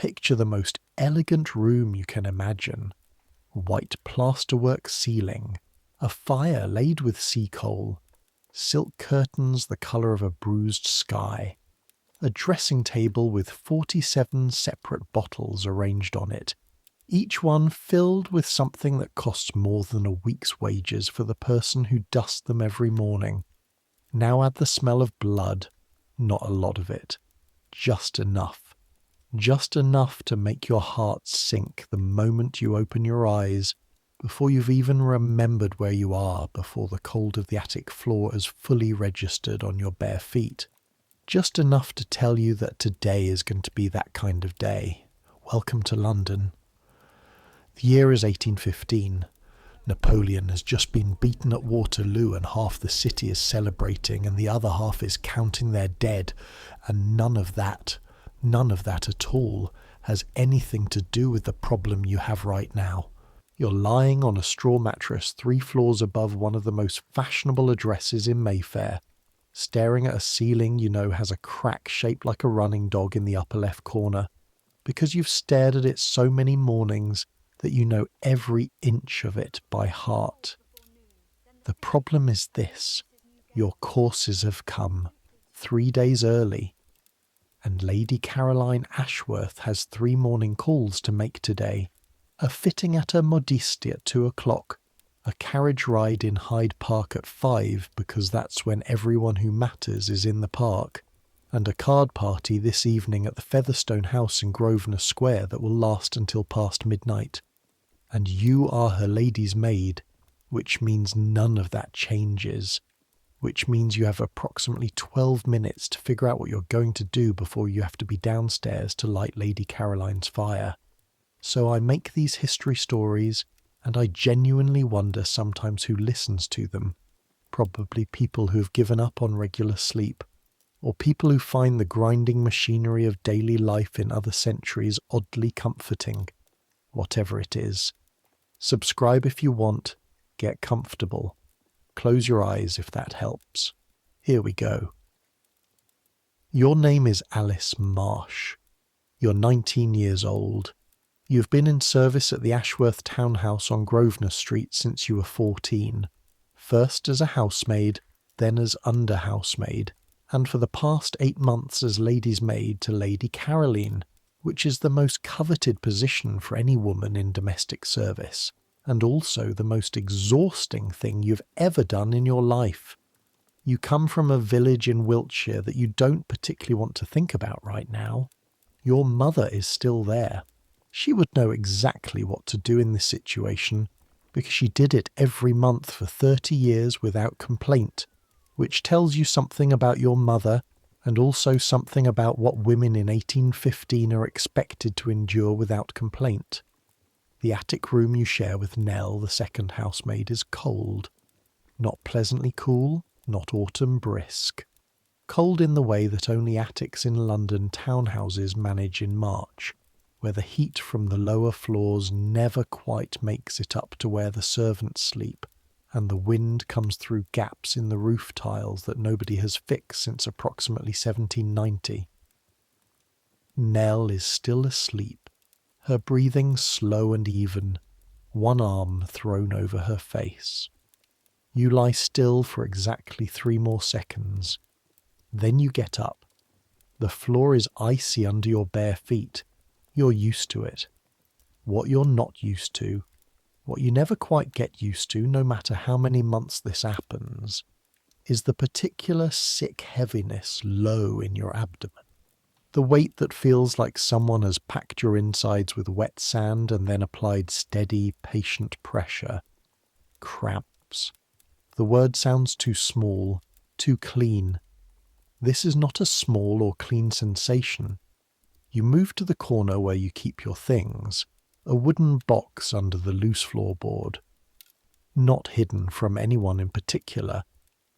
Picture the most elegant room you can imagine. White plasterwork ceiling, a fire laid with sea coal, silk curtains the colour of a bruised sky, a dressing table with 47 separate bottles arranged on it, each one filled with something that costs more than a week's wages for the person who dusts them every morning. Now add the smell of blood, not a lot of it, just enough to make your heart sink the moment you open your eyes, before you've even remembered where you are, before the cold of the attic floor has fully registered on your bare feet. Just enough to tell you that today is going to be that kind of day. Welcome to London. The year is 1815. Napoleon has just been beaten at Waterloo and half the city is celebrating and the other half is counting their dead, and none of that at all has anything to do with the problem you have right now. You're lying on a straw mattress 3 floors above one of the most fashionable addresses in Mayfair, staring at a ceiling you know has a crack shaped like a running dog in the upper left corner, because you've stared at it so many mornings that you know every inch of it by heart. The problem is this: your courses have come 3 days early, and Lady Caroline Ashworth has 3 morning calls to make today. A fitting at her Modiste at 2 o'clock, a carriage ride in Hyde Park at 5 because that's when everyone who matters is in the park, and a card party this evening at the Featherstone House in Grosvenor Square that will last until past midnight. And you are her lady's maid, which means none of that changes, which means you have approximately 12 minutes to figure out what you're going to do before you have to be downstairs to light Lady Caroline's fire. So I make these history stories, and I genuinely wonder sometimes who listens to them. Probably people who have given up on regular sleep, or people who find the grinding machinery of daily life in other centuries oddly comforting. Whatever it is. Subscribe if you want, get comfortable. Close your eyes if that helps. Here we go. Your name is Alice Marsh. You're 19 years old. You've been in service at the Ashworth townhouse on Grosvenor Street since you were 14. First as a housemaid, then as under housemaid, and for the past 8 months as lady's maid to Lady Caroline, which is the most coveted position for any woman in domestic service, and also the most exhausting thing you've ever done in your life. You come from a village in Wiltshire that you don't particularly want to think about right now. Your mother is still there. She would know exactly what to do in this situation, because she did it every month for 30 years without complaint, which tells you something about your mother, and also something about what women in 1815 are expected to endure without complaint. The attic room you share with Nell, the second housemaid, is cold. Not pleasantly cool, not autumn brisk. Cold in the way that only attics in London townhouses manage in March, where the heat from the lower floors never quite makes it up to where the servants sleep, and the wind comes through gaps in the roof tiles that nobody has fixed since approximately 1790. Nell is still asleep, her breathing slow and even, one arm thrown over her face. You lie still for exactly 3 more seconds. Then you get up. The floor is icy under your bare feet. You're used to it. What you're not used to, what you never quite get used to, no matter how many months this happens, is the particular sick heaviness low in your abdomen. The weight that feels like someone has packed your insides with wet sand and then applied steady, patient pressure. Cramps. The word sounds too small, too clean. This is not a small or clean sensation. You move to the corner where you keep your things, a wooden box under the loose floorboard. Not hidden from anyone in particular,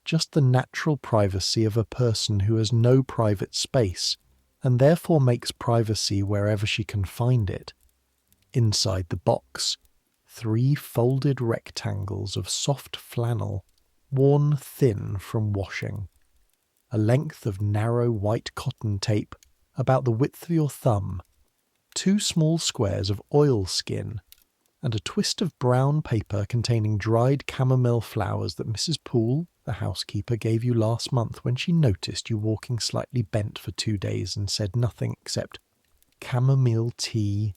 just the natural privacy of a person who has no private space, and therefore makes privacy wherever she can find it. Inside the box, 3 folded rectangles of soft flannel, worn thin from washing. A length of narrow white cotton tape, about the width of your thumb, 2 small squares of oilskin, and a twist of brown paper containing dried chamomile flowers that Mrs. Poole, the housekeeper, gave you last month when she noticed you walking slightly bent for 2 days and said nothing except chamomile tea,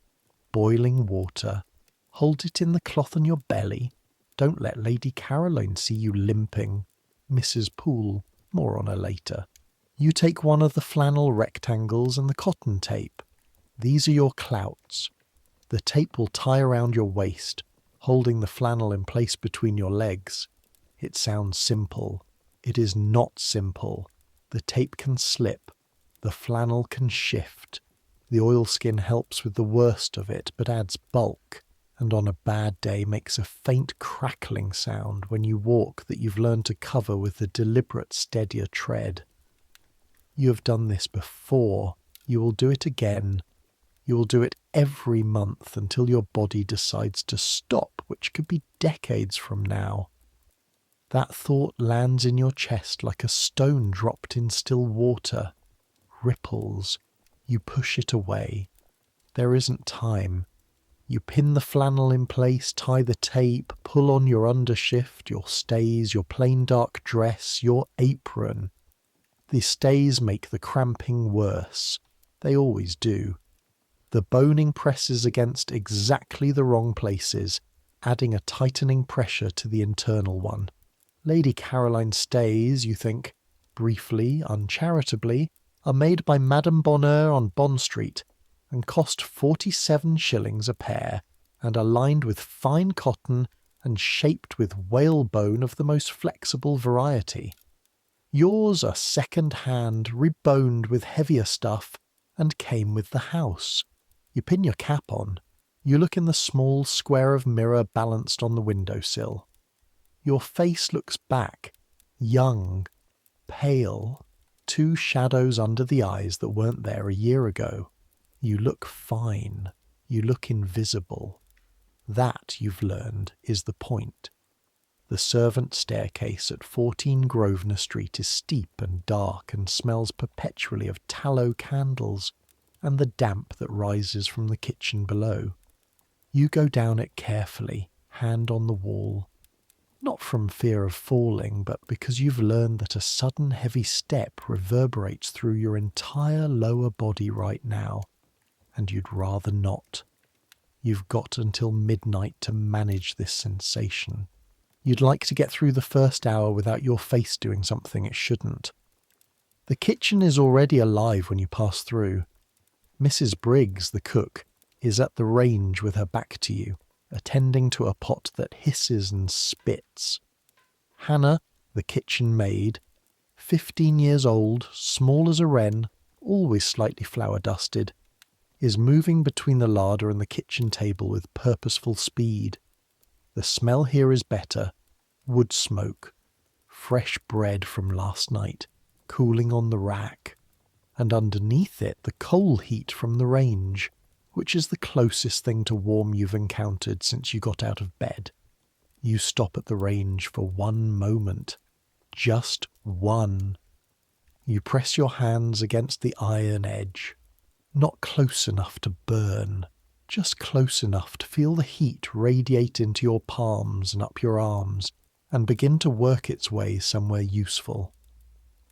boiling water, hold it in the cloth on your belly, don't let Lady Caroline see you limping. Mrs. Poole, more on her later. You take one of the flannel rectangles and the cotton tape. These are your clouts. The tape will tie around your waist, holding the flannel in place between your legs. It sounds simple. It is not simple. The tape can slip. The flannel can shift. The oilskin helps with the worst of it, but adds bulk, and on a bad day makes a faint crackling sound when you walk that you've learned to cover with a deliberate, steadier tread. You have done this before. You will do it again. You will do it every month until your body decides to stop, which could be decades from now. That thought lands in your chest like a stone dropped in still water. Ripples. You push it away. There isn't time. You pin the flannel in place, tie the tape, pull on your undershift, your stays, your plain dark dress, your apron. The stays make the cramping worse. They always do. The boning presses against exactly the wrong places, adding a tightening pressure to the internal one. Lady Caroline's stays, you think, briefly, uncharitably, are made by Madame Bonheur on Bond Street, and cost 47 shillings a pair, and are lined with fine cotton and shaped with whalebone of the most flexible variety. Yours are second-hand, reboned with heavier stuff, and came with the house. You pin your cap on. You look in the small square of mirror balanced on the windowsill. Your face looks back, young, pale, 2 shadows under the eyes that weren't there a year ago. You look fine. You look invisible. That, you've learned, is the point. The servant staircase at 14 Grosvenor Street is steep and dark and smells perpetually of tallow candles and the damp that rises from the kitchen below. You go down it carefully, hand on the wall, not from fear of falling, but because you've learned that a sudden heavy step reverberates through your entire lower body right now, and you'd rather not. You've got until midnight to manage this sensation. You'd like to get through the first hour without your face doing something it shouldn't. The kitchen is already alive when you pass through. Mrs. Briggs, the cook, is at the range with her back to you, attending to a pot that hisses and spits. Hannah, the kitchen maid, 15 years old, small as a wren, always slightly flour-dusted, is moving between the larder and the kitchen table with purposeful speed. The smell here is better. Wood smoke. Fresh bread from last night, cooling on the rack. And underneath it the coal heat from the range, which is the closest thing to warm you've encountered since you got out of bed. You stop at the range for one moment. Just one. You press your hands against the iron edge. Not close enough to burn. Just close enough to feel the heat radiate into your palms and up your arms and begin to work its way somewhere useful.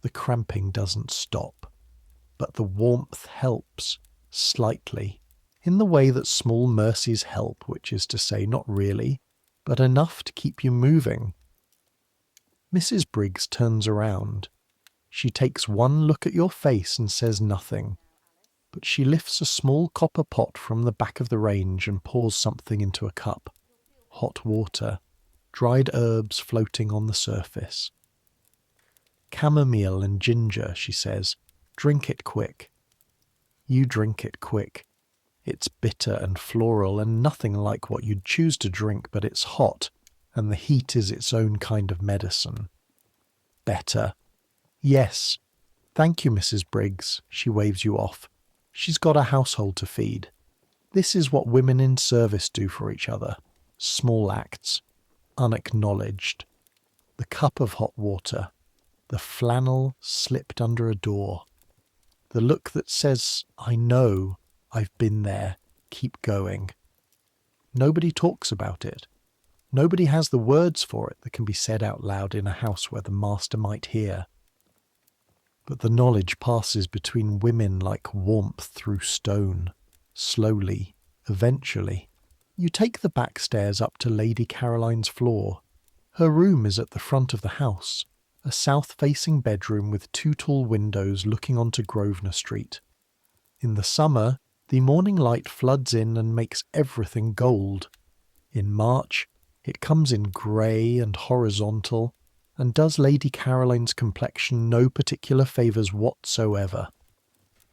The cramping doesn't stop, but the warmth helps, slightly, in the way that small mercies help, which is to say not really, but enough to keep you moving. Mrs. Briggs turns around. She takes one look at your face and says nothing. But she lifts a small copper pot from the back of the range and pours something into a cup. Hot water, dried herbs floating on the surface. Chamomile and ginger, she says. Drink it quick. You drink it quick. It's bitter and floral and nothing like what you'd choose to drink, but it's hot, and the heat is its own kind of medicine. Better. Yes. Thank you, Mrs. Briggs. She waves you off. She's got a household to feed. This is what women in service do for each other. Small acts. Unacknowledged. The cup of hot water. The flannel slipped under a door. The look that says, I know, I've been there. Keep going. Nobody talks about it. Nobody has the words for it that can be said out loud in a house where the master might hear. But the knowledge passes between women like warmth through stone, slowly, eventually. You take the back stairs up to Lady Caroline's floor. Her room is at the front of the house, a south-facing bedroom with 2 tall windows looking onto Grosvenor Street. In the summer, the morning light floods in and makes everything gold. In March, it comes in grey and horizontal, and does Lady Caroline's complexion no particular favours whatsoever.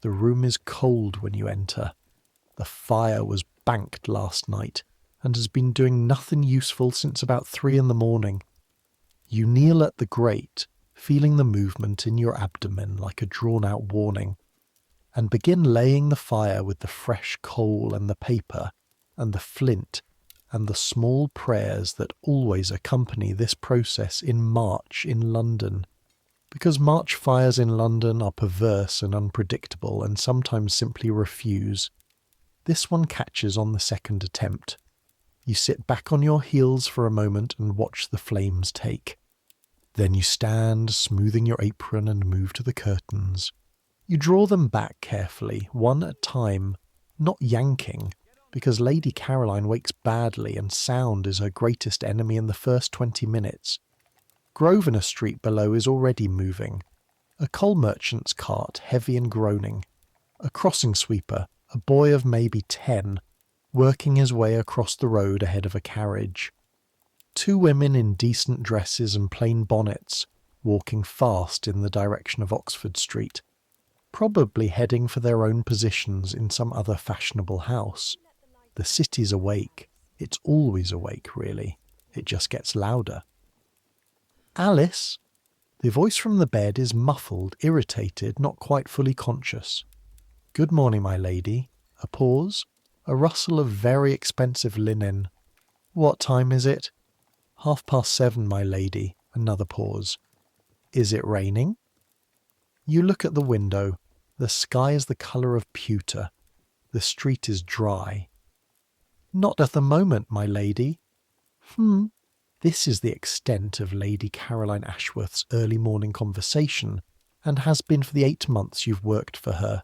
The room is cold when you enter. The fire was banked last night, and has been doing nothing useful since about 3 in the morning. You kneel at the grate, feeling the movement in your abdomen like a drawn-out warning, and begin laying the fire with the fresh coal and the paper, and the flint, and the small prayers that always accompany this process in March in London, because March fires in London are perverse and unpredictable and sometimes simply refuse. This one catches on the second attempt. You sit back on your heels for a moment and watch the flames take. Then you stand, smoothing your apron, and move to the curtains. You draw them back carefully, one at a time, not yanking, because Lady Caroline wakes badly and sound is her greatest enemy in the first 20 minutes. Grosvenor Street below is already moving. A coal merchant's cart, heavy and groaning. A crossing sweeper, a boy of maybe 10, working his way across the road ahead of a carriage. 2 women in decent dresses and plain bonnets, walking fast in the direction of Oxford Street, probably heading for their own positions in some other fashionable house. The city's awake. It's always awake, really. It just gets louder. Alice! The voice from the bed is muffled, irritated, not quite fully conscious. Good morning, my lady. A pause. A rustle of very expensive linen. What time is it? 7:30, my lady. Another pause. Is it raining? You look at the window. The sky is the colour of pewter. The street is dry. Not at the moment, my lady. This is the extent of Lady Caroline Ashworth's early morning conversation, and has been for the 8 months you've worked for her.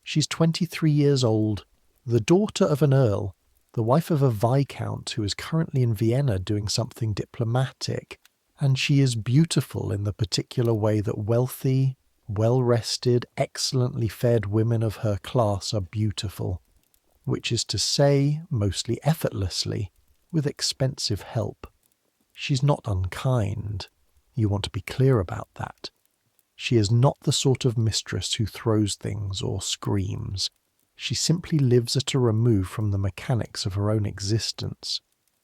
She's 23 years old, the daughter of an earl, the wife of a viscount who is currently in Vienna doing something diplomatic, and she is beautiful in the particular way that wealthy, well-rested, excellently fed women of her class are beautiful, which is to say, mostly effortlessly, with expensive help. She's not unkind. You want to be clear about that. She is not the sort of mistress who throws things or screams. She simply lives at a remove from the mechanics of her own existence.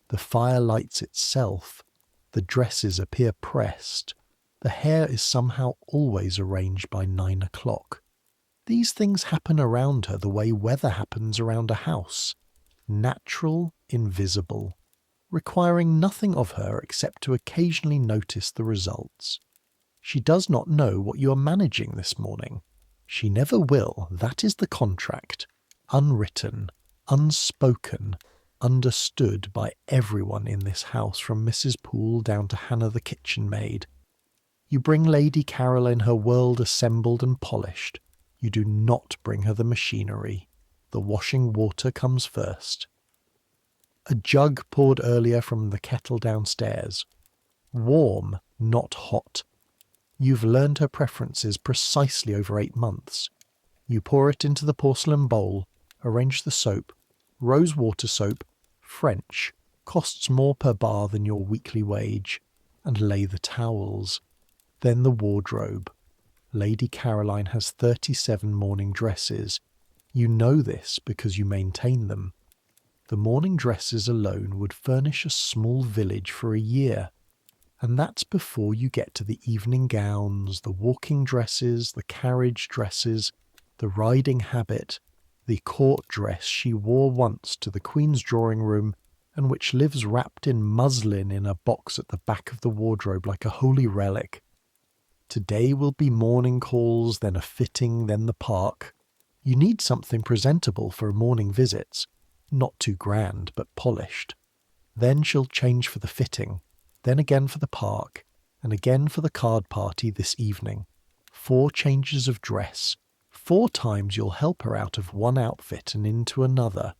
The fire lights itself. The dresses appear pressed. The hair is somehow always arranged by 9 o'clock. These things happen around her the way weather happens around a house. Natural, invisible, requiring nothing of her except to occasionally notice the results. She does not know what you are managing this morning. She never will. That is the contract. Unwritten, unspoken, understood by everyone in this house from Mrs. Poole down to Hannah the kitchen maid. You bring Lady Caroline her world assembled and polished. You do not bring her the machinery. The washing water comes first. A jug poured earlier from the kettle downstairs. Warm, not hot. You've learned her preferences precisely over 8 months. You pour it into the porcelain bowl, arrange the soap, rose water soap, French, costs more per bar than your weekly wage, and lay the towels. Then the wardrobe. Lady Caroline has 37 morning dresses. You know this because you maintain them. The morning dresses alone would furnish a small village for a year. And that's before you get to the evening gowns, the walking dresses, the carriage dresses, the riding habit, the court dress she wore once to the Queen's drawing room, and which lives wrapped in muslin in a box at the back of the wardrobe like a holy relic. Today will be morning calls, then a fitting, then the park. You need something presentable for morning visits, not too grand but polished. Then she'll change for the fitting, then again for the park, and again for the card party this evening. 4 changes of dress. 4 times you'll help her out of one outfit and into another.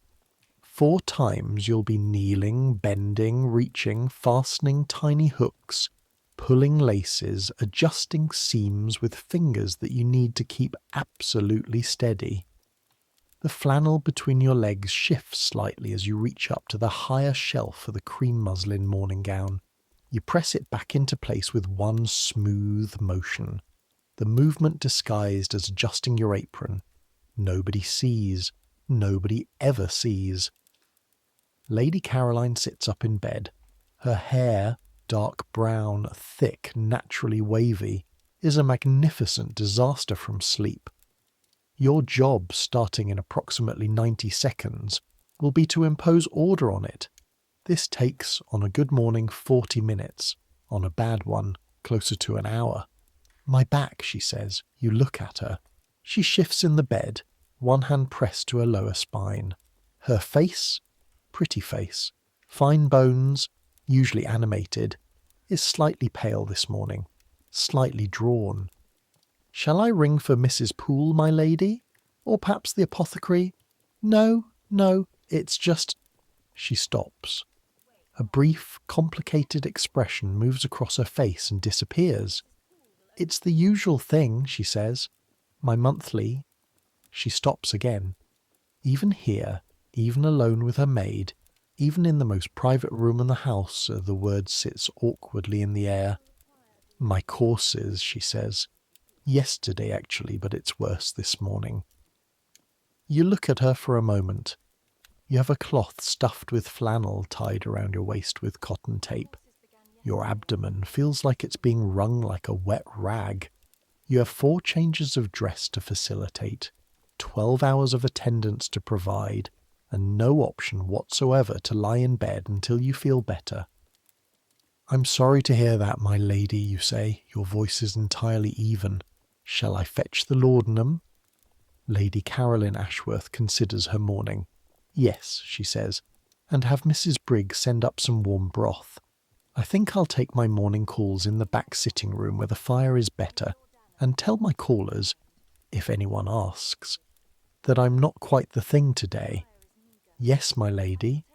4 times you'll be kneeling, bending, reaching, fastening tiny hooks, pulling laces, adjusting seams with fingers that you need to keep absolutely steady. The flannel between your legs shifts slightly as you reach up to the higher shelf of the cream muslin morning gown. You press it back into place with one smooth motion, the movement disguised as adjusting your apron. Nobody sees. Nobody ever sees. Lady Caroline sits up in bed. Her hair, dark brown, thick, naturally wavy, is a magnificent disaster from sleep. Your job, starting in approximately 90 seconds, will be to impose order on it. This takes, on a good morning, 40 minutes. On a bad one, closer to an hour. "My back," she says. You look at her. She shifts in the bed, one hand pressed to her lower spine. Her face, pretty face, fine bones, usually animated, is slightly pale this morning, slightly drawn. "Shall I ring for Mrs. Poole, my lady? Or perhaps the apothecary?" No, it's just—" She stops. A brief, complicated expression moves across her face and disappears. "It's the usual thing," she says. "My monthly—" She stops again. Even here, even alone with her maid, even in the most private room in the house, the word sits awkwardly in the air. "My courses," she says. "Yesterday, actually, but it's worse this morning." You look at her for a moment. You have a cloth stuffed with flannel tied around your waist with cotton tape. Your abdomen feels like it's being wrung like a wet rag. You have 4 changes of dress to facilitate, 12 hours of attendance to provide, and no option whatsoever to lie in bed until you feel better. "I'm sorry to hear that, my lady," you say. Your voice is entirely even. "Shall I fetch the laudanum?" Lady Caroline Ashworth considers her morning. "Yes," she says, "and have Mrs. Briggs send up some warm broth. I think I'll take my morning calls in the back sitting room where the fire is better, and tell my callers, if anyone asks, that I'm not quite the thing today." "Yes, my lady."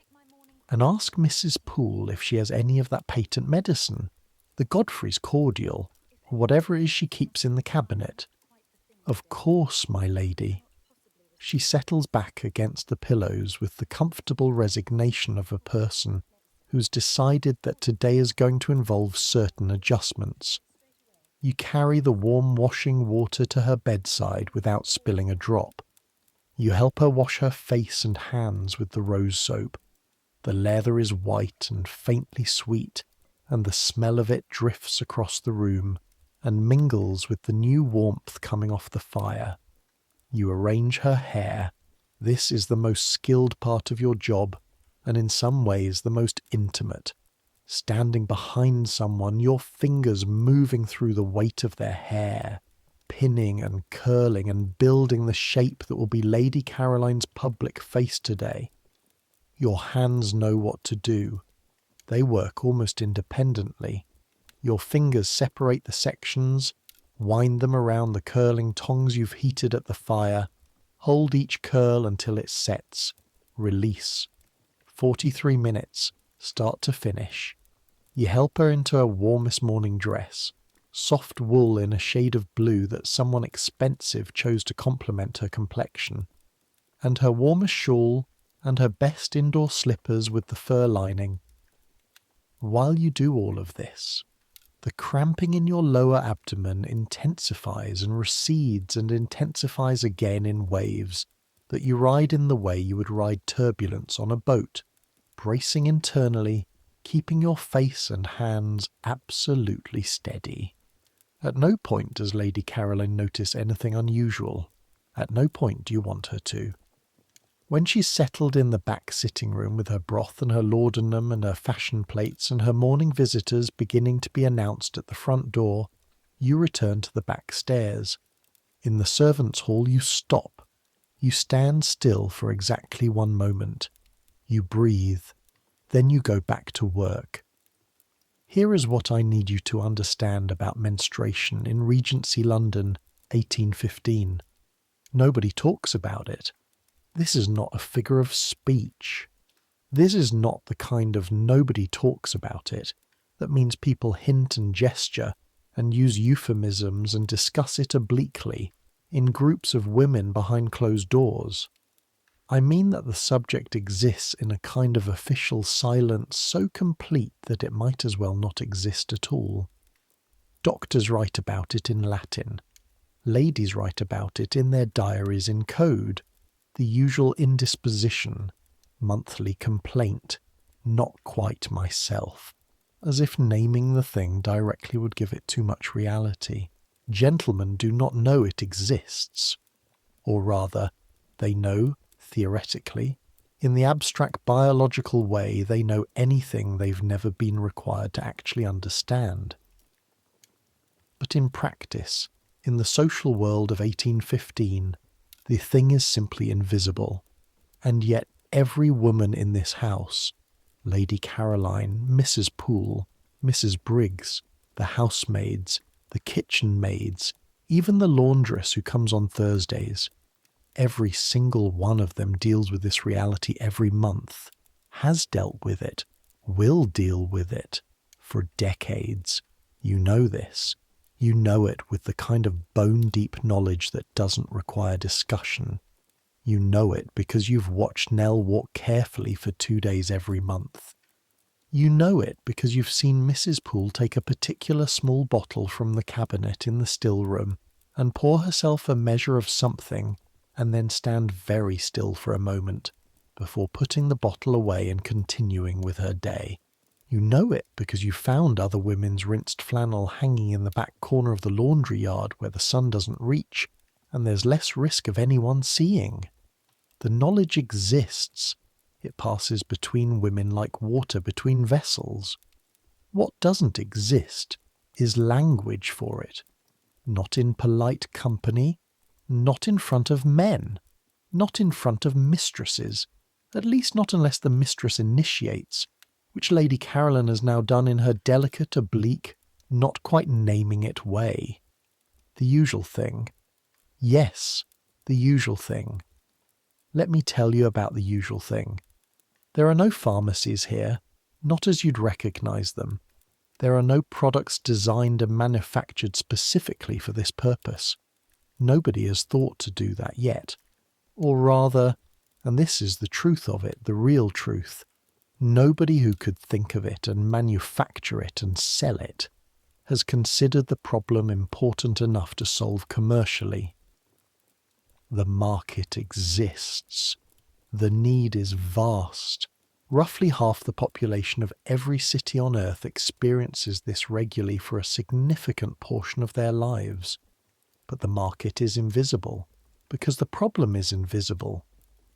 "And ask Mrs. Poole if she has any of that patent medicine, the Godfrey's cordial, or whatever it is she keeps in the cabinet." "Of course, my lady." She settles back against the pillows with the comfortable resignation of a person who's decided that today is going to involve certain adjustments. You carry the warm washing water to her bedside without spilling a drop. You help her wash her face and hands with the rose soap. The leather is white and faintly sweet, and the smell of it drifts across the room and mingles with the new warmth coming off the fire. You arrange her hair. This is the most skilled part of your job, and in some ways the most intimate. Standing behind someone, your fingers moving through the weight of their hair, pinning and curling and building the shape that will be Lady Caroline's public face today. Your hands know what to do. They work almost independently. Your fingers separate the sections, wind them around the curling tongs you've heated at the fire, hold each curl until it sets, release. 43 minutes, start to finish. You help her into her warmest morning dress, soft wool in a shade of blue that someone expensive chose to complement her complexion, and her warmest shawl, and her best indoor slippers with the fur lining. While you do all of this, the cramping in your lower abdomen intensifies and recedes and intensifies again in waves that you ride in the way you would ride turbulence on a boat, bracing internally, keeping your face and hands absolutely steady. At no point does Lady Caroline notice anything unusual. At no point do you want her to. When she's settled in the back sitting room with her broth and her laudanum and her fashion plates and her morning visitors beginning to be announced at the front door, you return to the back stairs. In the servants' hall you stop. You stand still for exactly 1 moment. You breathe. Then you go back to work. Here is what I need you to understand about menstruation in Regency London, 1815. Nobody talks about it. This is not a figure of speech. This is not the kind of nobody talks about it that means people hint and gesture and use euphemisms and discuss it obliquely in groups of women behind closed doors. I mean that the subject exists in a kind of official silence so complete that it might as well not exist at all. Doctors write about it in Latin. Ladies write about it in their diaries in code. The usual indisposition, monthly complaint, not quite myself, as if naming the thing directly would give it too much reality. Gentlemen do not know it exists. Or rather, they know, theoretically, in the abstract biological way they know anything they've never been required to actually understand. But in practice, in the social world of 1815, the thing is simply invisible, and yet every woman in this house, Lady Caroline, Mrs. Poole, Mrs. Briggs, the housemaids, the kitchen maids, even the laundress who comes on Thursdays, every single one of them deals with this reality every month, has dealt with it, will deal with it, for decades. You know this. You know it with the kind of bone-deep knowledge that doesn't require discussion. You know it because you've watched Nell walk carefully for 2 days every month. You know it because you've seen Mrs. Poole take a particular small bottle from the cabinet in the still room and pour herself a measure of something and then stand very still for a moment before putting the bottle away and continuing with her day. You know it because you found other women's rinsed flannel hanging in the back corner of the laundry yard where the sun doesn't reach and there's less risk of anyone seeing. The knowledge exists. It passes between women like water between vessels. What doesn't exist is language for it. Not in polite company, not in front of men, not in front of mistresses, at least not unless the mistress initiates, which Lady Caroline has now done in her delicate, oblique, not quite naming it way. The usual thing. Yes, the usual thing. Let me tell you about the usual thing. There are no pharmacies here, not as you'd recognize them. There are no products designed and manufactured specifically for this purpose. Nobody has thought to do that yet. Or rather, and this is the truth of it, the real truth, nobody who could think of it and manufacture it and sell it has considered the problem important enough to solve commercially. The market exists. The need is vast. Roughly half the population of every city on Earth experiences this regularly for a significant portion of their lives. But the market is invisible, because the problem is invisible,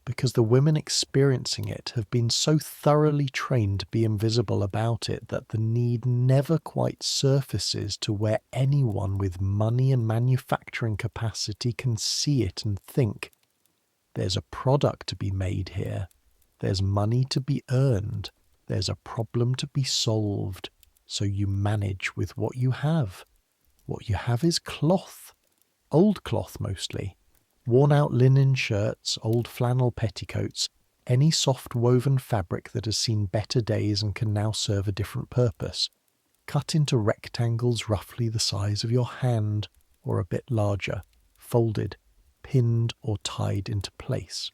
because the women experiencing it have been so thoroughly trained to be invisible about it that the need never quite surfaces to where anyone with money and manufacturing capacity can see it and think, there's a product to be made here, there's money to be earned, there's a problem to be solved, so you manage with what you have. What you have is cloth, old cloth mostly, worn-out linen shirts, old flannel petticoats, any soft woven fabric that has seen better days and can now serve a different purpose, cut into rectangles roughly the size of your hand or a bit larger, folded, pinned or tied into place.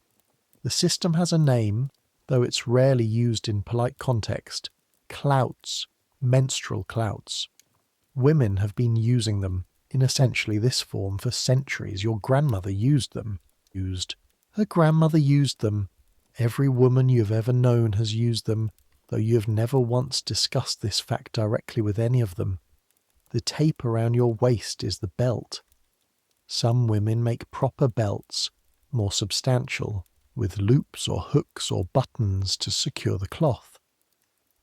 The system has a name, though it's rarely used in polite context: clouts, menstrual clouts. Women have been using them in essentially this form for centuries. Your grandmother used them. Her grandmother used them. Every woman you've ever known has used them, though you have never once discussed this fact directly with any of them. The tape around your waist is the belt. Some women make proper belts, more substantial, with loops or hooks or buttons to secure the cloth.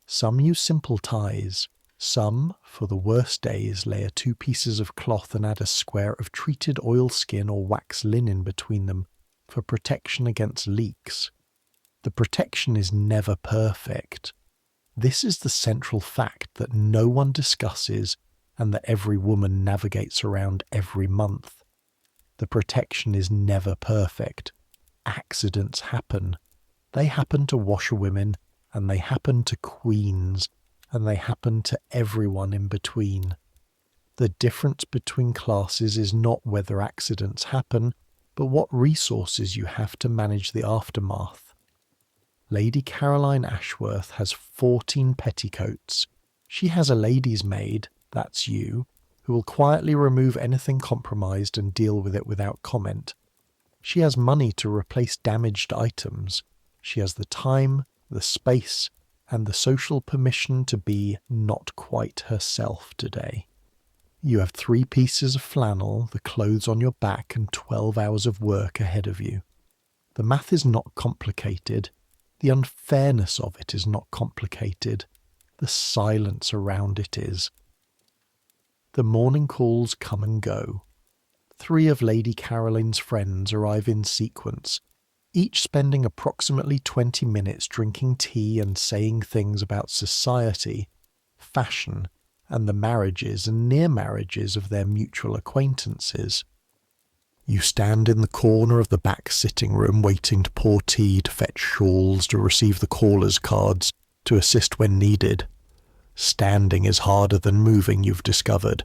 Some use simple ties. Some, for the worst days, layer 2 pieces of cloth and add a square of treated oilskin or wax linen between them, for protection against leaks. The protection is never perfect. This is the central fact that no one discusses and that every woman navigates around every month. The protection is never perfect. Accidents happen. They happen to washerwomen, and they happen to queens, and they happen to everyone in between. The difference between classes is not whether accidents happen, but what resources you have to manage the aftermath. Lady Caroline Ashworth has 14 petticoats. She has a lady's maid, that's you, who will quietly remove anything compromised and deal with it without comment. She has money to replace damaged items. She has the time, the space, and the social permission to be not quite herself today. You have 3 pieces of flannel, the clothes on your back, and 12 hours of work ahead of you. The math is not complicated. The unfairness of it is not complicated. The silence around it is. The morning calls come and go. 3 of Lady Caroline's friends arrive in sequence, each spending approximately 20 minutes drinking tea and saying things about society, fashion, and the marriages and near marriages of their mutual acquaintances. You stand in the corner of the back sitting room waiting to pour tea, to fetch shawls, to receive the callers' cards, to assist when needed. Standing is harder than moving, you've discovered.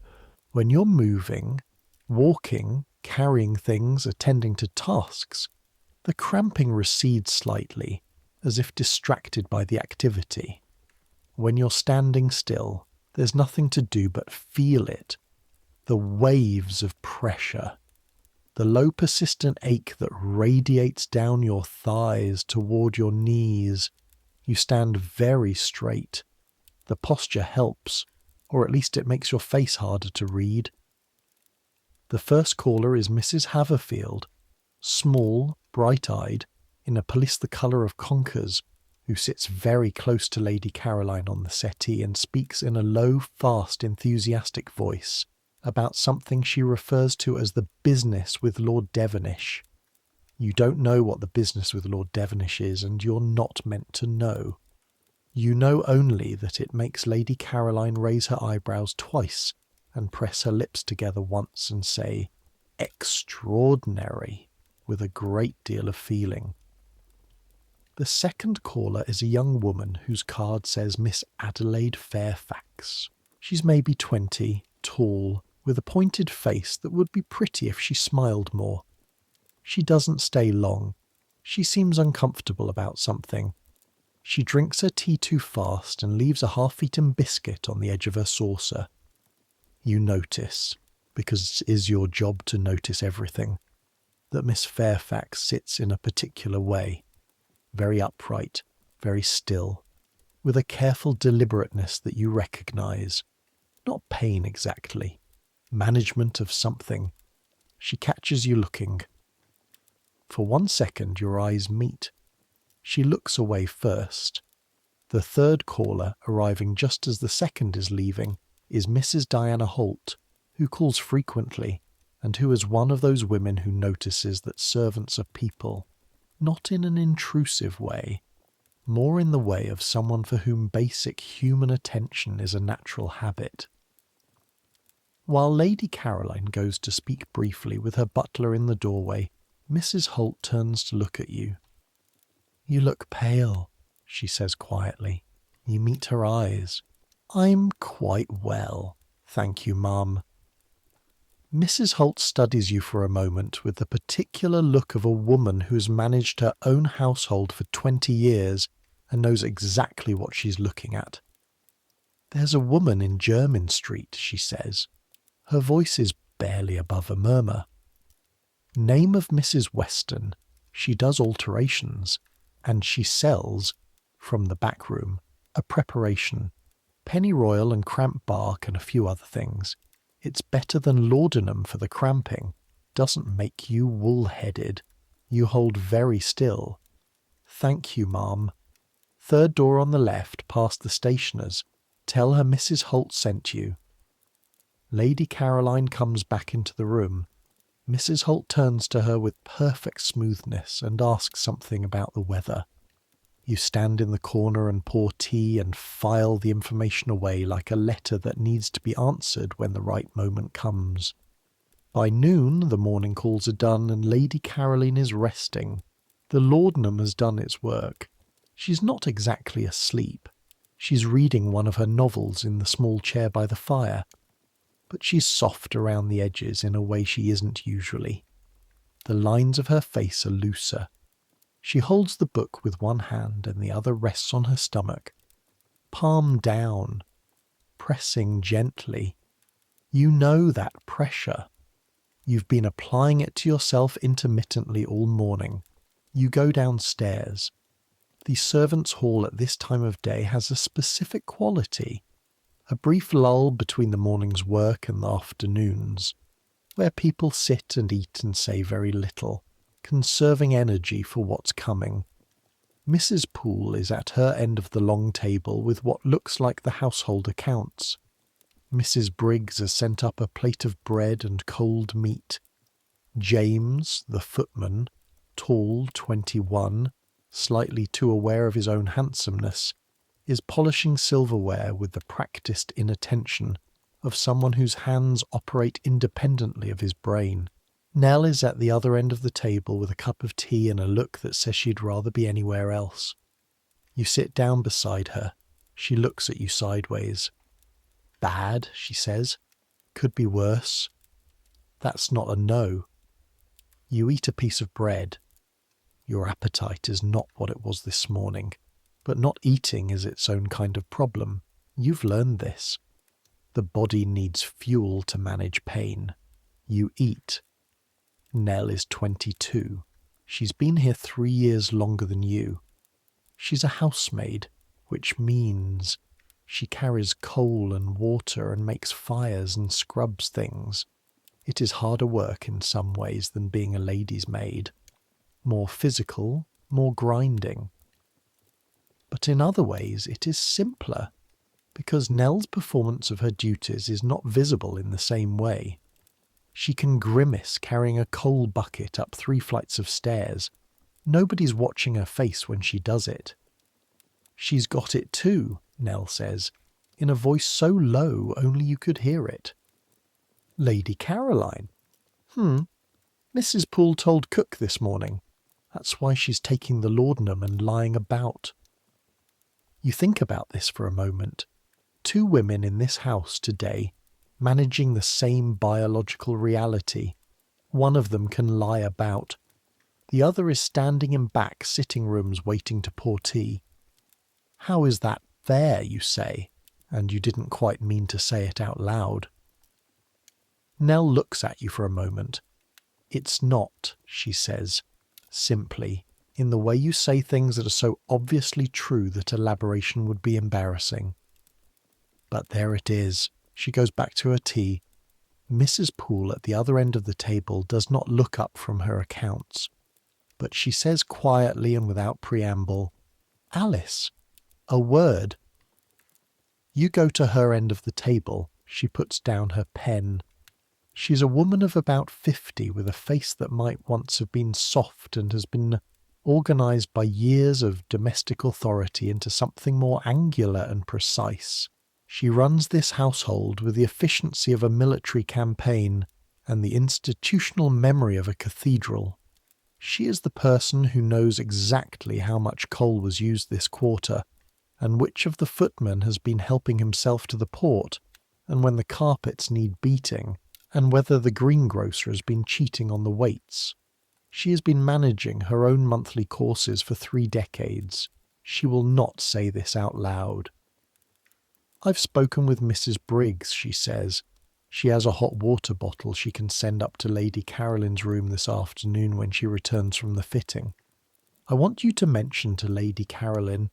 When you're moving, walking, carrying things, attending to tasks, the cramping recedes slightly, as if distracted by the activity. When you're standing still, there's nothing to do but feel it. The waves of pressure. The low persistent ache that radiates down your thighs toward your knees. You stand very straight. The posture helps, or at least it makes your face harder to read. The first caller is Mrs. Haverfield, small, bright-eyed, in a pelisse the colour of conkers, who sits very close to Lady Caroline on the settee and speaks in a low, fast, enthusiastic voice about something she refers to as the business with Lord Devonish. You don't know what the business with Lord Devonish is, and you're not meant to know. You know only that it makes Lady Caroline raise her eyebrows twice and press her lips together once and say, "Extraordinary," with a great deal of feeling. The second caller is a young woman whose card says Miss Adelaide Fairfax. She's maybe 20, tall, with a pointed face that would be pretty if she smiled more. She doesn't stay long. She seems uncomfortable about something. She drinks her tea too fast and leaves a half-eaten biscuit on the edge of her saucer. You notice, because it is your job to notice everything, that Miss Fairfax sits in a particular way, very upright, very still, with a careful deliberateness that you recognise. Not pain exactly, management of something. She catches you looking. For 1 second your eyes meet. She looks away first. The third caller, arriving just as the second is leaving, is Mrs. Diana Holt, who calls frequently, and who is one of those women who notices that servants are people, not in an intrusive way, more in the way of someone for whom basic human attention is a natural habit. While Lady Caroline goes to speak briefly with her butler in the doorway, Mrs. Holt turns to look at you. "You look pale," she says quietly. You meet her eyes. "I'm quite well, thank you, ma'am." Mrs. Holt studies you for a moment with the particular look of a woman who's managed her own household for 20 years and knows exactly what she's looking at. "There's a woman in Jermyn Street," she says. Her voice is barely above a murmur. "Name of Mrs. Weston. She does alterations, and she sells, from the back room, a preparation, pennyroyal and cramp bark and a few other things. It's better than laudanum for the cramping. Doesn't make you wool-headed. You hold very still. Thank you, ma'am. Third door on the left, past the stationer's. Tell her Mrs. Holt sent you." Lady Caroline comes back into the room. Mrs. Holt turns to her with perfect smoothness and asks something about the weather. You stand in the corner and pour tea and file the information away like a letter that needs to be answered when the right moment comes. By noon, the morning calls are done and Lady Caroline is resting. The laudanum has done its work. She's not exactly asleep. She's reading one of her novels in the small chair by the fire. But she's soft around the edges in a way she isn't usually. The lines of her face are looser. She holds the book with one hand and the other rests on her stomach. Palm down, pressing gently. You know that pressure. You've been applying it to yourself intermittently all morning. You go downstairs. The servants' hall at this time of day has a specific quality, a brief lull between the morning's work and the afternoon's, where people sit and eat and say very little, conserving energy for what's coming. Mrs. Poole is at her end of the long table with what looks like the household accounts. Mrs. Briggs has sent up a plate of bread and cold meat. James, the footman, tall, 21, slightly too aware of his own handsomeness, is polishing silverware with the practised inattention of someone whose hands operate independently of his brain. Nell is at the other end of the table with a cup of tea and a look that says she'd rather be anywhere else. You sit down beside her. She looks at you sideways. Bad, she says. Could be worse. That's not a no. You eat a piece of bread. Your appetite is not what it was this morning, but not eating is its own kind of problem. You've learned this. The body needs fuel to manage pain. You eat. Nell is 22. She's been here 3 years longer than you. She's a housemaid, which means she carries coal and water and makes fires and scrubs things. It is harder work in some ways than being a lady's maid. More physical, more grinding. But in other ways it is simpler, because Nell's performance of her duties is not visible in the same way. She can grimace carrying a coal bucket up 3 flights of stairs. Nobody's watching her face when she does it. She's got it too, Nell says, in a voice so low only you could hear it. Lady Caroline. Mrs. Poole told cook this morning. That's why she's taking the laudanum and lying about. You think about this for a moment. 2 women in this house today, managing the same biological reality. One of them can lie about. The other is standing in back sitting rooms waiting to pour tea. How is that fair, you say, and you didn't quite mean to say it out loud. Nell looks at you for a moment. It's not, she says, simply, in the way you say things that are so obviously true that elaboration would be embarrassing. But there it is. She goes back to her tea. Mrs. Poole at the other end of the table does not look up from her accounts, but she says quietly and without preamble, Alice, a word. You go to her end of the table. She puts down her pen. She's a woman of about 50 with a face that might once have been soft and has been organised by years of domestic authority into something more angular and precise. She runs this household with the efficiency of a military campaign and the institutional memory of a cathedral. She is the person who knows exactly how much coal was used this quarter, and which of the footmen has been helping himself to the port, and when the carpets need beating, and whether the greengrocer has been cheating on the weights. She has been managing her own monthly courses for 3 decades. She will not say this out loud. I've spoken with Mrs. Briggs, she says. She has a hot water bottle she can send up to Lady Caroline's room this afternoon when she returns from the fitting. I want you to mention to Lady Caroline,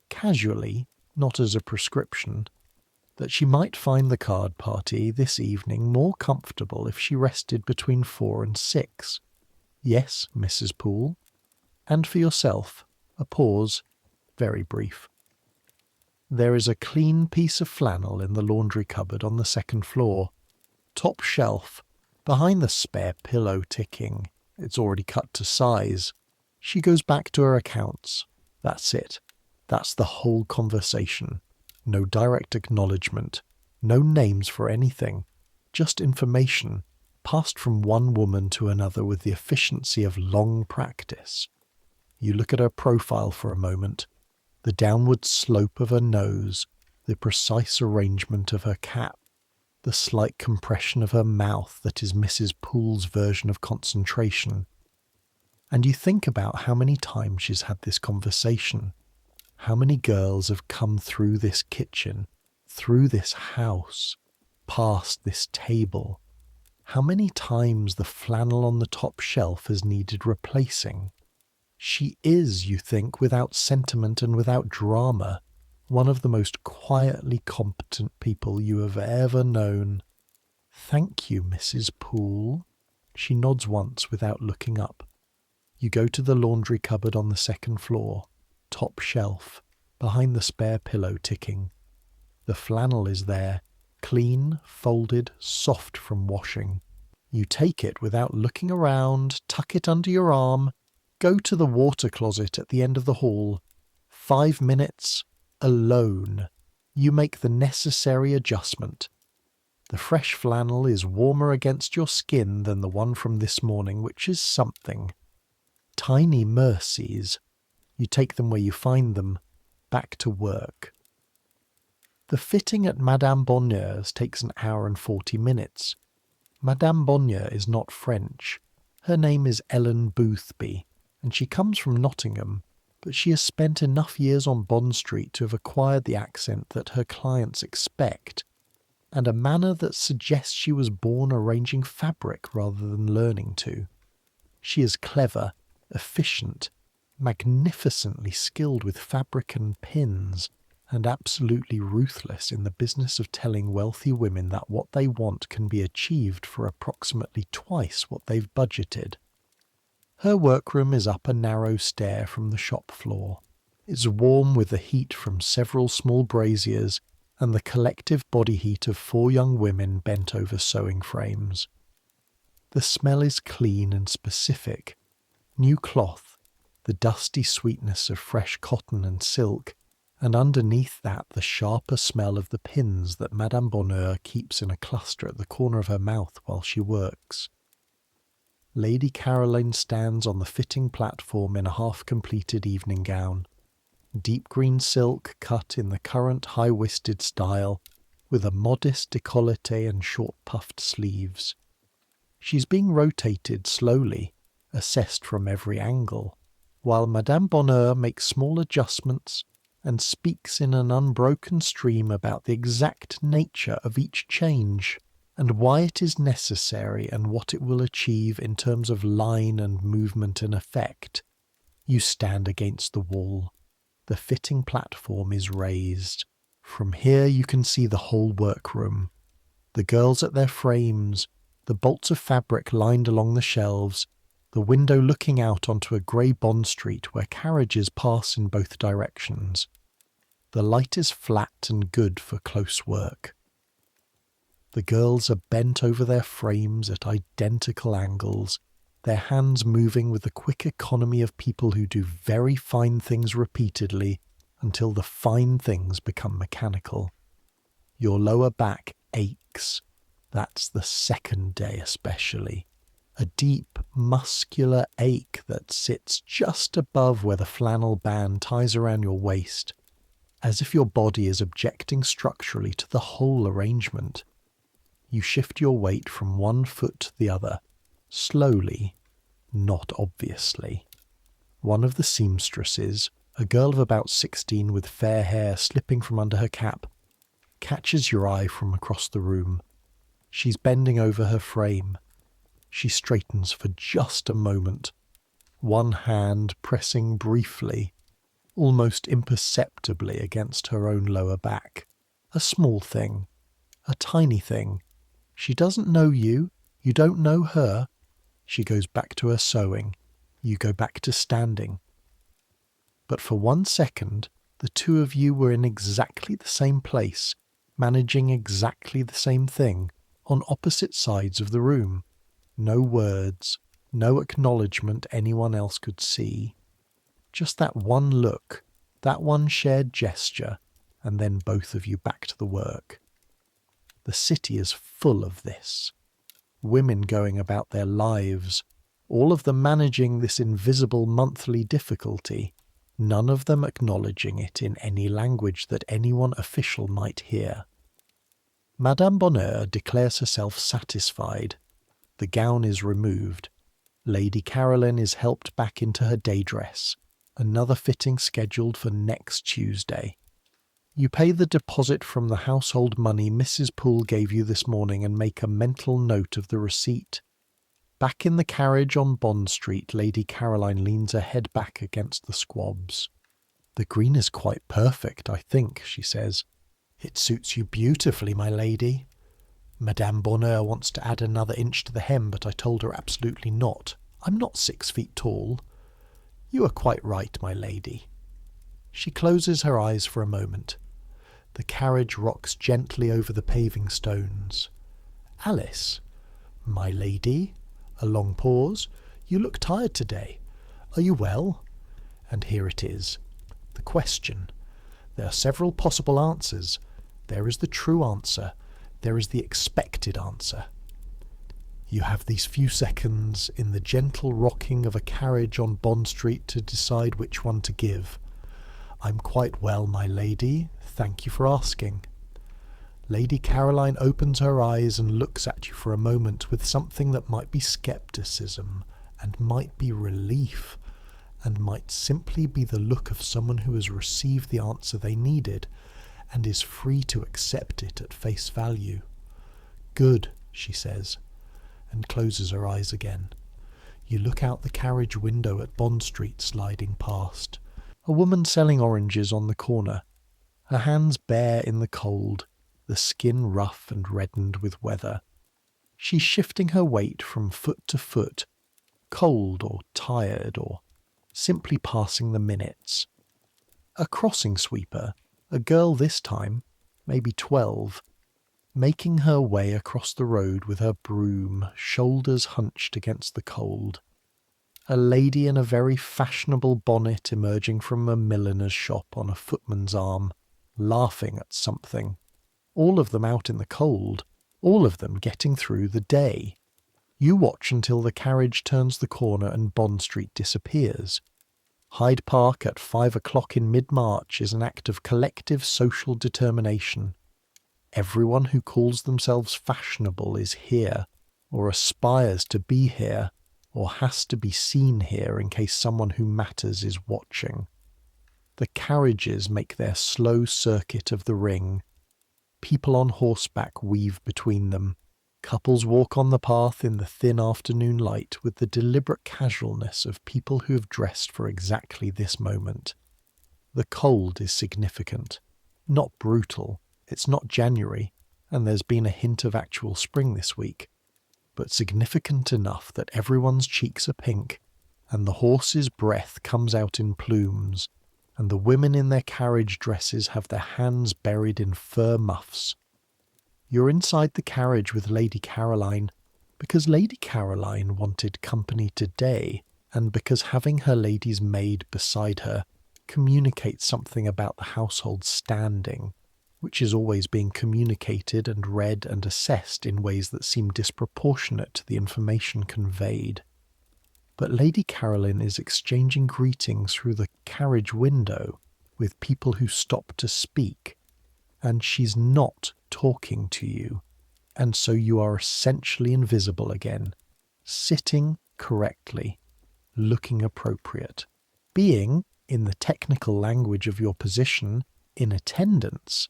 casually, not as a prescription, that she might find the card party this evening more comfortable if she rested between 4 and 6. Yes, Mrs. Poole. And for yourself, a pause, very brief. There is a clean piece of flannel in the laundry cupboard on the 2nd floor. Top shelf, Behind the spare pillow ticking, it's already cut to size, she goes back to her accounts. That's it. That's the whole conversation. No direct acknowledgement. No names for anything. Just information, passed from one woman to another with the efficiency of long practice. You look at her profile for a moment. The downward slope of her nose, the precise arrangement of her cap, the slight compression of her mouth that is Mrs. Poole's version of concentration. And you think about how many times she's had this conversation. How many girls have come through this kitchen, through this house, past this table. How many times the flannel on the top shelf has needed replacing. She is, you think, without sentiment and without drama, one of the most quietly competent people you have ever known. Thank you, Mrs. Poole. She nods once without looking up. You go to the laundry cupboard on the second floor, top shelf, behind the spare pillow ticking. The flannel is there, clean, folded, soft from washing. You take it without looking around, tuck it under your arm, go to the water closet at the end of the hall. 5 minutes, alone. You make the necessary adjustment. The fresh flannel is warmer against your skin than the one from this morning, which is something. Tiny mercies. You take them where you find them. Back to work. The fitting at Madame Bonnier's takes an hour and 40 minutes. Madame Bonnier is not French. Her name is Ellen Boothby, and she comes from Nottingham, but she has spent enough years on Bond Street to have acquired the accent that her clients expect, and a manner that suggests she was born arranging fabric rather than learning to. She is clever, efficient, magnificently skilled with fabric and pins, and absolutely ruthless in the business of telling wealthy women that what they want can be achieved for approximately twice what they've budgeted. Her workroom is up a narrow stair from the shop floor. It's warm with the heat from several small braziers and the collective body heat of 4 young women bent over sewing frames. The smell is clean and specific. New cloth, the dusty sweetness of fresh cotton and silk, and underneath that the sharper smell of the pins that Madame Bonheur keeps in a cluster at the corner of her mouth while she works. Lady Caroline stands on the fitting platform in a half-completed evening gown. Deep green silk cut in the current high-waisted style, with a modest décolleté and short puffed sleeves. She's being rotated slowly, assessed from every angle, while Madame Bonheur makes small adjustments and speaks in an unbroken stream about the exact nature of each change, and why it is necessary and what it will achieve in terms of line and movement and effect. You stand against the wall. The fitting platform is raised. From here you can see the whole workroom. The girls at their frames, the bolts of fabric lined along the shelves, the window looking out onto a grey Bond Street where carriages pass in both directions. The light is flat and good for close work. The girls are bent over their frames at identical angles, their hands moving with the quick economy of people who do very fine things repeatedly until the fine things become mechanical. Your lower back aches. That's the second day especially. A deep, muscular ache that sits just above where the flannel band ties around your waist, as if your body is objecting structurally to the whole arrangement. You shift your weight from one foot to the other, slowly, not obviously. One of the seamstresses, a girl of about 16 with fair hair slipping from under her cap, catches your eye from across the room. She's bending over her frame. She straightens for just a moment, one hand pressing briefly, almost imperceptibly against her own lower back. A small thing, a tiny thing. She doesn't know you, you don't know her. She goes back to her sewing. You go back to standing. But for 1 second, the two of you were in exactly the same place, managing exactly the same thing, on opposite sides of the room. No words, no acknowledgement anyone else could see. Just that one look, that one shared gesture, and then both of you back to the work. The city is full of this. Women going about their lives, all of them managing this invisible monthly difficulty, none of them acknowledging it in any language that anyone official might hear. Madame Bonheur declares herself satisfied. The gown is removed. Lady Caroline is helped back into her day dress. Another fitting scheduled for next Tuesday. You pay the deposit from the household money Mrs. Poole gave you this morning and make a mental note of the receipt. Back in the carriage on Bond Street, Lady Caroline leans her head back against the squabs. "The green is quite perfect, I think," she says. "It suits you beautifully, my lady. Madame Bonheur wants to add another inch to the hem, but I told her absolutely not. I'm not 6 feet tall." "You are quite right, my lady." She closes her eyes for a moment. The carriage rocks gently over the paving stones. "Alice." "My lady." A long pause. "You look tired today. Are you well?" And here it is. The question. There are several possible answers. There is the true answer. There is the expected answer. You have these few seconds in the gentle rocking of a carriage on Bond Street to decide which one to give. "I'm quite well, my lady. Thank you for asking." Lady Caroline opens her eyes and looks at you for a moment with something that might be scepticism, and might be relief, and might simply be the look of someone who has received the answer they needed, and is free to accept it at face value. "Good," she says, and closes her eyes again. You look out the carriage window at Bond Street sliding past. A woman selling oranges on the corner, her hands bare in the cold, the skin rough and reddened with weather. She's shifting her weight from foot to foot, cold or tired or simply passing the minutes. A crossing sweeper, a girl this time, maybe 12, making her way across the road with her broom, shoulders hunched against the cold. A lady in a very fashionable bonnet emerging from a milliner's shop on a footman's arm, laughing at something. All of them out in the cold, all of them getting through the day. You watch until the carriage turns the corner and Bond Street disappears. Hyde Park at 5 o'clock in mid-March is an act of collective social determination. Everyone who calls themselves fashionable is here, or aspires to be here, or has to be seen here in case someone who matters is watching. The carriages make their slow circuit of the ring. People on horseback weave between them. Couples walk on the path in the thin afternoon light with the deliberate casualness of people who have dressed for exactly this moment. The cold is significant. Not brutal. It's not January, and there's been a hint of actual spring this week, but significant enough that everyone's cheeks are pink, and the horse's breath comes out in plumes, and the women in their carriage dresses have their hands buried in fur muffs. You're inside the carriage with Lady Caroline, because Lady Caroline wanted company today, and because having her lady's maid beside her communicates something about the household's standing, which is always being communicated and read and assessed in ways that seem disproportionate to the information conveyed. But Lady Caroline is exchanging greetings through the carriage window with people who stop to speak, and she's not talking to you, and so you are essentially invisible again, sitting correctly, looking appropriate, being, in the technical language of your position, in attendance.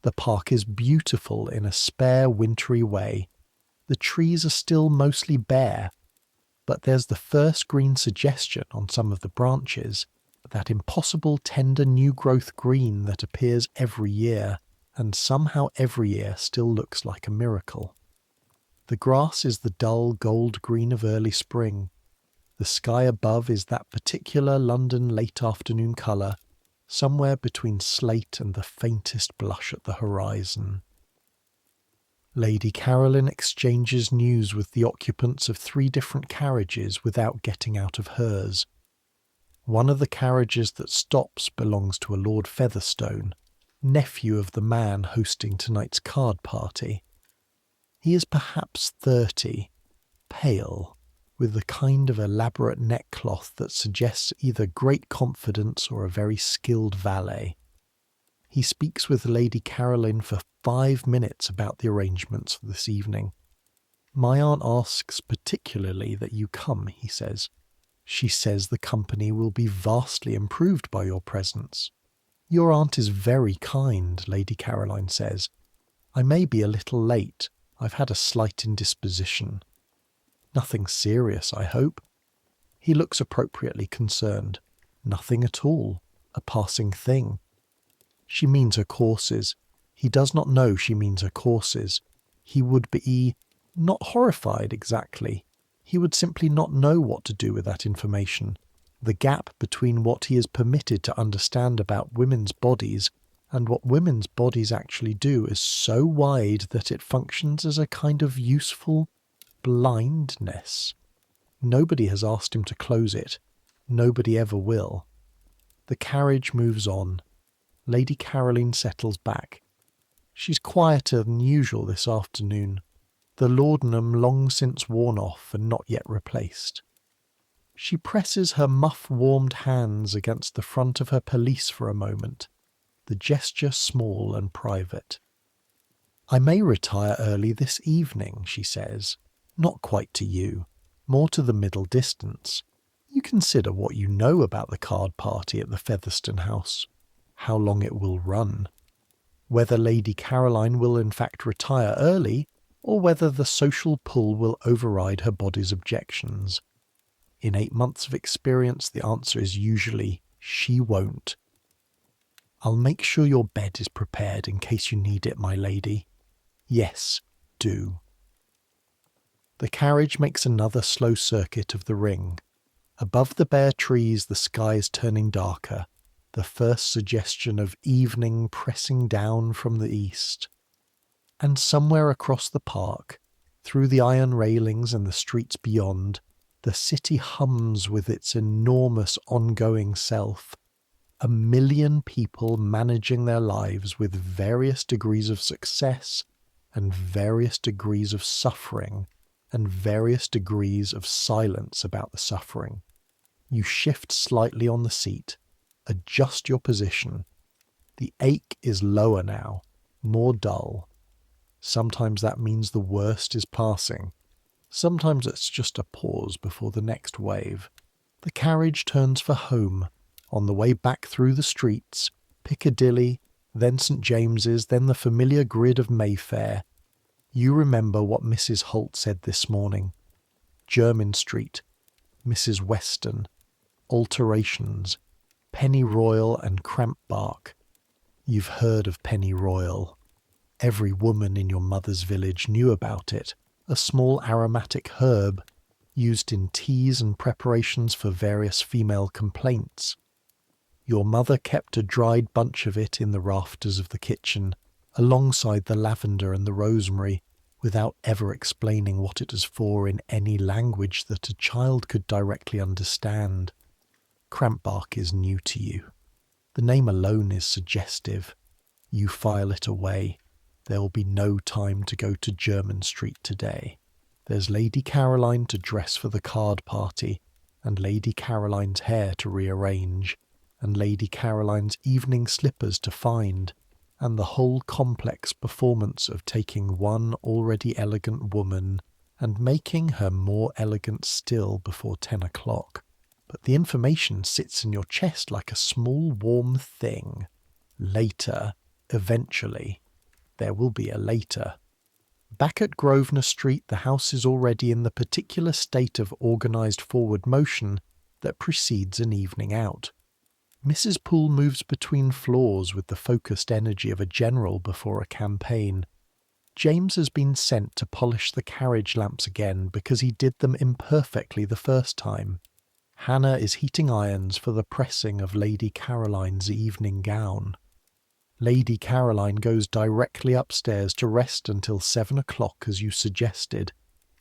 The park is beautiful in a spare, wintry way. The trees are still mostly bare, but there's the first green suggestion on some of the branches, that impossible tender new growth green that appears every year, and somehow every year still looks like a miracle. The grass is the dull gold green of early spring. The sky above is that particular London late afternoon colour, somewhere between slate and the faintest blush at the horizon. Lady Caroline exchanges news with the occupants of 3 different carriages without getting out of hers. One of the carriages that stops belongs to a Lord Featherstone, nephew of the man hosting tonight's card party. He is perhaps 30, pale, with the kind of elaborate neckcloth that suggests either great confidence or a very skilled valet. He speaks with Lady Caroline for 5 minutes about the arrangements for this evening. My aunt asks particularly that you come, he says. She says the company will be vastly improved by your presence. Your aunt is very kind, Lady Caroline says. I may be a little late. I've had a slight indisposition. Nothing serious, I hope. He looks appropriately concerned. Nothing at all. A passing thing. She means her courses. He does not know she means her courses. He would be not horrified exactly. He would simply not know what to do with that information. The gap between what he is permitted to understand about women's bodies and what women's bodies actually do is so wide that it functions as a kind of useful blindness. Nobody has asked him to close it. Nobody ever will. The carriage moves on. Lady Caroline settles back. She's quieter than usual this afternoon, the laudanum long since worn off and not yet replaced. She presses her muff-warmed hands against the front of her pelisse for a moment, the gesture small and private. I may retire early this evening, she says, not quite to you, more to the middle distance. You consider what you know about the card party at the Featherstone house, how long it will run, whether Lady Caroline will in fact retire early, or whether the social pull will override her body's objections. In 8 months of experience, the answer is usually, she won't. I'll make sure your bed is prepared in case you need it, my lady. Yes, do. The carriage makes another slow circuit of the ring. Above the bare trees, the sky is turning darker, the first suggestion of evening pressing down from the east. And somewhere across the park, through the iron railings and the streets beyond, the city hums with its enormous ongoing self. 1 million people managing their lives with various degrees of success and various degrees of suffering and various degrees of silence about the suffering. You shift slightly on the seat, adjust your position. The ache is lower now, more dull. Sometimes that means the worst is passing. Sometimes it's just a pause before the next wave. The carriage turns for home, on the way back through the streets, Piccadilly, then St. James's, then the familiar grid of Mayfair. You remember what Mrs. Holt said this morning. Jermyn Street, Mrs. Weston, alterations, Penny Royal and Cramp Bark. You've heard of Penny Royal. Every woman in your mother's village knew about it. A small aromatic herb used in teas and preparations for various female complaints. Your mother kept a dried bunch of it in the rafters of the kitchen, alongside the lavender and the rosemary, without ever explaining what it is for in any language that a child could directly understand. Crampbark is new to you. The name alone is suggestive. You file it away. There will be no time to go to Jermyn Street today. There's Lady Caroline to dress for the card party, and Lady Caroline's hair to rearrange, and Lady Caroline's evening slippers to find, and the whole complex performance of taking one already elegant woman and making her more elegant still before 10 o'clock. But the information sits in your chest like a small warm thing. Later, eventually. There will be a later. Back at Grosvenor Street, the house is already in the particular state of organised forward motion that precedes an evening out. Mrs. Poole moves between floors with the focused energy of a general before a campaign. James has been sent to polish the carriage lamps again because he did them imperfectly the first time. Hannah is heating irons for the pressing of Lady Caroline's evening gown. Lady Caroline goes directly upstairs to rest until 7 o'clock as you suggested,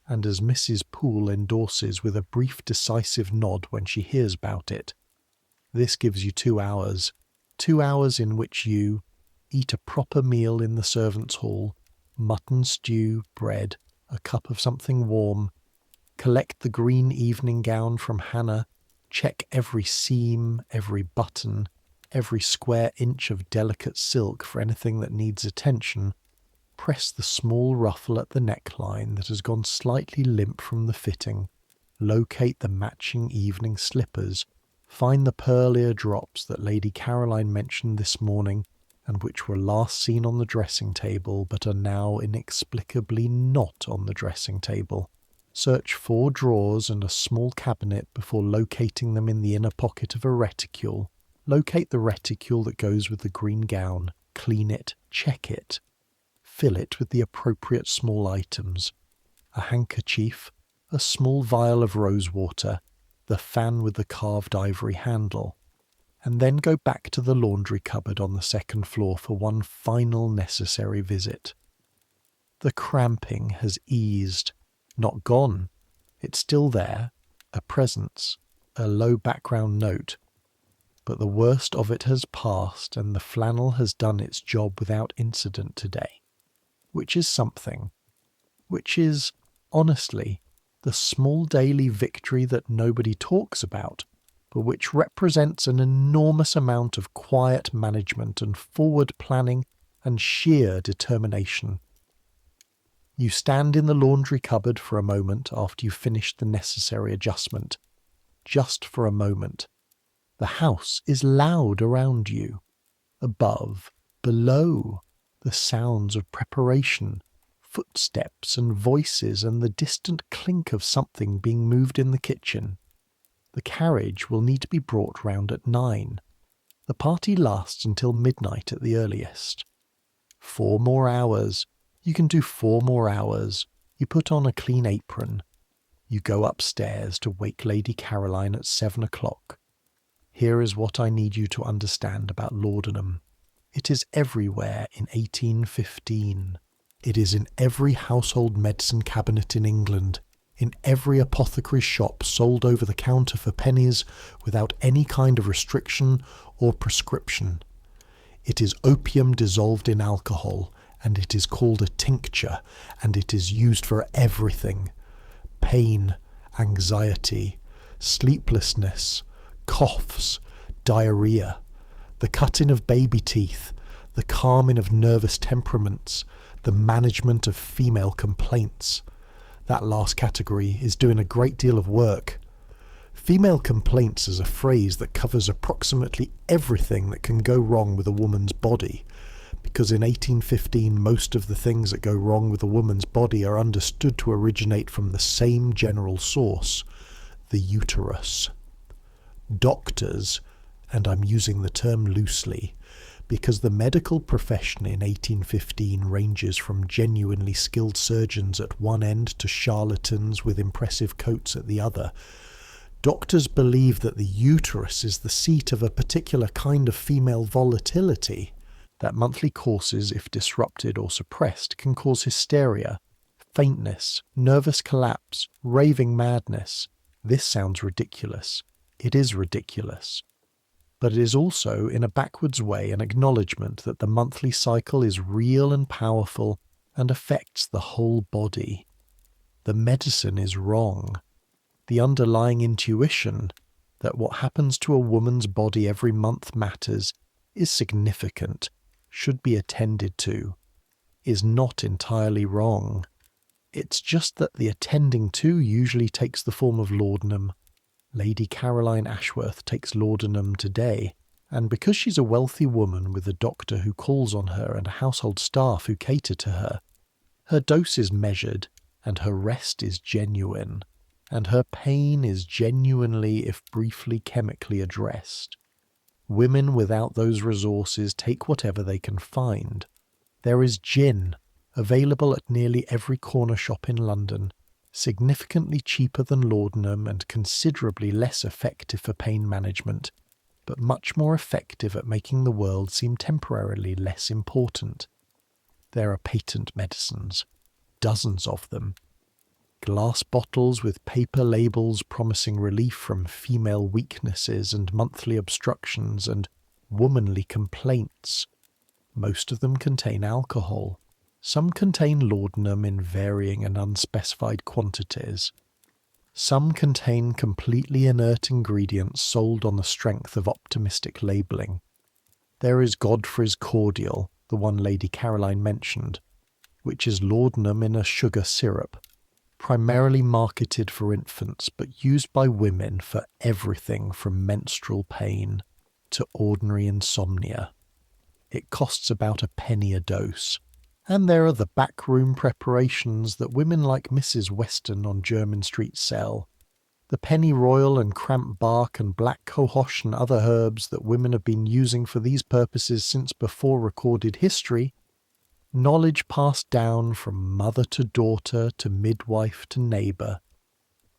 and as Mrs. Poole endorses with a brief decisive nod when she hears about it. This gives you 2 hours. 2 hours in which you eat a proper meal in the servants' hall, mutton stew, bread, a cup of something warm, collect the green evening gown from Hannah, check every seam, every button, every square inch of delicate silk for anything that needs attention, press the small ruffle at the neckline that has gone slightly limp from the fitting, locate the matching evening slippers, find the pearl eardrops that Lady Caroline mentioned this morning and which were last seen on the dressing table but are now inexplicably not on the dressing table. Search 4 drawers and a small cabinet before locating them in the inner pocket of a reticule. Locate the reticule that goes with the green gown, clean it, check it. Fill it with the appropriate small items. A handkerchief, a small vial of rose water, the fan with the carved ivory handle. And then go back to the laundry cupboard on the 2nd floor for one final necessary visit. The cramping has eased, not gone. It's still there, a presence, a low background note. But the worst of it has passed and the flannel has done its job without incident today. Which is something. Which is, honestly, the small daily victory that nobody talks about, but which represents an enormous amount of quiet management and forward planning and sheer determination. You stand in the laundry cupboard for a moment after you've finished the necessary adjustment. Just for a moment. The house is loud around you. Above, below, the sounds of preparation, footsteps and voices and the distant clink of something being moved in the kitchen. The carriage will need to be brought round at 9. The party lasts until midnight at the earliest. 4 more hours. You can do 4 more hours. You put on a clean apron. You go upstairs to wake Lady Caroline at 7 o'clock. Here is what I need you to understand about laudanum. It is everywhere in 1815. It is in every household medicine cabinet in England, in every apothecary's shop sold over the counter for pennies without any kind of restriction or prescription. It is opium dissolved in alcohol, and it is called a tincture, and it is used for everything. Pain, anxiety, sleeplessness, coughs, diarrhea, the cutting of baby teeth, the calming of nervous temperaments, the management of female complaints. That last category is doing a great deal of work. Female complaints is a phrase that covers approximately everything that can go wrong with a woman's body, because in 1815 most of the things that go wrong with a woman's body are understood to originate from the same general source, the uterus. Doctors, and I'm using the term loosely, because the medical profession in 1815 ranges from genuinely skilled surgeons at one end to charlatans with impressive coats at the other. Doctors believe that the uterus is the seat of a particular kind of female volatility, that monthly courses, if disrupted or suppressed, can cause hysteria, faintness, nervous collapse, raving madness. This sounds ridiculous. It is ridiculous. But it is also, in a backwards way, an acknowledgement that the monthly cycle is real and powerful and affects the whole body. The medicine is wrong. The underlying intuition that what happens to a woman's body every month matters, is significant, should be attended to, is not entirely wrong. It's just that the attending to usually takes the form of laudanum. Lady Caroline Ashworth takes laudanum today, and because she's a wealthy woman with a doctor who calls on her and a household staff who cater to her, her dose is measured, and her rest is genuine, and her pain is genuinely, if briefly, chemically addressed. Women without those resources take whatever they can find. There is gin, available at nearly every corner shop in London, significantly cheaper than laudanum and considerably less effective for pain management. but much more effective at making the world seem temporarily less important. There are patent medicines, dozens of them. Glass bottles with paper labels promising relief from female weaknesses and monthly obstructions and womanly complaints. Most of them contain alcohol. Some contain laudanum in varying and unspecified quantities. Some contain completely inert ingredients sold on the strength of optimistic labelling. There is Godfrey's cordial, the one Lady Caroline mentioned, which is laudanum in a sugar syrup, primarily marketed for infants but used by women for everything from menstrual pain to ordinary insomnia. It costs about a penny a dose. And there are the backroom preparations that women like Mrs. Weston on Jermyn Street sell. The pennyroyal and cramp bark and black cohosh and other herbs that women have been using for these purposes since before recorded history. Knowledge passed down from mother to daughter to midwife to neighbour.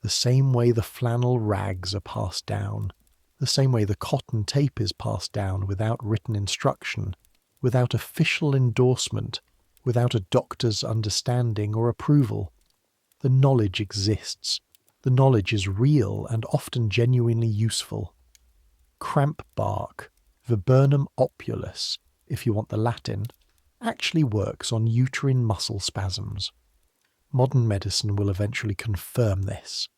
The same way the flannel rags are passed down. The same way the cotton tape is passed down without written instruction, without official endorsement, without a doctor's understanding or approval. The knowledge exists. The knowledge is real and often genuinely useful. Cramp bark, Viburnum opulus, if you want the Latin, actually works on uterine muscle spasms. Modern medicine will eventually confirm this.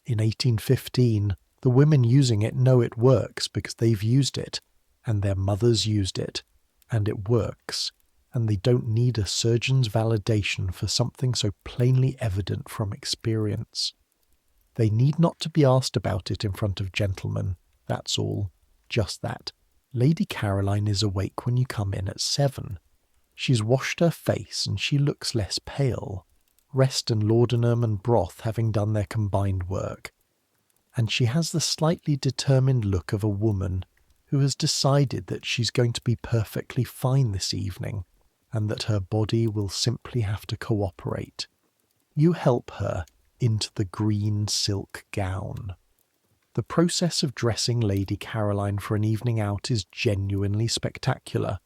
In 1815, the women using it know it works because they've used it, and their mothers used it, and it works. And they don't need a surgeon's validation for something so plainly evident from experience. They need not to be asked about it in front of gentlemen, that's all, just that. Lady Caroline is awake when you come in at 7. She's washed her face and she looks less pale, rest and laudanum and broth having done their combined work. And she has the slightly determined look of a woman who has decided that she's going to be perfectly fine this evening, and that her body will simply have to cooperate. You help her into the green silk gown. The process of dressing Lady Caroline for an evening out is genuinely spectacular,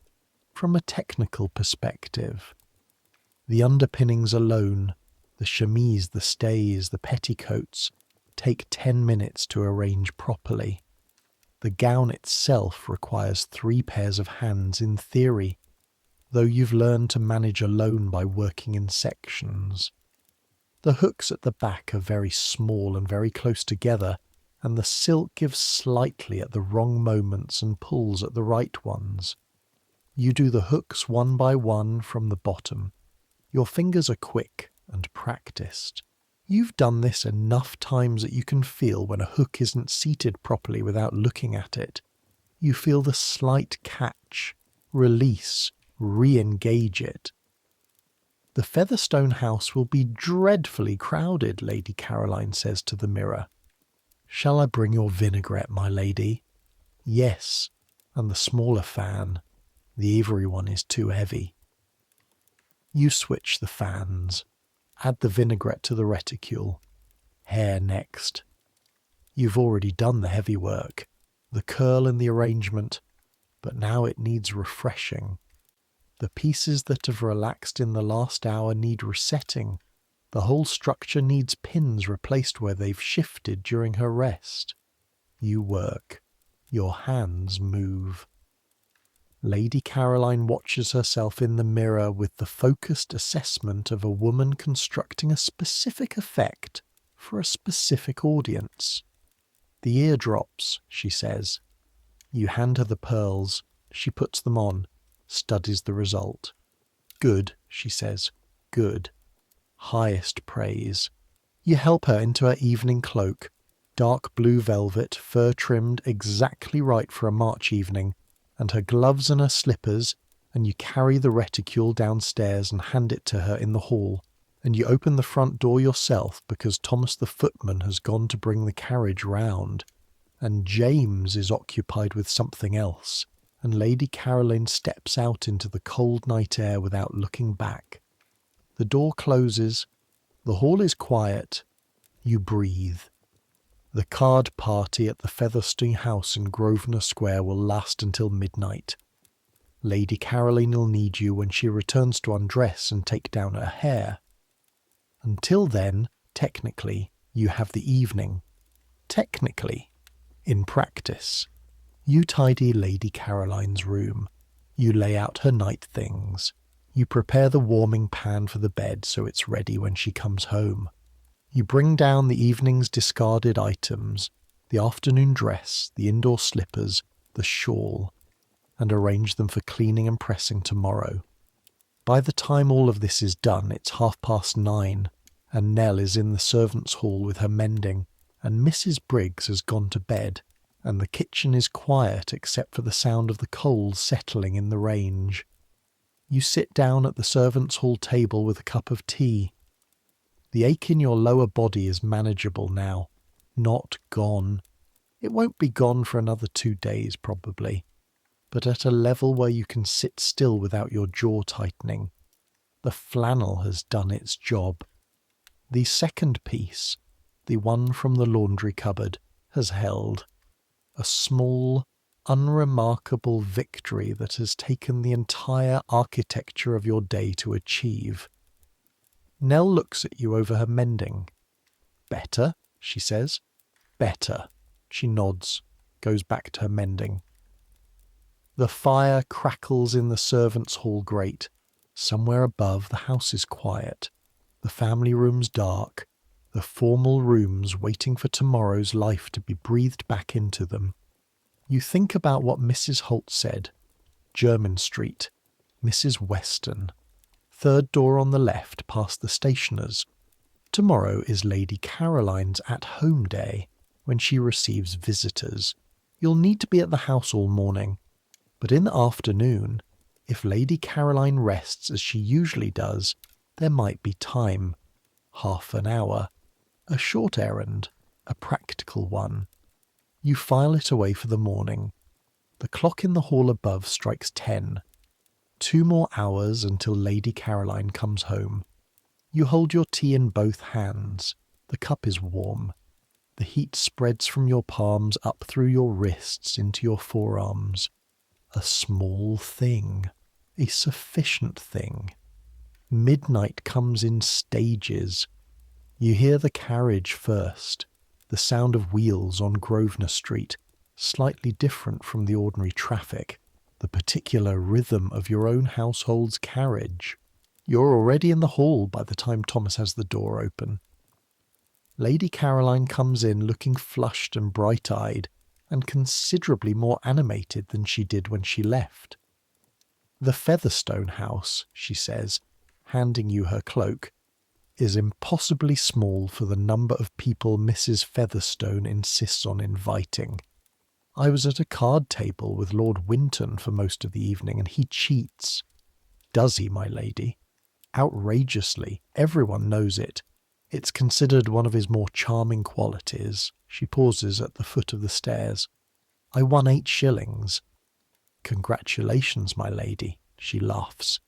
from a technical perspective. The underpinnings alone, the chemise, the stays, the petticoats, take 10 minutes to arrange properly. The gown itself requires 3 pairs of hands in theory, though you've learned to manage alone by working in sections. The hooks at the back are very small and very close together, and the silk gives slightly at the wrong moments and pulls at the right ones. You do the hooks one by one from the bottom. Your fingers are quick and practiced. You've done this enough times that you can feel when a hook isn't seated properly without looking at it. You feel the slight catch, release, re-engage it. The Featherstone house will be dreadfully crowded, Lady Caroline says to the mirror. Shall I bring your vinaigrette, my lady? Yes, and the smaller fan. The Avery one is too heavy. You switch the fans. Add the vinaigrette to the reticule. Hair next. You've already done the heavy work, the curl and the arrangement, but now it needs refreshing. The pieces that have relaxed in the last hour need resetting. The whole structure needs pins replaced where they've shifted during her rest. You work. Your hands move. Lady Caroline watches herself in the mirror with the focused assessment of a woman constructing a specific effect for a specific audience. The eardrops, she says. You hand her the pearls. She puts them on, studies the result. Good, she says. Good. Highest praise. You help her into her evening cloak, dark blue velvet, fur-trimmed, exactly right for a March evening, and her gloves and her slippers, and you carry the reticule downstairs and hand it to her in the hall, and you open the front door yourself because Thomas the footman has gone to bring the carriage round, and James is occupied with something else, and Lady Caroline steps out into the cold night air without looking back. The door closes, the hall is quiet, you breathe. The card party at the Featherstone house in Grosvenor Square will last until midnight. Lady Caroline will need you when she returns to undress and take down her hair. Until then, technically, you have the evening. Technically. In practice, you tidy Lady Caroline's room. You lay out her night things. You prepare the warming pan for the bed so it's ready when she comes home. You bring down the evening's discarded items, the afternoon dress, the indoor slippers, the shawl, and arrange them for cleaning and pressing tomorrow. By the time all of this is done, it's 9:30, and Nell is in the servants' hall with her mending, and Mrs. Briggs has gone to bed, and the kitchen is quiet except for the sound of the coals settling in the range. You sit down at the servants' hall table with a cup of tea. The ache in your lower body is manageable now, not gone. It won't be gone for another 2 days probably, but at a level where you can sit still without your jaw tightening. The flannel has done its job. The second piece, the one from the laundry cupboard, has held. A small, unremarkable victory that has taken the entire architecture of your day to achieve. Nell looks at you over her mending. "Better?" she says. "Better." She nods, goes back to her mending. The fire crackles in the servants' hall grate. Somewhere above, the house is quiet. The family room's dark. The formal rooms waiting for tomorrow's life to be breathed back into them. You think about what Mrs. Holt said. Jermyn Street. Mrs. Weston. Third door on the left, past the stationer's. Tomorrow is Lady Caroline's at-home day, when she receives visitors. You'll need to be at the house all morning. But in the afternoon, if Lady Caroline rests as she usually does, there might be time. Half an hour. A short errand. A practical one. You file it away for the morning. The clock in the hall above strikes 10. 2 more hours until Lady Caroline comes home. You hold your tea in both hands. The cup is warm. The heat spreads from your palms up through your wrists into your forearms. A small thing. A sufficient thing. Midnight comes in stages. You hear the carriage first. The sound of wheels on Grosvenor Street, slightly different from the ordinary traffic. The particular rhythm of your own household's carriage. You're already in the hall by the time Thomas has the door open. Lady Caroline comes in looking flushed and bright-eyed, and considerably more animated than she did when she left. "The Featherstone house," she says, handing you her cloak, "is impossibly small for the number of people Mrs. Featherstone insists on inviting. I was at a card table with Lord Winton for most of the evening, and he cheats." "Does he, my lady?" "Outrageously. Everyone knows it. It's considered one of his more charming qualities." She pauses at the foot of the stairs. "I won 8 shillings. "Congratulations, my lady," she laughs.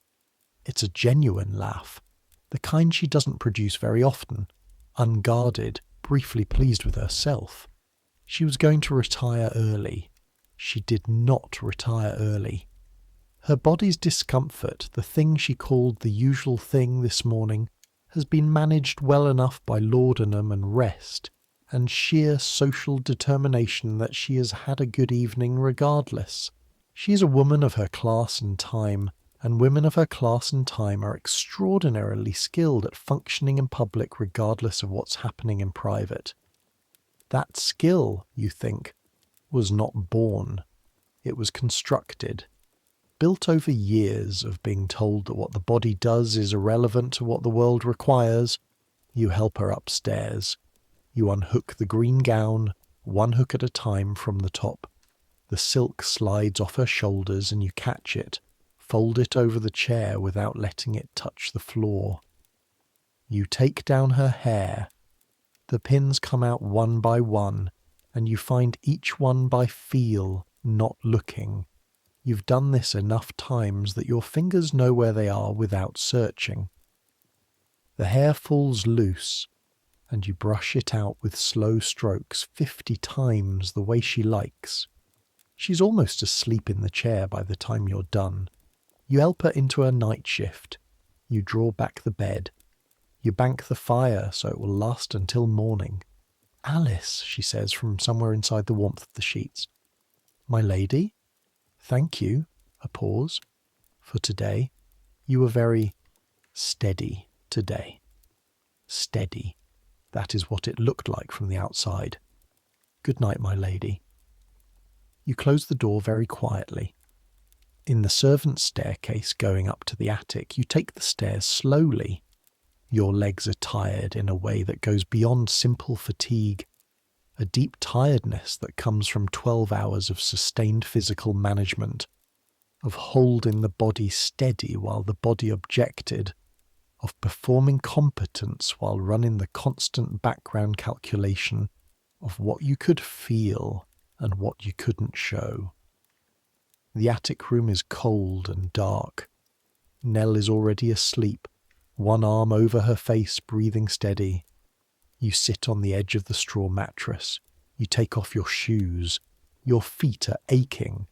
It's a genuine laugh, the kind she doesn't produce very often, unguarded, briefly pleased with herself. She was going to retire early. She did not retire early. Her body's discomfort, the thing she called the usual thing this morning, has been managed well enough by laudanum and rest, and sheer social determination that she has had a good evening regardless. She is a woman of her class and time, and women of her class and time are extraordinarily skilled at functioning in public regardless of what's happening in private. That skill, you think, was not born. It was constructed. Built over years of being told that what the body does is irrelevant to what the world requires. You help her upstairs. You unhook the green gown, 1 hook at a time from the top. The silk slides off her shoulders and you catch it, fold it over the chair without letting it touch the floor. You take down her hair. The pins come out one by one, and you find each one by feel, not looking. You've done this enough times that your fingers know where they are without searching. The hair falls loose. and you brush it out with slow strokes 50 times the way she likes. She's almost asleep in the chair by the time you're done. You help her into her night shift. You draw back the bed. You bank the fire so it will last until morning. "Alice," she says from somewhere inside the warmth of the sheets. "My lady? Thank you." A pause. "For today. You were very steady today." Steady. That is what it looked like from the outside. "Good night, my lady." You close the door very quietly. In the servants' staircase going up to the attic, you take the stairs slowly. Your legs are tired in a way that goes beyond simple fatigue, a deep tiredness that comes from 12 hours of sustained physical management, of holding the body steady while the body objected, of performing competence while running the constant background calculation of what you could feel and what you couldn't show. The attic room is cold and dark. Nell is already asleep, one arm over her face, breathing steady. You sit on the edge of the straw mattress. You take off your shoes. Your feet are aching.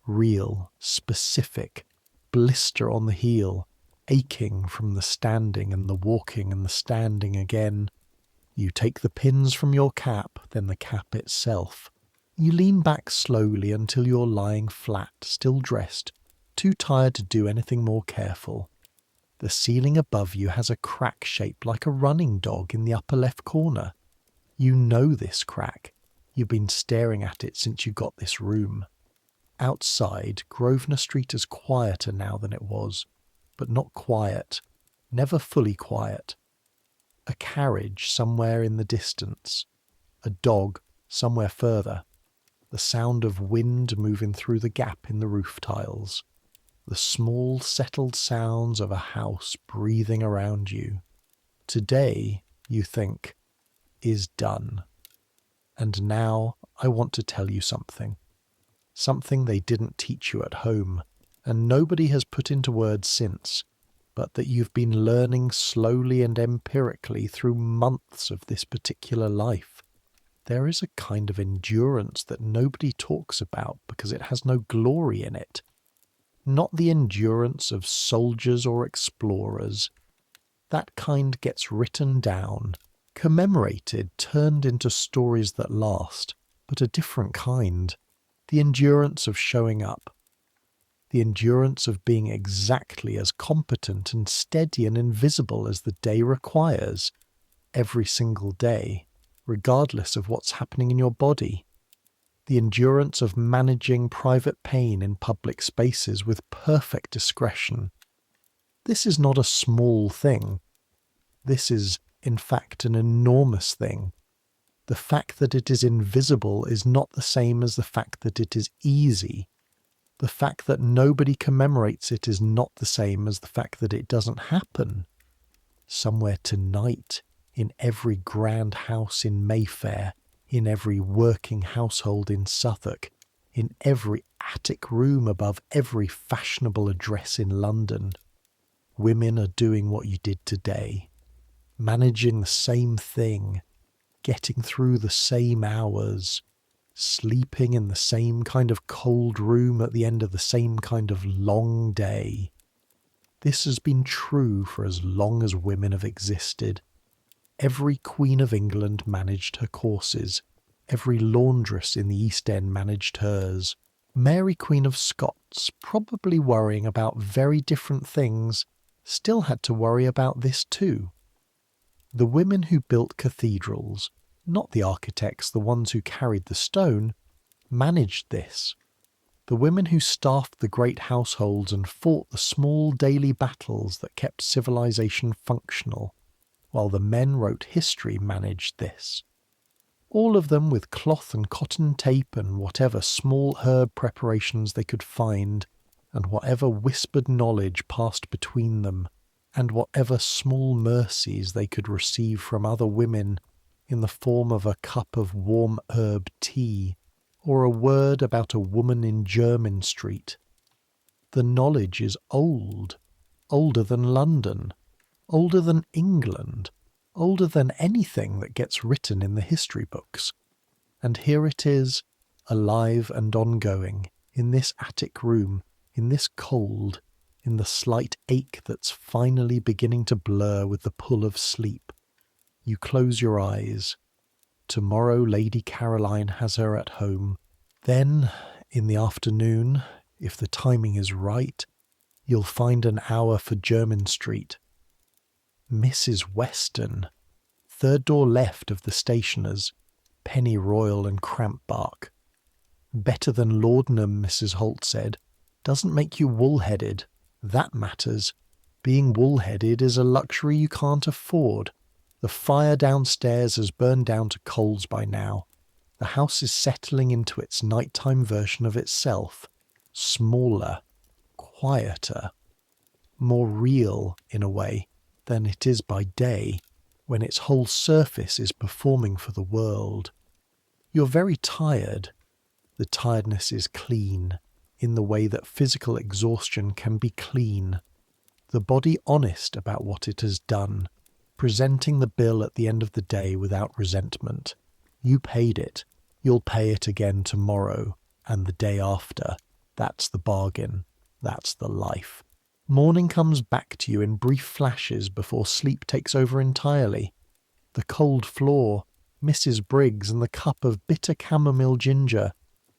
Real, specific, blister on the heel, aching from the standing and the walking and the standing again. You take the pins from your cap, then the cap itself. You lean back slowly until you're lying flat, still dressed, too tired to do anything more careful. The ceiling above you has a crack shaped like a running dog in the upper left corner. You know this crack. You've been staring at it since you got this room. Outside, Grosvenor Street is quieter now than it was, but not quiet, never fully quiet. A carriage somewhere in the distance, a dog somewhere further, the sound of wind moving through the gap in the roof tiles, the small settled sounds of a house breathing around you. Today, you think, is done. And now I want to tell you something. Something they didn't teach you at home, and nobody has put into words since, but that you've been learning slowly and empirically through months of this particular life. There is a kind of endurance that nobody talks about because it has no glory in it. Not the endurance of soldiers or explorers. That kind gets written down, commemorated, turned into stories that last, but a different kind. The endurance of showing up. The endurance of being exactly as competent and steady and invisible as the day requires, every single day, regardless of what's happening in your body. The endurance of managing private pain in public spaces with perfect discretion. This is not a small thing. This is, in fact, an enormous thing. The fact that it is invisible is not the same as the fact that it is easy. The fact that nobody commemorates it is not the same as the fact that it doesn't happen. Somewhere tonight, in every grand house in Mayfair, in every working household in Suffolk, in every attic room above every fashionable address in London, women are doing what you did today, managing the same thing, getting through the same hours, sleeping in the same kind of cold room at the end of the same kind of long day. This has been true for as long as women have existed. Every Queen of England managed her courses. Every laundress in the East End managed hers. Mary Queen of Scots, probably worrying about very different things, still had to worry about this too. The women who built cathedrals, not the architects, the ones who carried the stone, managed this. The women who staffed the great households and fought the small daily battles that kept civilization functional, while the men wrote history, managed this. All of them with cloth and cotton tape and whatever small herb preparations they could find, and whatever whispered knowledge passed between them, and whatever small mercies they could receive from other women in the form of a cup of warm herb tea, or a word about a woman in Jermyn Street. The knowledge is old, older than London, older than England, older than anything that gets written in the history books. And here it is, alive and ongoing, in this attic room, in this cold, in the slight ache that's finally beginning to blur with the pull of sleep. You close your eyes. Tomorrow Lady Caroline has her at home. Then, in the afternoon, if the timing is right, you'll find an hour for Jermyn Street. Mrs. Weston, third door left of the stationers, penny royal and cramp bark. Better than laudanum, Mrs. Holt said. Doesn't make you wool-headed. That matters. Being wool-headed is a luxury you can't afford. The fire downstairs has burned down to coals by now. The house is settling into its nighttime version of itself. Smaller, quieter, more real, in a way, than it is by day, when its whole surface is performing for the world. You're very tired. The tiredness is clean, in the way that physical exhaustion can be clean. The body honest about what it has done, presenting the bill at the end of the day without resentment. You paid it. You'll pay it again tomorrow, and the day after. That's the bargain. That's the life. Morning comes back to you in brief flashes before sleep takes over entirely. The cold floor, Mrs. Briggs and the cup of bitter chamomile ginger,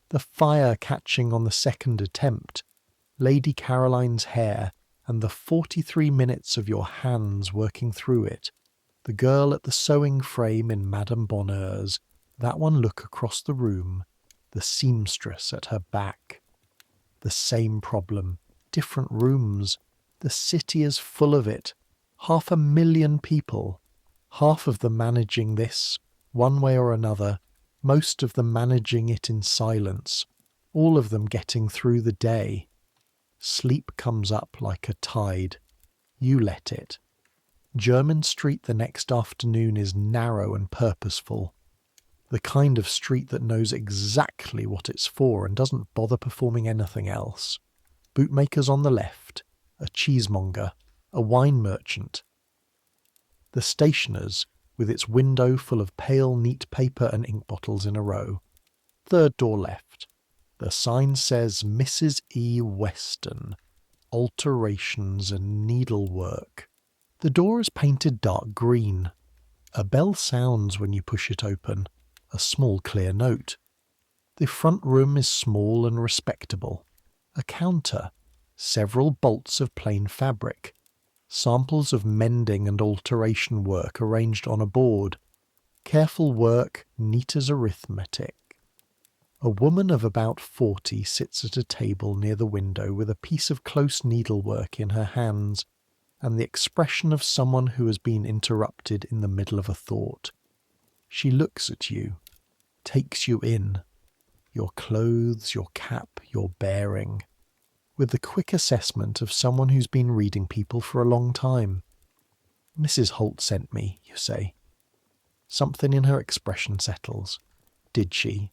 the fire catching on the second attempt, Lady Caroline's hair, and the 43 minutes of your hands working through it, the girl at the sewing frame in Madame Bonheur's, that one look across the room, the seamstress at her back. The same problem, different rooms. The city is full of it. 500,000 people. Half of them managing this, one way or another. Most of them managing it in silence. All of them getting through the day. Sleep comes up like a tide. You let it. Jermyn Street the next afternoon is narrow and purposeful. The kind of street that knows exactly what it's for and doesn't bother performing anything else. Bootmakers on the left, a cheesemonger, a wine merchant. The stationer's, with its window full of pale neat paper and ink bottles in a row. Third door left. The sign says Mrs. E. Weston, alterations and needlework. The door is painted dark green. A bell sounds when you push it open, a small clear note. The front room is small and respectable. A counter, several bolts of plain fabric, samples of mending and alteration work arranged on a board, careful work, neat as arithmetic. A woman of about 40 sits at a table near the window with a piece of close needlework in her hands, and the expression of someone who has been interrupted in the middle of a thought. She looks at you, takes you in, your clothes, your cap, your bearing, with the quick assessment of someone who's been reading people for a long time. Mrs. Holt sent me, you say. Something in her expression settles. Did she?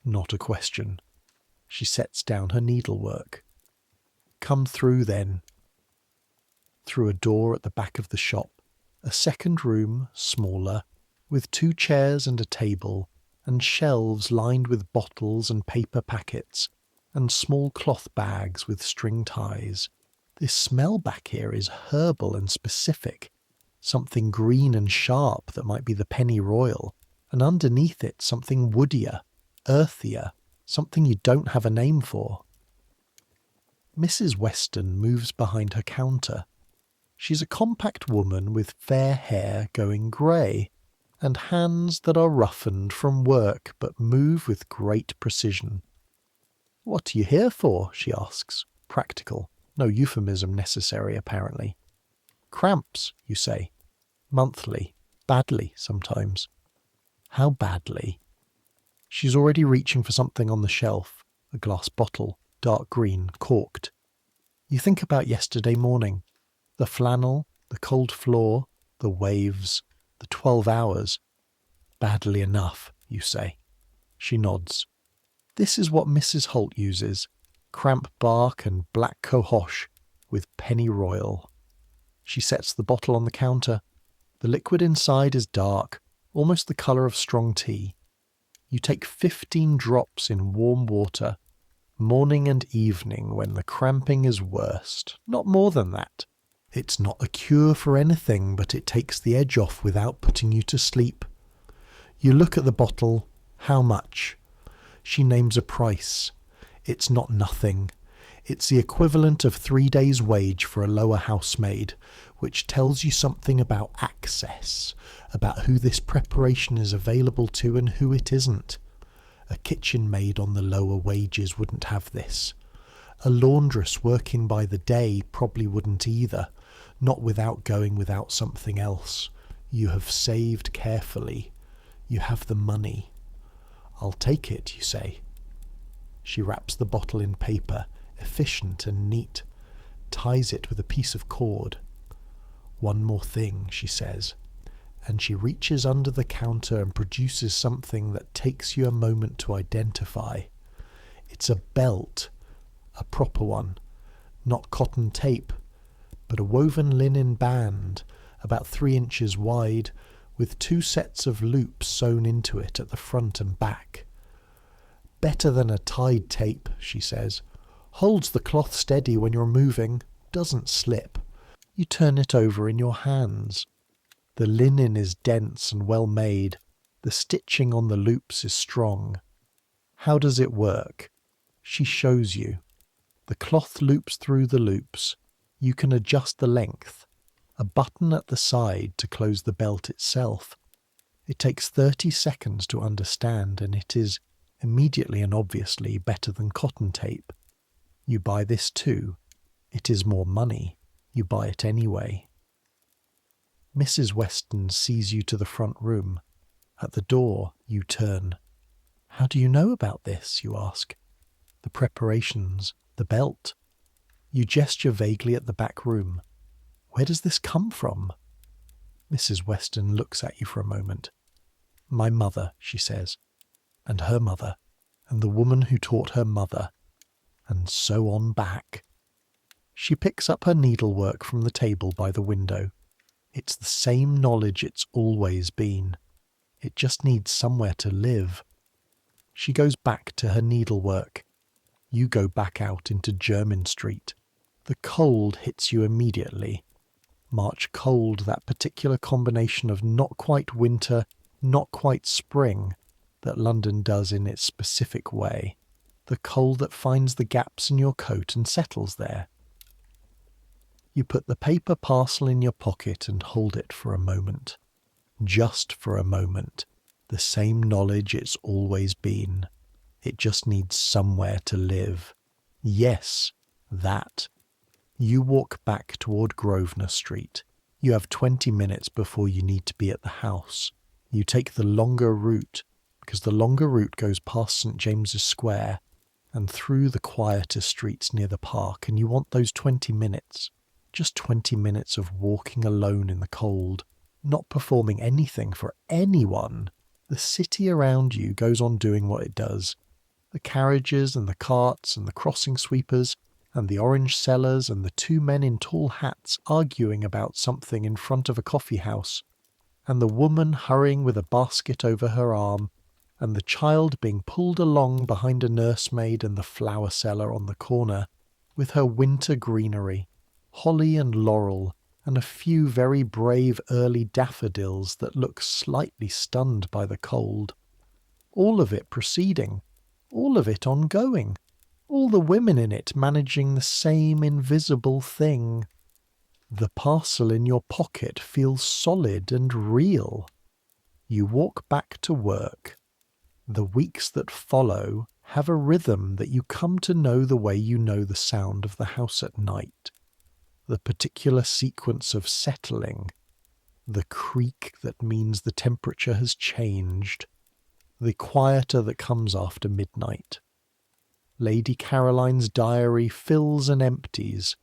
Not a question. She sets down her needlework. Come through then. Through a door at the back of the shop, a second room, smaller, with 2 chairs and a table, and shelves lined with bottles and paper packets, and small cloth bags with string ties. This smell back here is herbal and specific, something green and sharp that might be the penny royal, and underneath it something woodier, earthier, something you don't have a name for. Mrs. Weston moves behind her counter. She's a compact woman with fair hair going grey, and hands that are roughened from work but move with great precision. What are you here for? She asks. Practical. No euphemism necessary, apparently. Cramps, you say. Monthly. Badly, sometimes. How badly? She's already reaching for something on the shelf. A glass bottle, dark green, corked. You think about yesterday morning. The flannel, the cold floor, the waves, the 12 hours. Badly enough, you say. She nods. This is what Mrs. Holt uses. Cramp bark and black cohosh with penny royal. She sets the bottle on the counter. The liquid inside is dark, almost the colour of strong tea. You take 15 drops in warm water, morning and evening when the cramping is worst, not more than that. It's not a cure for anything, but it takes the edge off without putting you to sleep. You look at the bottle. How much? She names a price. It's not nothing. It's the equivalent of 3 days' wage for a lower housemaid, which tells you something about access, about who this preparation is available to and who it isn't. A kitchen maid on the lower wages wouldn't have this. A laundress working by the day probably wouldn't either, not without going without something else. You have saved carefully. You have the money. I'll take it, you say. She wraps the bottle in paper, efficient and neat, ties it with a piece of cord. One more thing, she says, and she reaches under the counter and produces something that takes you a moment to identify. It's a belt, a proper one, not cotton tape, but a woven linen band, about 3 inches wide, with 2 sets of loops sewn into it at the front and back. Better than a tied tape, she says. Holds the cloth steady when you're moving, doesn't slip. You turn it over in your hands. The linen is dense and well made. The stitching on the loops is strong. How does it work? She shows you. The cloth loops through the loops. You can adjust the length. A button at the side to close the belt itself. It takes 30 seconds to understand, and it is immediately and obviously better than cotton tape. You buy this too. It is more money. You buy it anyway. Mrs. Weston sees you to the front room. At the door, you turn. How do you know about this, you ask? The preparations, the belt. You gesture vaguely at the back room. Where does this come from? Mrs. Weston looks at you for a moment. My mother, she says, and her mother, and the woman who taught her mother, and so on back. She picks up her needlework from the table by the window. It's the same knowledge it's always been. It just needs somewhere to live. She goes back to her needlework. You go back out into Jermyn Street. The cold hits you immediately. March cold, that particular combination of not quite winter, not quite spring, that London does in its specific way. The cold that finds the gaps in your coat and settles there. You put the paper parcel in your pocket and hold it for a moment. Just for a moment. The same knowledge it's always been. It just needs somewhere to live. Yes, that. You walk back toward Grosvenor Street. You have 20 minutes before you need to be at the house. You take the longer route, because the longer route goes past St. James's Square and through the quieter streets near the park, and you want those 20 minutes. Just 20 minutes of walking alone in the cold, not performing anything for anyone. The city around you goes on doing what it does. The carriages and the carts and the crossing sweepers and the orange sellers and the 2 men in tall hats arguing about something in front of a coffee house, and the woman hurrying with a basket over her arm, and the child being pulled along behind a nursemaid and the flower seller on the corner with her winter greenery. Holly and laurel, and a few very brave early daffodils that look slightly stunned by the cold. All of it proceeding, all of it ongoing, all the women in it managing the same invisible thing. The parcel in your pocket feels solid and real. You walk back to work. The weeks that follow have a rhythm that you come to know the way you know the sound of the house at night. The particular sequence of settling, the creak that means the temperature has changed, the quieter that comes after midnight. Lady Caroline's diary fills and empties.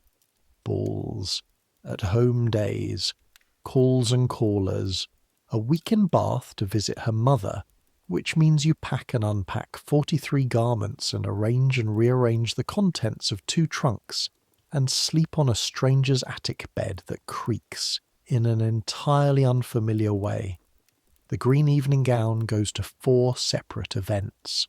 Balls, at-home days, calls and callers, a week in Bath to visit her mother, which means you pack and unpack 43 garments and arrange and rearrange the contents of 2 trunks, and sleep on a stranger's attic bed that creaks. in an entirely unfamiliar way. The green evening gown goes to 4 separate events.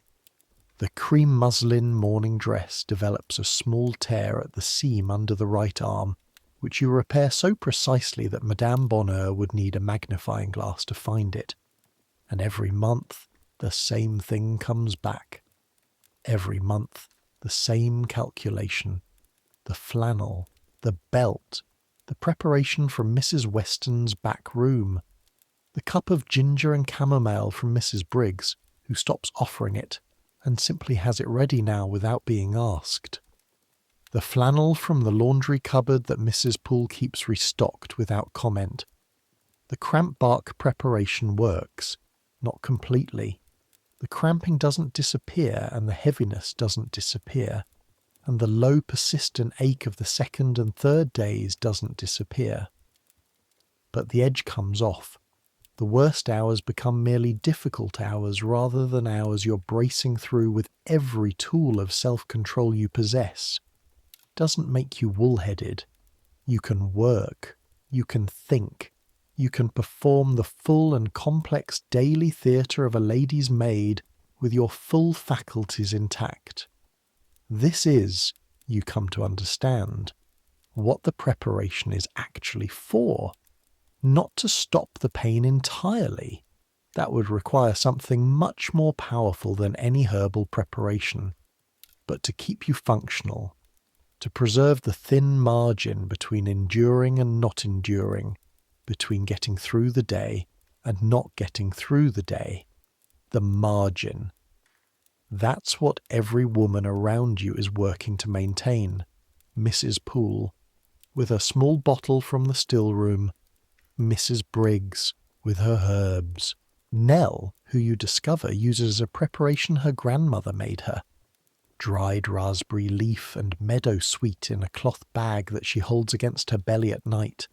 The cream muslin morning dress develops a small tear at the seam under the right arm, which you repair so precisely that Madame Bonheur would need a magnifying glass to find it. And every month, the same thing comes back. Every month, the same calculation. The flannel, the belt, the preparation from Mrs. Weston's back room, the cup of ginger and chamomile from Mrs. Briggs, who stops offering it and simply has it ready now without being asked. The flannel from the laundry cupboard that Mrs. Poole keeps restocked without comment. The cramp bark preparation works, not completely. The cramping doesn't disappear and the heaviness doesn't disappear, and the low persistent ache of the second and third days doesn't disappear. But the edge comes off. The worst hours become merely difficult hours rather than hours you're bracing through with every tool of self-control you possess. Doesn't make you wool-headed. You can work. You can think. You can perform the full and complex daily theatre of a lady's maid with your full faculties intact. This is, you come to understand, what the preparation is actually for. Not to stop the pain entirely. That would require something much more powerful than any herbal preparation. But to keep you functional, to preserve the thin margin between enduring and not enduring, between getting through the day and not getting through the day. The margin. That's what every woman around you is working to maintain. Mrs. Poole, with her small bottle from the still room, Mrs. Briggs, with her herbs, Nell, who you discover uses a preparation her grandmother made her, dried raspberry leaf and meadow sweet in a cloth bag that she holds against her belly at night.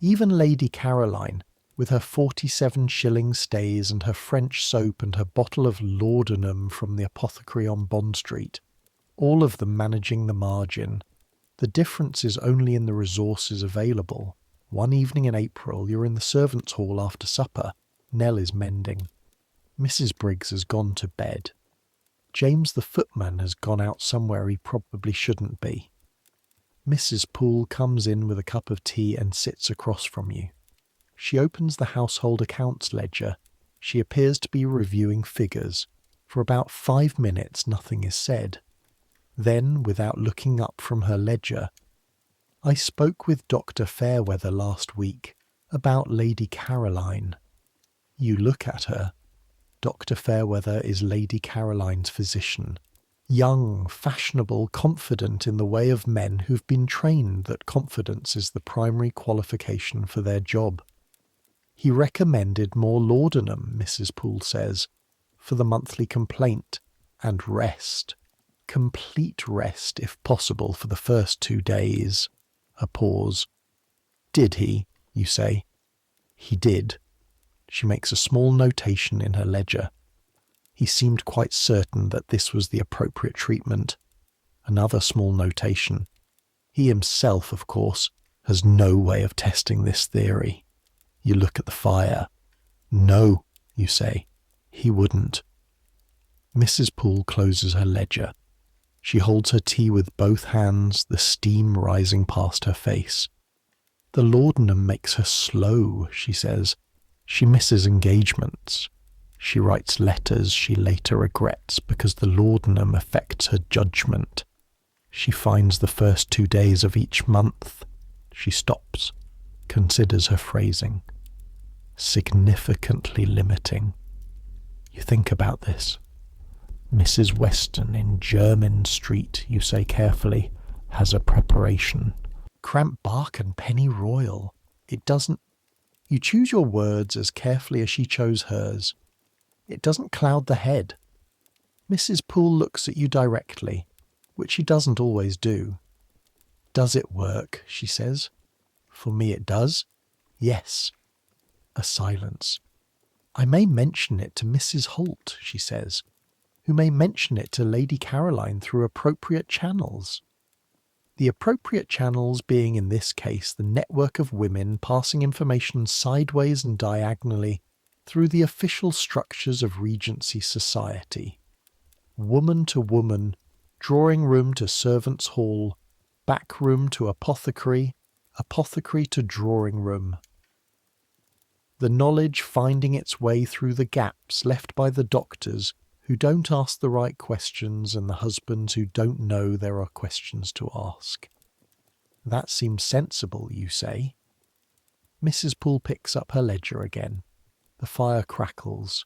Even Lady Caroline, with her 47-shilling stays and her French soap and her bottle of laudanum from the apothecary on Bond Street, all of them managing the margin. The difference is only in the resources available. One evening in April, you're in the servants' hall after supper. Nell is mending. Mrs. Briggs has gone to bed. James the footman has gone out somewhere he probably shouldn't be. Mrs. Poole comes in with a cup of tea and sits across from you. She opens the household accounts ledger. She appears to be reviewing figures. For about 5 minutes nothing is said. Then, without looking up from her ledger, I spoke with Dr. Fairweather last week about Lady Caroline. You look at her. Dr. Fairweather is Lady Caroline's physician. Young, fashionable, confident in the way of men who've been trained that confidence is the primary qualification for their job. He recommended more laudanum, Mrs. Poole says, for the monthly complaint, and rest. Complete rest, if possible, for the first 2 days. A pause. Did he, you say? He did. She makes a small notation in her ledger. He seemed quite certain that this was the appropriate treatment. Another small notation. He himself, of course, has no way of testing this theory. You look at the fire. No, you say. He wouldn't. Mrs. Poole closes her ledger. She holds her tea with both hands, the steam rising past her face. The laudanum makes her slow, she says. She misses engagements. She writes letters she later regrets because the laudanum affects her judgment. She finds the first 2 days of each month. She stops, considers her phrasing. Significantly limiting. You think about this. Mrs. Weston in Jermyn Street, you say carefully, has a preparation. Cramp bark and penny royal. It doesn't... You choose your words as carefully as she chose hers. It doesn't cloud the head. Mrs. Poole looks at you directly, which she doesn't always do. Does it work, she says. For me it does. Yes. A silence. I may mention it to Mrs. Holt, she says, who may mention it to Lady Caroline through appropriate channels. The appropriate channels being in this case the network of women passing information sideways and diagonally through the official structures of Regency society. Woman to woman, drawing room to servants' hall, back room to apothecary, apothecary to drawing room. The knowledge finding its way through the gaps left by the doctors who don't ask the right questions and the husbands who don't know there are questions to ask. That seems sensible, you say. Mrs. Poole picks up her ledger again. The fire crackles.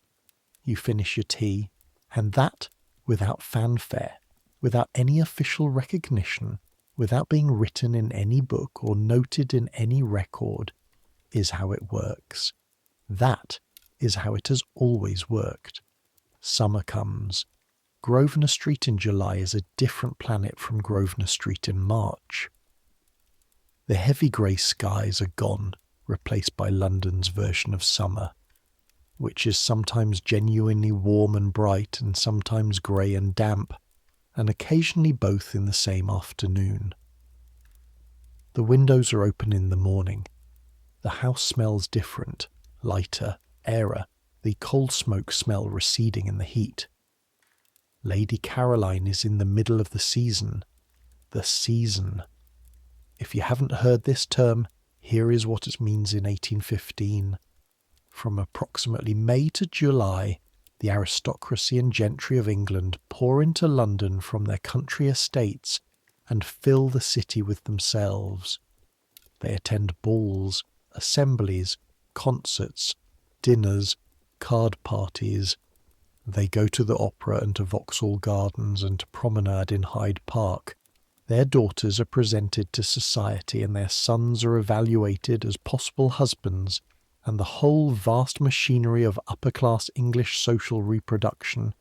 You finish your tea, and that, without fanfare, without any official recognition, without being written in any book or noted in any record, is how it works. That is how it has always worked. Summer comes. Grosvenor Street in July is a different planet from Grosvenor Street in March. The heavy grey skies are gone, replaced by London's version of summer, which is sometimes genuinely warm and bright and sometimes grey and damp, and occasionally both in the same afternoon. The windows are open in the morning. The house smells different, lighter, airer, the coal smoke smell receding in the heat. Lady Caroline is in the middle of the season. The season. If you haven't heard this term, here is what it means in 1815. From approximately May to July, the aristocracy and gentry of England pour into London from their country estates and fill the city with themselves. They attend balls, assemblies, concerts, dinners, card parties. They go to the opera and to Vauxhall Gardens and to promenade in Hyde Park. Their daughters are presented to society and their sons are evaluated as possible husbands, and the whole vast machinery of upper-class English social reproduction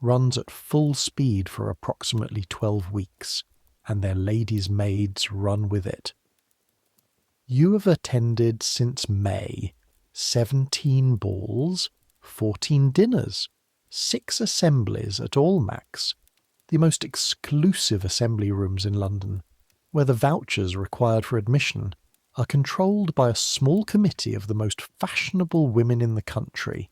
runs at full speed for approximately 12 weeks, and their ladies' maids run with it. You have attended since May 17 balls, 14 dinners, 6 assemblies at Almack's, the most exclusive assembly rooms in London, where the vouchers required for admission are controlled by a small committee of the most fashionable women in the country,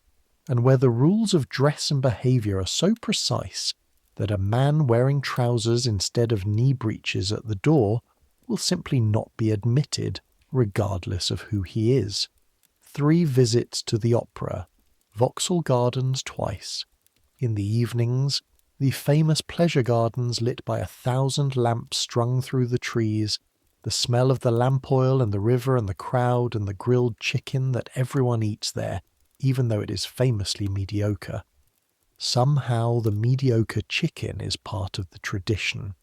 and where the rules of dress and behaviour are so precise that a man wearing trousers instead of knee breeches at the door will simply not be admitted, regardless of who he is. 3 visits to the opera, Vauxhall Gardens twice. In the evenings, the famous pleasure gardens lit by 1,000 lamps strung through the trees, the smell of the lamp oil and the river and the crowd and the grilled chicken that everyone eats there, even though it is famously mediocre. Somehow the mediocre chicken is part of the tradition.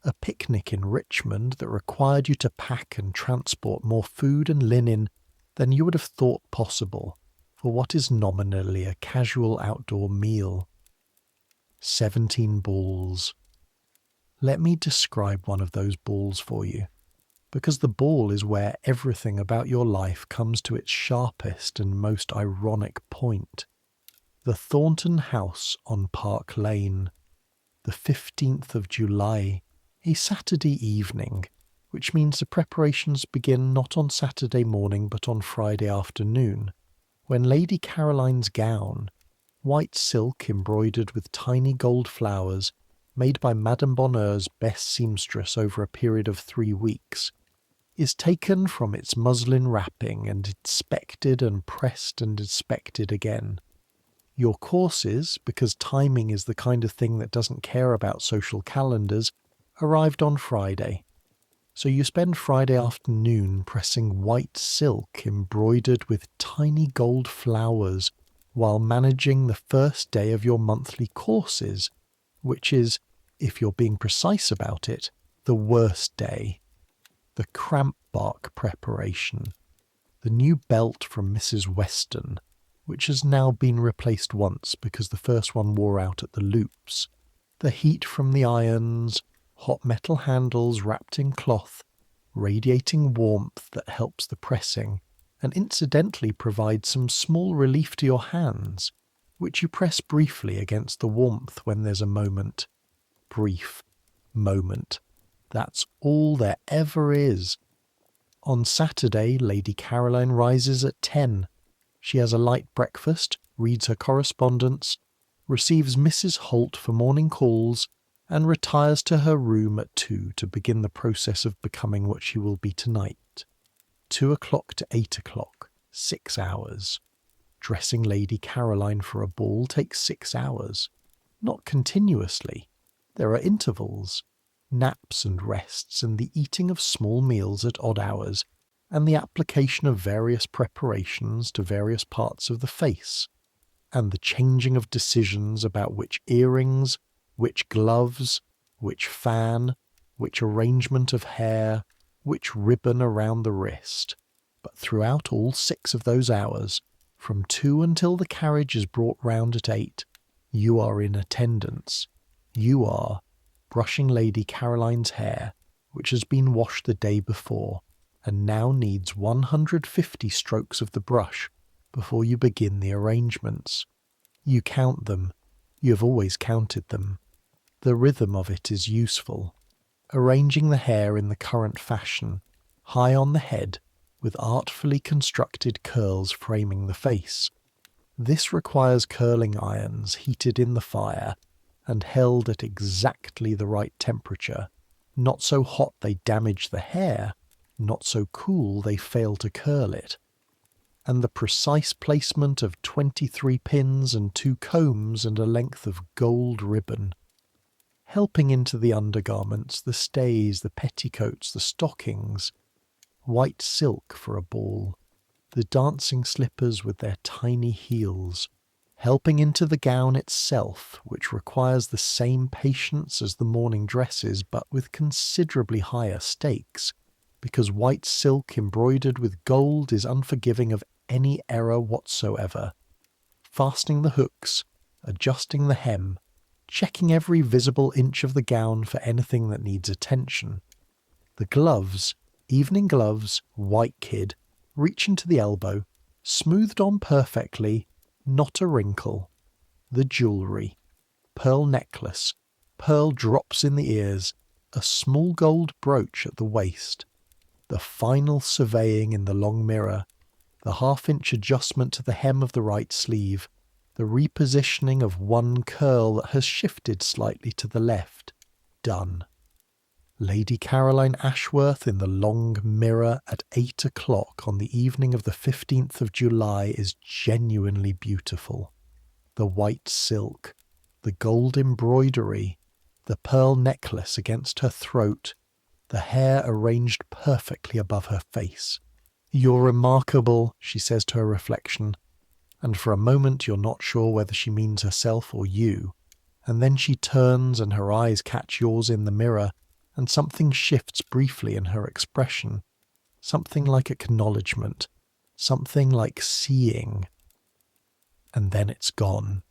A picnic in Richmond that required you to pack and transport more food and linen than you would have thought possible for what is nominally a casual outdoor meal. 17 balls. Let me describe one of those balls for you, because the ball is where everything about your life comes to its sharpest and most ironic point. The Thornton House on Park Lane, the 15th of July, a Saturday evening, which means the preparations begin not on Saturday morning but on Friday afternoon, when Lady Caroline's gown, white silk embroidered with tiny gold flowers, made by Madame Bonheur's best seamstress over a period of 3 weeks, is taken from its muslin wrapping and inspected and pressed and inspected again. Your courses, because timing is the kind of thing that doesn't care about social calendars, arrived on Friday. So you spend Friday afternoon pressing white silk embroidered with tiny gold flowers while managing the first day of your monthly courses, which is, if you're being precise about it, the worst day. The cramp bark preparation. The new belt from Mrs. Weston, which has now been replaced once because the first one wore out at the loops. The heat from the irons, hot metal handles wrapped in cloth, radiating warmth that helps the pressing, and incidentally provides some small relief to your hands, which you press briefly against the warmth when there's a moment. Brief moment. That's all there ever is. On Saturday, Lady Caroline rises at 10. She has a light breakfast, reads her correspondence, receives Mrs. Holt for morning calls, and retires to her room at 2 to begin the process of becoming what she will be tonight. 2 o'clock to 8 o'clock, 6 hours. Dressing Lady Caroline for a ball takes 6 hours. Not continuously. There are intervals, naps and rests, and the eating of small meals at odd hours, and the application of various preparations to various parts of the face, and the changing of decisions about which earrings, which gloves, which fan, which arrangement of hair, which ribbon around the wrist. But throughout all 6 of those hours, from 2 until the carriage is brought round at 8, you are in attendance. You are brushing Lady Caroline's hair, which has been washed the day before, and now needs 150 strokes of the brush before you begin the arrangements. You count them. You have always counted them. The rhythm of it is useful. Arranging the hair in the current fashion, high on the head, with artfully constructed curls framing the face. This requires curling irons heated in the fire and held at exactly the right temperature, not so hot they damage the hair, not so cool they fail to curl it, and the precise placement of 23 pins and 2 combs and a length of gold ribbon. Helping into the undergarments, the stays, the petticoats, the stockings, white silk for a ball, the dancing slippers with their tiny heels, helping into the gown itself, which requires the same patience as the morning dresses, but with considerably higher stakes, because white silk embroidered with gold is unforgiving of any error whatsoever. Fastening the hooks, adjusting the hem, checking every visible inch of the gown for anything that needs attention. The gloves, evening gloves, white kid, reaching to the elbow, smoothed on perfectly, not a wrinkle. The jewellery, pearl necklace, pearl drops in the ears, a small gold brooch at the waist, the final surveying in the long mirror, the half-inch adjustment to the hem of the right sleeve, the repositioning of one curl that has shifted slightly to the left. Done. Lady Caroline Ashworth in the long mirror at 8 o'clock on the evening of the 15th of July is genuinely beautiful. The white silk, the gold embroidery, the pearl necklace against her throat, the hair arranged perfectly above her face. "You're remarkable," she says to her reflection, and for a moment you're not sure whether she means herself or you, and then she turns and her eyes catch yours in the mirror, and something shifts briefly in her expression, something like acknowledgement, something like seeing, and then it's gone.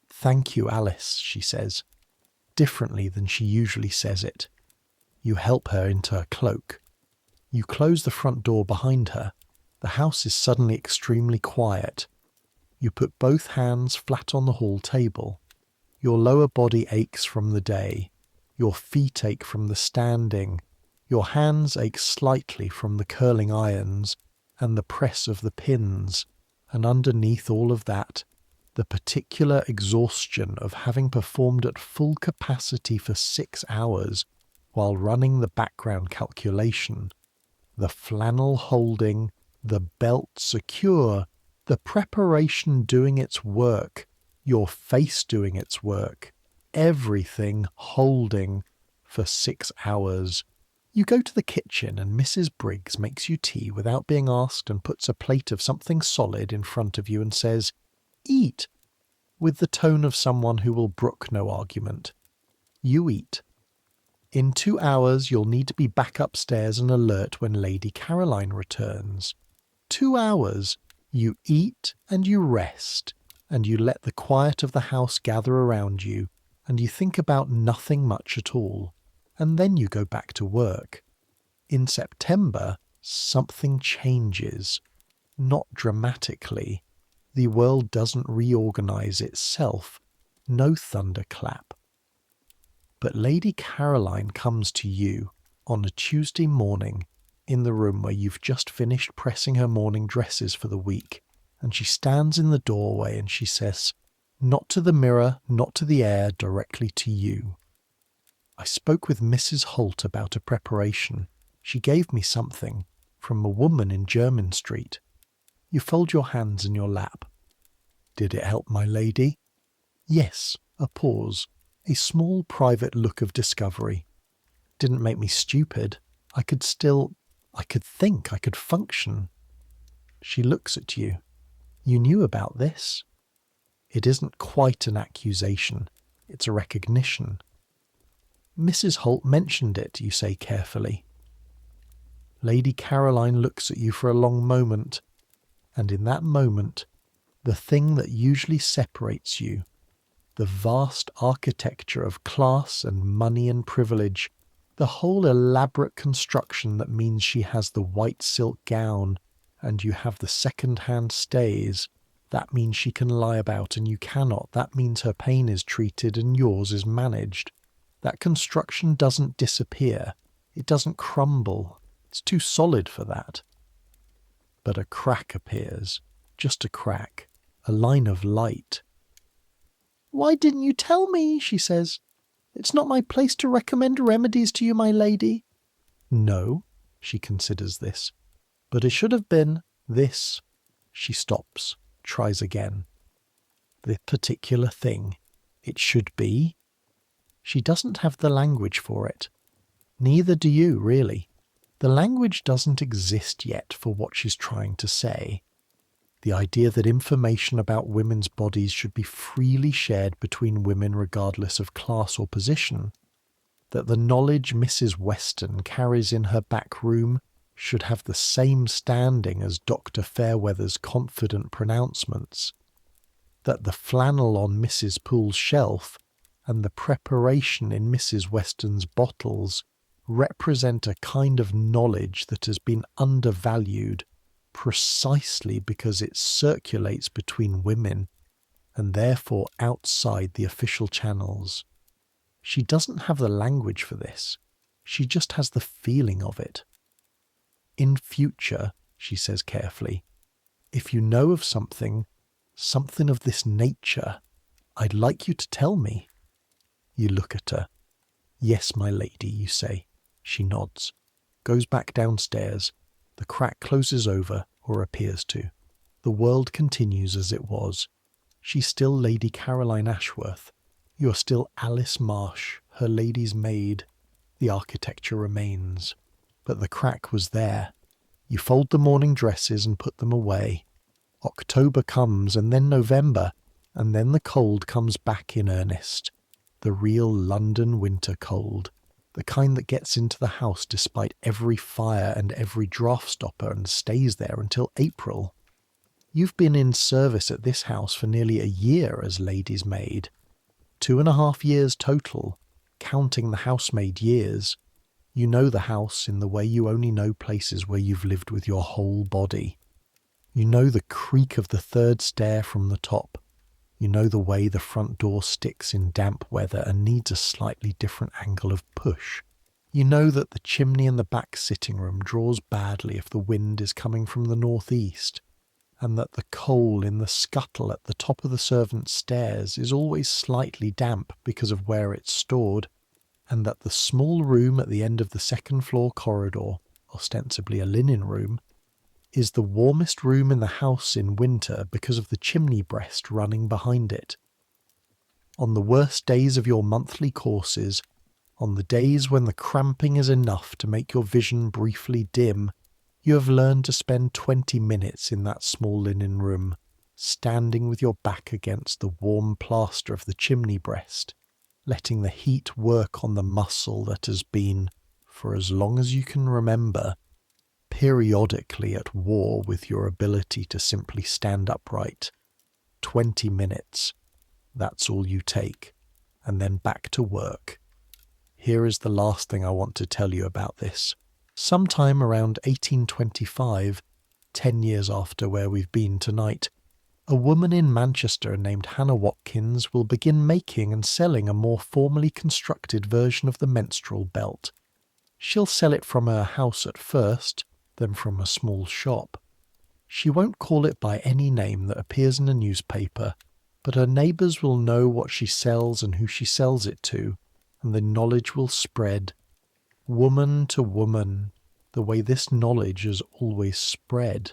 "Thank you, Alice," she says, differently than she usually says it. You help her into her cloak. You close the front door behind her. The house is suddenly extremely quiet. You put both hands flat on the hall table. Your lower body aches from the day. Your feet ache from the standing. Your hands ache slightly from the curling irons and the press of the pins. And underneath all of that, the particular exhaustion of having performed at full capacity for 6 hours while running the background calculation. The flannel holding, the belt secure, the preparation doing its work, your face doing its work, everything holding for 6 hours. You go to the kitchen and Mrs. Briggs makes you tea without being asked and puts a plate of something solid in front of you and says, "Eat," with the tone of someone who will brook no argument. You eat. In 2 hours you'll need to be back upstairs and alert when Lady Caroline returns. 2 hours. You eat and you rest, and you let the quiet of the house gather around you, and you think about nothing much at all, and then you go back to work. In September, something changes. Not dramatically. The world doesn't reorganize itself. No thunderclap. But Lady Caroline comes to you on a Tuesday morning in the room where you've just finished pressing her morning dresses for the week, and she stands in the doorway and she says, not to the mirror, not to the air, directly to you. I spoke with Mrs. Holt about a preparation. She gave me something from a woman in Jermyn Street. You fold your hands in your lap. Did it help, my lady? Yes. A pause. A small private look of discovery. Didn't make me stupid. I could think, I could function. She looks at you. You knew about this? It isn't quite an accusation. It's a recognition. Mrs. Holt mentioned it, you say carefully. Lady Caroline looks at you for a long moment, and in that moment, the thing that usually separates you, the vast architecture of class and money and privilege, the whole elaborate construction that means she has the white silk gown and you have the second-hand stays, that means she can lie about and you cannot, that means her pain is treated and yours is managed. That construction doesn't disappear, it doesn't crumble, it's too solid for that. But a crack appears, just a crack, a line of light. Why didn't you tell me? She says. It's not my place to recommend remedies to you, my lady. No, she considers this. But it should have been this. She stops, tries again. The particular thing. It should be. She doesn't have the language for it. Neither do you, really. The language doesn't exist yet for what she's trying to say. The idea that information about women's bodies should be freely shared between women regardless of class or position, that the knowledge Mrs. Weston carries in her back room should have the same standing as Dr. Fairweather's confident pronouncements, that the flannel on Mrs. Poole's shelf and the preparation in Mrs. Weston's bottles represent a kind of knowledge that has been undervalued precisely because it circulates between women and therefore outside the official channels. She doesn't have the language for this. She just has the feeling of it. In future, she says carefully, if you know of something of this nature, I'd like you to tell me. You look at her. Yes, my lady, you say. She nods, goes back downstairs. The crack closes over, or appears to. The world continues as it was. She's still Lady Caroline Ashworth. You are still Alice Marsh, her lady's maid. The architecture remains. But the crack was there. You fold the morning dresses and put them away. October comes, and then November, and then the cold comes back in earnest. The real London winter cold. The kind that gets into the house despite every fire and every draught stopper and stays there until April. You've been in service at this house for nearly a year as lady's maid. 2.5 years total, counting the housemaid years. You know the house in the way you only know places where you've lived with your whole body. You know the creak of the third stair from the top. You know the way the front door sticks in damp weather and needs a slightly different angle of push. You know that the chimney in the back sitting room draws badly if the wind is coming from the northeast, and that the coal in the scuttle at the top of the servants' stairs is always slightly damp because of where it's stored, and that the small room at the end of the second-floor corridor, ostensibly a linen room, is the warmest room in the house in winter because of the chimney breast running behind it. On the worst days of your monthly courses, on the days when the cramping is enough to make your vision briefly dim, you have learned to spend 20 minutes in that small linen room, standing with your back against the warm plaster of the chimney breast, letting the heat work on the muscle that has been, for as long as you can remember, periodically at war with your ability to simply stand upright. 20 minutes, that's all you take, and then back to work. Here is the last thing I want to tell you about this. Sometime around 1825, 10 years after where we've been tonight, A woman in Manchester named Hannah Watkins will begin making and selling a more formally constructed version of the menstrual belt. She'll sell it from her house at first, then from a small shop. She won't call it by any name that appears in a newspaper, but her neighbours will know what she sells and who she sells it to, and the knowledge will spread, woman to woman, the way this knowledge has always spread.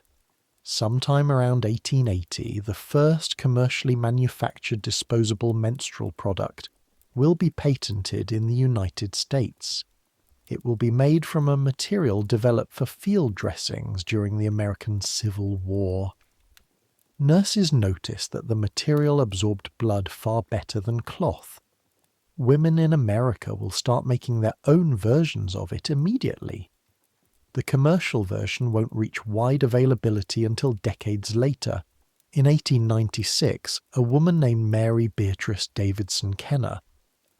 Sometime around 1880, the first commercially manufactured disposable menstrual product will be patented in the United States. It will be made from a material developed for field dressings during the American Civil War. Nurses noticed that the material absorbed blood far better than cloth. Women in America will start making their own versions of it immediately. The commercial version won't reach wide availability until decades later. In 1896, a woman named Mary Beatrice Davidson Kenner,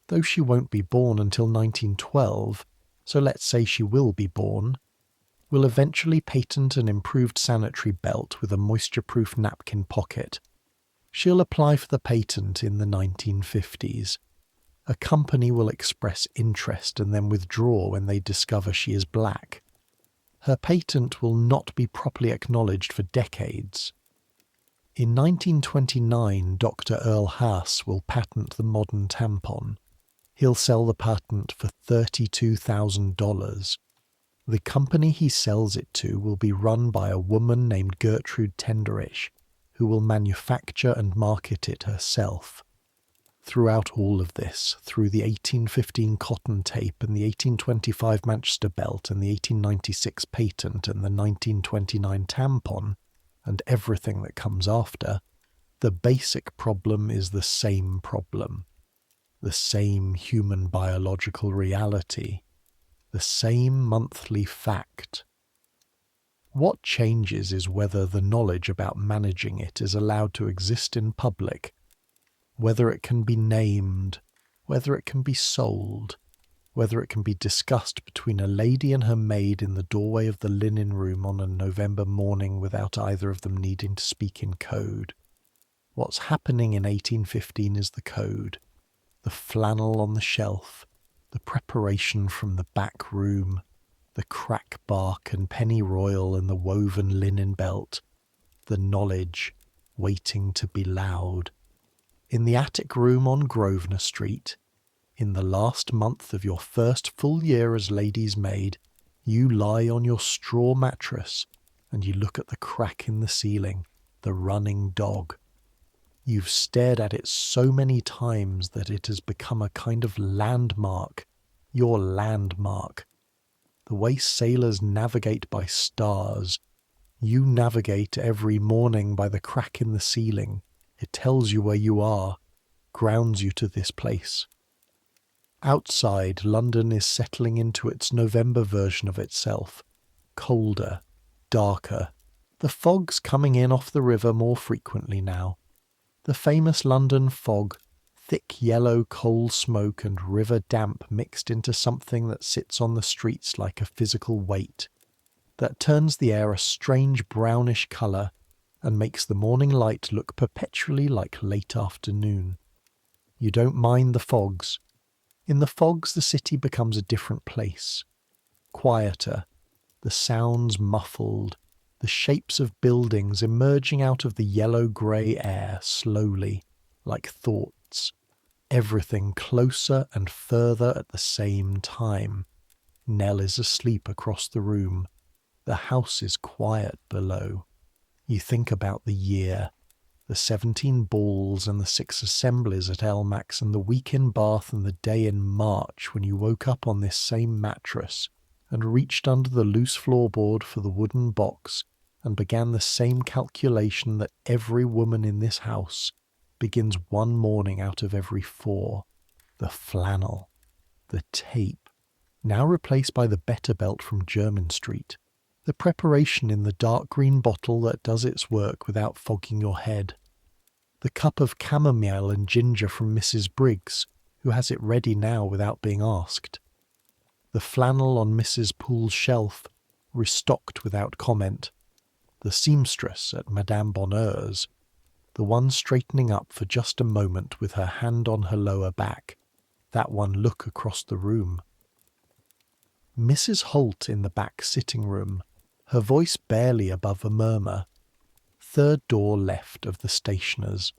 though she won't be born until 1912, so let's say she will be born, will eventually patent an improved sanitary belt with a moisture-proof napkin pocket. She'll apply for the patent in the 1950s. A company will express interest and then withdraw when they discover she is black. Her patent will not be properly acknowledged for decades. In 1929, Dr. Earl Haas will patent the modern tampon. He'll sell the patent for $32,000. The company he sells it to will be run by a woman named Gertrude Tenderish, who will manufacture and market it herself. Throughout all of this, through the 1815 cotton tape and the 1825 Manchester belt and the 1896 patent and the 1929 tampon, and everything that comes after, the basic problem is the same problem. The same human biological reality. The same monthly fact. What changes is whether the knowledge about managing it is allowed to exist in public, whether it can be named, whether it can be sold, whether it can be discussed between a lady and her maid in the doorway of the linen room on a November morning without either of them needing to speak in code. What's happening in 1815 is the code, the flannel on the shelf, the preparation from the back room, the crack bark and pennyroyal and the woven linen belt, the knowledge waiting to be loud. In the attic room on Grosvenor Street, in the last month of your first full year as lady's maid, you lie on your straw mattress and you look at the crack in the ceiling, the running dog. You've stared at it so many times that it has become a kind of landmark, your landmark. The way sailors navigate by stars, you navigate every morning by the crack in the ceiling. It tells you where you are, grounds you to this place. Outside, London is settling into its November version of itself, colder, darker. The fog's coming in off the river more frequently now. The famous London fog, thick yellow coal smoke and river damp mixed into something that sits on the streets like a physical weight, that turns the air a strange brownish colour and makes the morning light look perpetually like late afternoon. You don't mind the fogs. In the fogs the city becomes a different place. Quieter, the sounds muffled, the shapes of buildings emerging out of the yellow-grey air slowly, like thoughts. Everything closer and further at the same time. Nell is asleep across the room. The house is quiet below. You think about the year, the 17 balls and the 6 assemblies at Elmax and the week in Bath and the day in March when you woke up on this same mattress and reached under the loose floorboard for the wooden box and began the same calculation that every woman in this house begins one morning out of every 4. The flannel, the tape, now replaced by the better belt from Jermyn Street. The preparation in the dark green bottle that does its work without fogging your head. The cup of chamomile and ginger from Mrs. Briggs, who has it ready now without being asked. The flannel on Mrs. Poole's shelf, restocked without comment. The seamstress at Madame Bonheur's. the one straightening up for just a moment with her hand on her lower back, that one look across the room. Mrs. Holt in the back sitting room, her voice barely above a murmur. Third door left of the stationer's.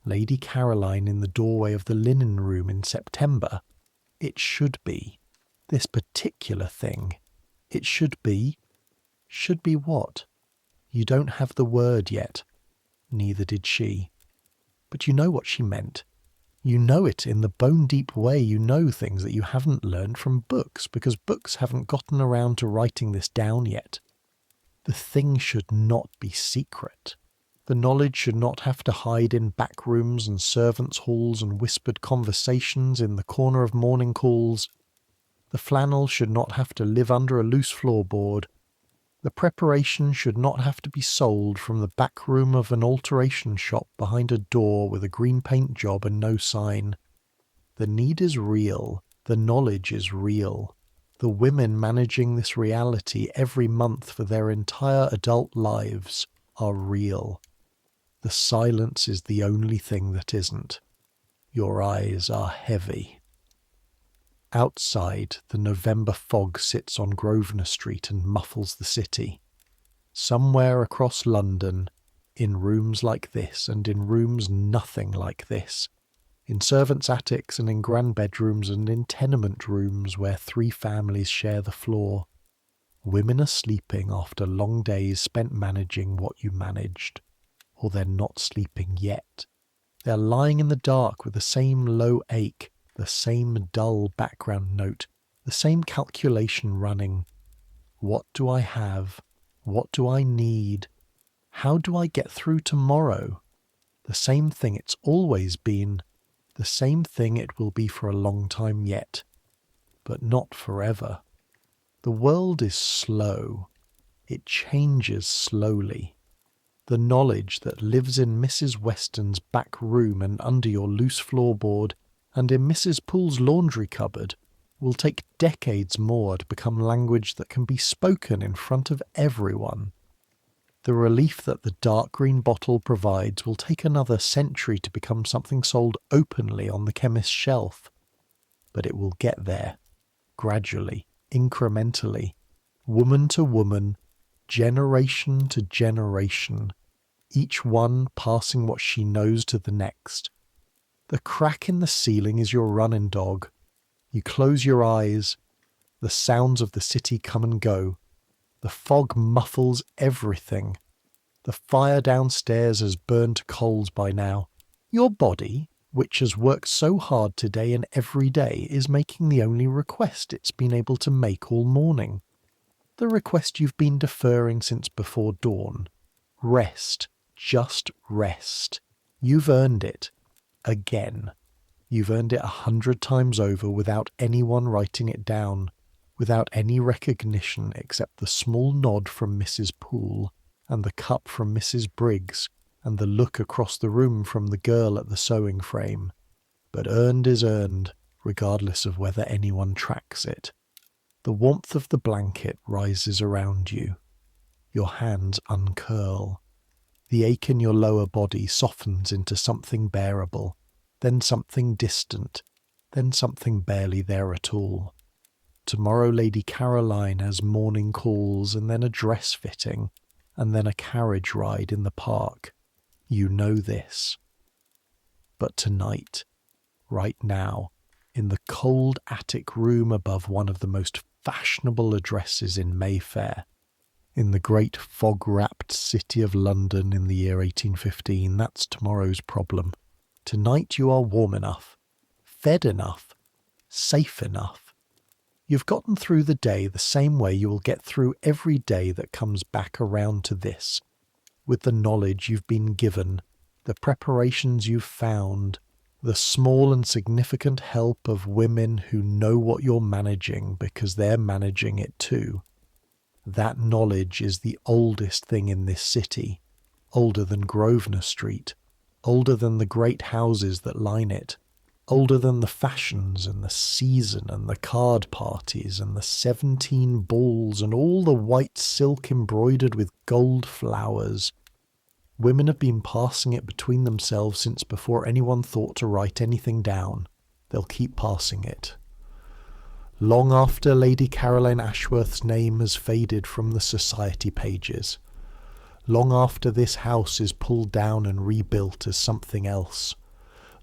Lady Caroline in the doorway of the linen room in September. It should be. This particular thing. It should be. Should be what? You don't have the word yet. Neither did she. But you know what she meant. You know it in the bone-deep way. You know things that you haven't learned from books, because books haven't gotten around to writing this down yet. The thing should not be secret. The knowledge should not have to hide in back rooms and servants' halls and whispered conversations in the corner of morning calls. The flannel should not have to live under a loose floorboard. The preparation should not have to be sold from the back room of an alteration shop behind a door with a green paint job and no sign. The need is real. The knowledge is real. The women managing this reality every month for their entire adult lives are real. The silence is the only thing that isn't. Your eyes are heavy. Outside, the November fog sits on Grosvenor Street and muffles the city. Somewhere across London, in rooms like this and in rooms nothing like this, in servants' attics and in grand bedrooms and in tenement rooms where 3 families share the floor, women are sleeping after long days spent managing what you managed. Or they're not sleeping yet. They're lying in the dark with the same low ache, the same dull background note, the same calculation running. What do I have? What do I need? How do I get through tomorrow? The same thing it's always been, the same thing it will be for a long time yet, but not forever. The world is slow. It changes slowly. The knowledge that lives in Mrs. Weston's back room and under your loose floorboard and in Mrs. Poole's laundry cupboard will take decades more to become language that can be spoken in front of everyone. The relief that the dark green bottle provides will take another century to become something sold openly on the chemist's shelf. But it will get there, gradually, incrementally, woman to woman, generation to generation, each one passing what she knows to the next. The crack in the ceiling is your running dog. You close your eyes. The sounds of the city come and go. The fog muffles everything. The fire downstairs has burned to coals by now. Your body, which has worked so hard today and every day, is making the only request it's been able to make all morning. The request you've been deferring since before dawn. Rest. Just rest. You've earned it. Again. You've earned it 100 times over without anyone writing it down, without any recognition except the small nod from Mrs. Poole, and the cup from Mrs. Briggs, and the look across the room from the girl at the sewing frame. But earned is earned, regardless of whether anyone tracks it. The warmth of the blanket rises around you. Your hands uncurl. The ache in your lower body softens into something bearable, then something distant, then something barely there at all. Tomorrow Lady Caroline has morning calls and then a dress fitting, and then a carriage ride in the park. You know this. But tonight, right now, in the cold attic room above one of the most fashionable addresses in Mayfair, in the great fog-wrapped city of London in the year 1815, that's tomorrow's problem. Tonight you are warm enough, fed enough, safe enough. You've gotten through the day the same way you will get through every day that comes back around to this, with the knowledge you've been given, the preparations you've found, the small and significant help of women who know what you're managing because they're managing it too. That knowledge is the oldest thing in this city, older than Grosvenor Street, older than the great houses that line it, older than the fashions and the season and the card parties and the 17 balls and all the white silk embroidered with gold flowers. Women have been passing it between themselves since before anyone thought to write anything down. They'll keep passing it. Long after Lady Caroline Ashworth's name has faded from the society pages, long after this house is pulled down and rebuilt as something else,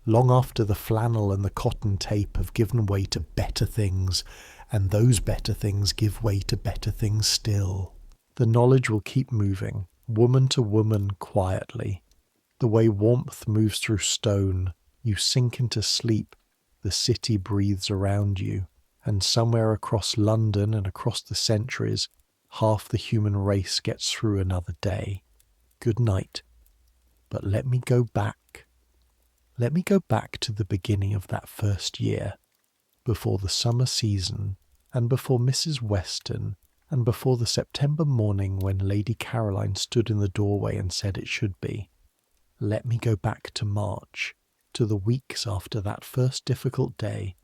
long after the flannel and the cotton tape have given way to better things, and those better things give way to better things still, the knowledge will keep moving, woman to woman, quietly. The way warmth moves through stone, you sink into sleep, the city breathes around you, and somewhere across London and across the centuries, half the human race gets through another day. Good night. But let me go back. Let me go back to the beginning of that first year, before the summer season, and before Mrs. Weston, and before the September morning when Lady Caroline stood in the doorway and said it should be. Let me go back to March, to the weeks after that first difficult day,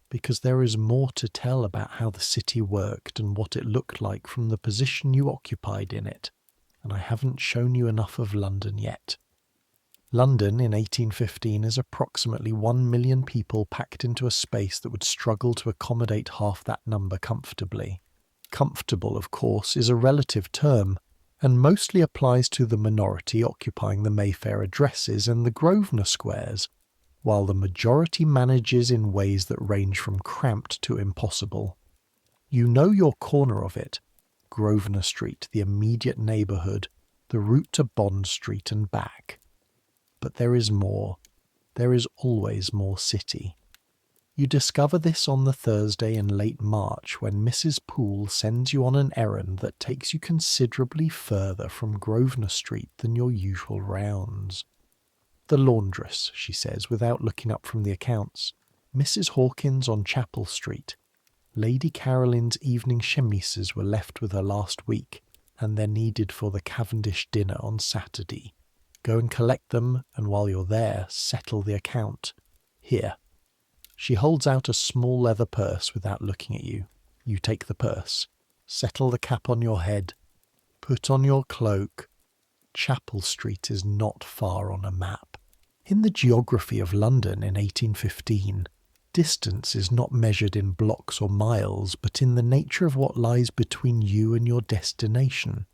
because there is more to tell about how the city worked and what it looked like from the position you occupied in it, and I haven't shown you enough of London yet. London in 1815 is approximately 1 million people packed into a space that would struggle to accommodate half that number comfortably. Comfortable, of course, is a relative term, and mostly applies to the minority occupying the Mayfair addresses and the Grosvenor squares, while the majority manages in ways that range from cramped to impossible. You know your corner of it, Grosvenor Street, the immediate neighbourhood, the route to Bond Street and back. But there is more. There is always more city. You discover this on the Thursday in late March when Mrs. Poole sends you on an errand that takes you considerably further from Grosvenor Street than your usual rounds. The laundress, she says, without looking up from the accounts. Mrs. Hawkins on Chapel Street. Lady Caroline's evening chemises were left with her last week, and they're needed for the Cavendish dinner on Saturday. Go and collect them, and while you're there, settle the account. Here. She holds out a small leather purse without looking at you. You take the purse. Settle the cap on your head. Put on your cloak. Chapel Street is not far on a map. In the geography of London in 1815, distance is not measured in blocks or miles, but in the nature of what lies between you and your destination.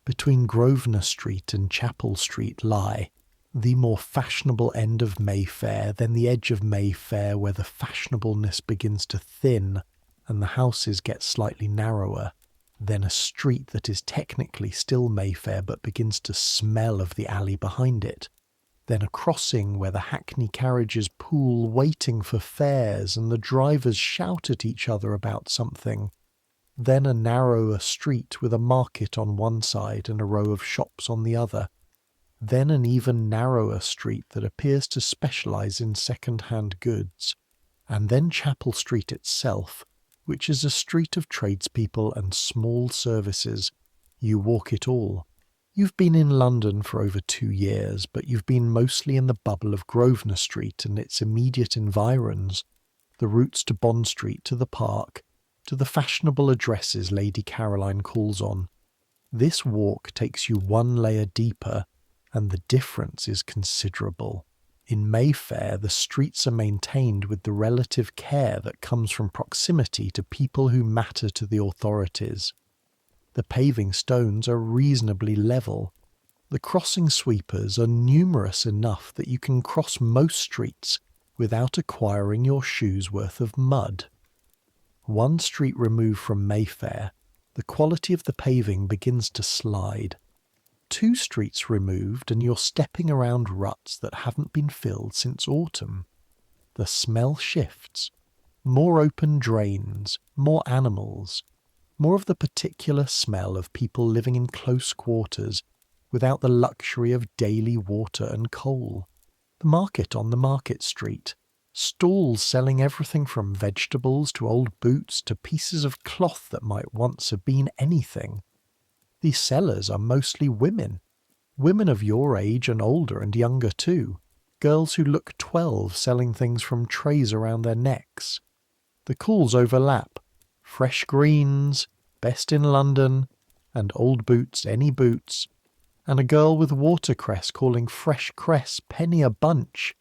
Between Grosvenor Street and Chapel Street lie the more fashionable end of Mayfair, then the edge of Mayfair where the fashionableness begins to thin and the houses get slightly narrower, then a street that is technically still Mayfair but begins to smell of the alley behind it, then a crossing where the hackney carriages pool waiting for fares and the drivers shout at each other about something, then a narrower street with a market on one side and a row of shops on the other, then an even narrower street that appears to specialise in second-hand goods, and then Chapel Street itself, which is a street of tradespeople and small services. You walk it all. You've been in London for over 2 years, but you've been mostly in the bubble of Grosvenor Street and its immediate environs, the routes to Bond Street, to the Park, to the fashionable addresses Lady Caroline calls on. This walk takes you one layer deeper, and the difference is considerable. In Mayfair, the streets are maintained with the relative care that comes from proximity to people who matter to the authorities. The paving stones are reasonably level. The crossing sweepers are numerous enough that you can cross most streets without acquiring your shoes' worth of mud. One street removed from Mayfair, the quality of the paving begins to slide. 2 streets removed and you're stepping around ruts that haven't been filled since autumn. The smell shifts. More open drains, more animals, more of the particular smell of people living in close quarters without the luxury of daily water and coal. The market on the market street. Stalls selling everything from vegetables to old boots to pieces of cloth that might once have been anything. These sellers are mostly women. Women of your age and older and younger too. Girls who look 12 selling things from trays around their necks. The calls overlap. Fresh greens, best in London, and old boots, any boots. and a girl with watercress calling fresh cress penny a bunch,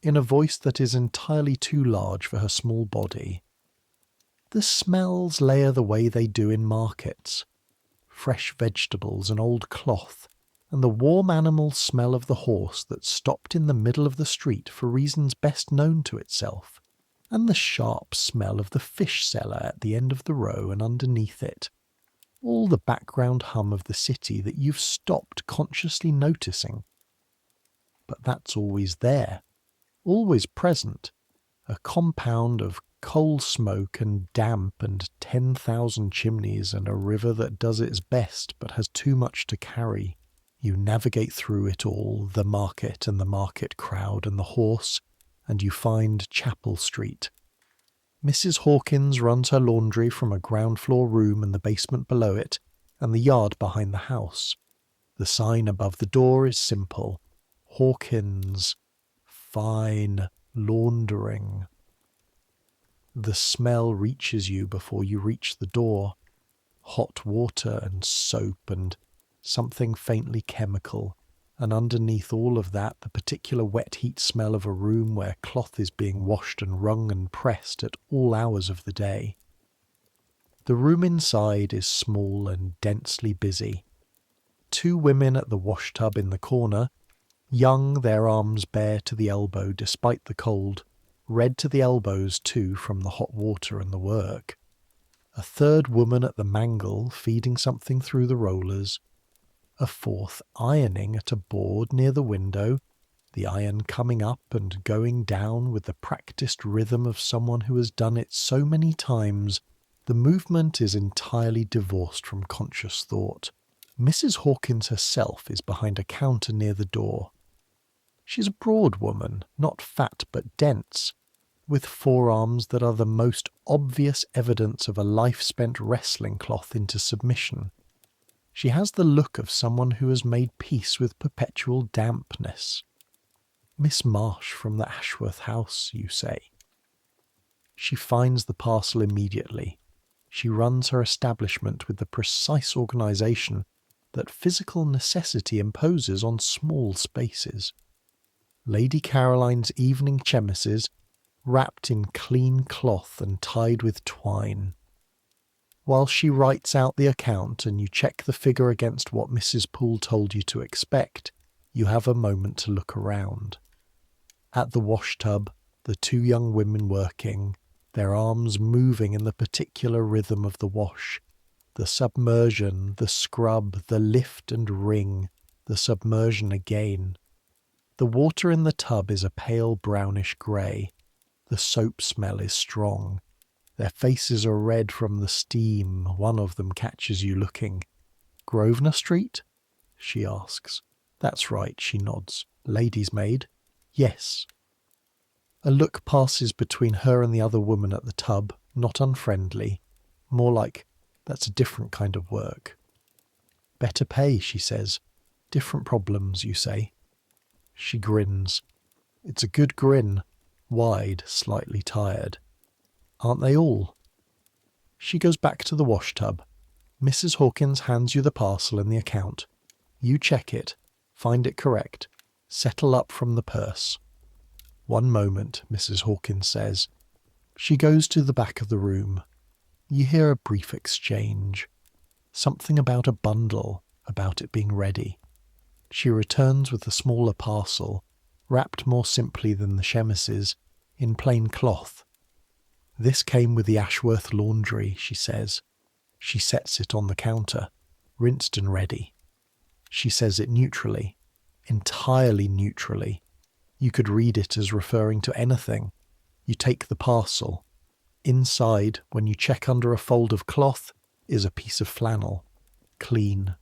in a voice that is entirely too large for her small body. The smells layer the way they do in markets. Fresh vegetables and old cloth, and the warm animal smell of the horse that stopped in the middle of the street for reasons best known to itself, and the sharp smell of the fish cellar at the end of the row and underneath it. All the background hum of the city that you've stopped consciously noticing. But that's always there, always present, a compound of coal smoke and damp and 10,000 chimneys and a river that does its best but has too much to carry. You navigate through it all, the market and the market crowd and the horse, and you find Chapel Street. Mrs. Hawkins runs her laundry from a ground floor room and the basement below it, and the yard behind the house. The sign above the door is simple: Hawkins, fine laundering. The smell reaches you before you reach the door. Hot water and soap and something faintly chemical, and underneath all of that the particular wet heat smell of a room where cloth is being washed and wrung and pressed at all hours of the day. The room inside is small and densely busy. 2 women at the washtub in the corner, young, their arms bare to the elbow despite the cold, red to the elbows too from the hot water and the work. A 3rd woman at the mangle feeding something through the rollers. A 4th ironing at a board near the window, the iron coming up and going down with the practised rhythm of someone who has done it so many times. The movement is entirely divorced from conscious thought. Mrs. Hawkins herself is behind a counter near the door. She's a broad woman, not fat but dense, with forearms that are the most obvious evidence of a life spent wrestling cloth into submission. She has the look of someone who has made peace with perpetual dampness. Miss Marsh from the Ashworth house, you say. She finds the parcel immediately. She runs her establishment with the precise organisation that physical necessity imposes on small spaces. Lady Caroline's evening chemises, wrapped in clean cloth and tied with twine. While she writes out the account and you check the figure against what Mrs. Poole told you to expect, you have a moment to look around. At the washtub, the 2 young women working, their arms moving in the particular rhythm of the wash, the submersion, the scrub, the lift and wring, the submersion again. The water in the tub is a pale brownish grey. The soap smell is strong. Their faces are red from the steam. One of them catches you looking. Grosvenor Street? She asks. That's right, she nods. Lady's maid? Yes. A look passes between her and the other woman at the tub, not unfriendly. More like, that's a different kind of work. Better pay, she says. Different problems, you say. She grins. It's a good grin. Wide, slightly tired. Aren't they all? She goes back to the washtub. Mrs. Hawkins hands you the parcel and the account. You check it, find it correct, settle up from the purse. 1 moment, Mrs. Hawkins says. She goes to the back of the room. You hear a brief exchange. Something about a bundle, about it being ready. She returns with the smaller parcel, wrapped more simply than the chemises, in plain cloth. This came with the Ashworth laundry, she says. She sets it on the counter, rinsed and ready. She says it neutrally, entirely neutrally. You could read it as referring to anything. You take the parcel. Inside, when you check under a fold of cloth, is a piece of flannel. Clean.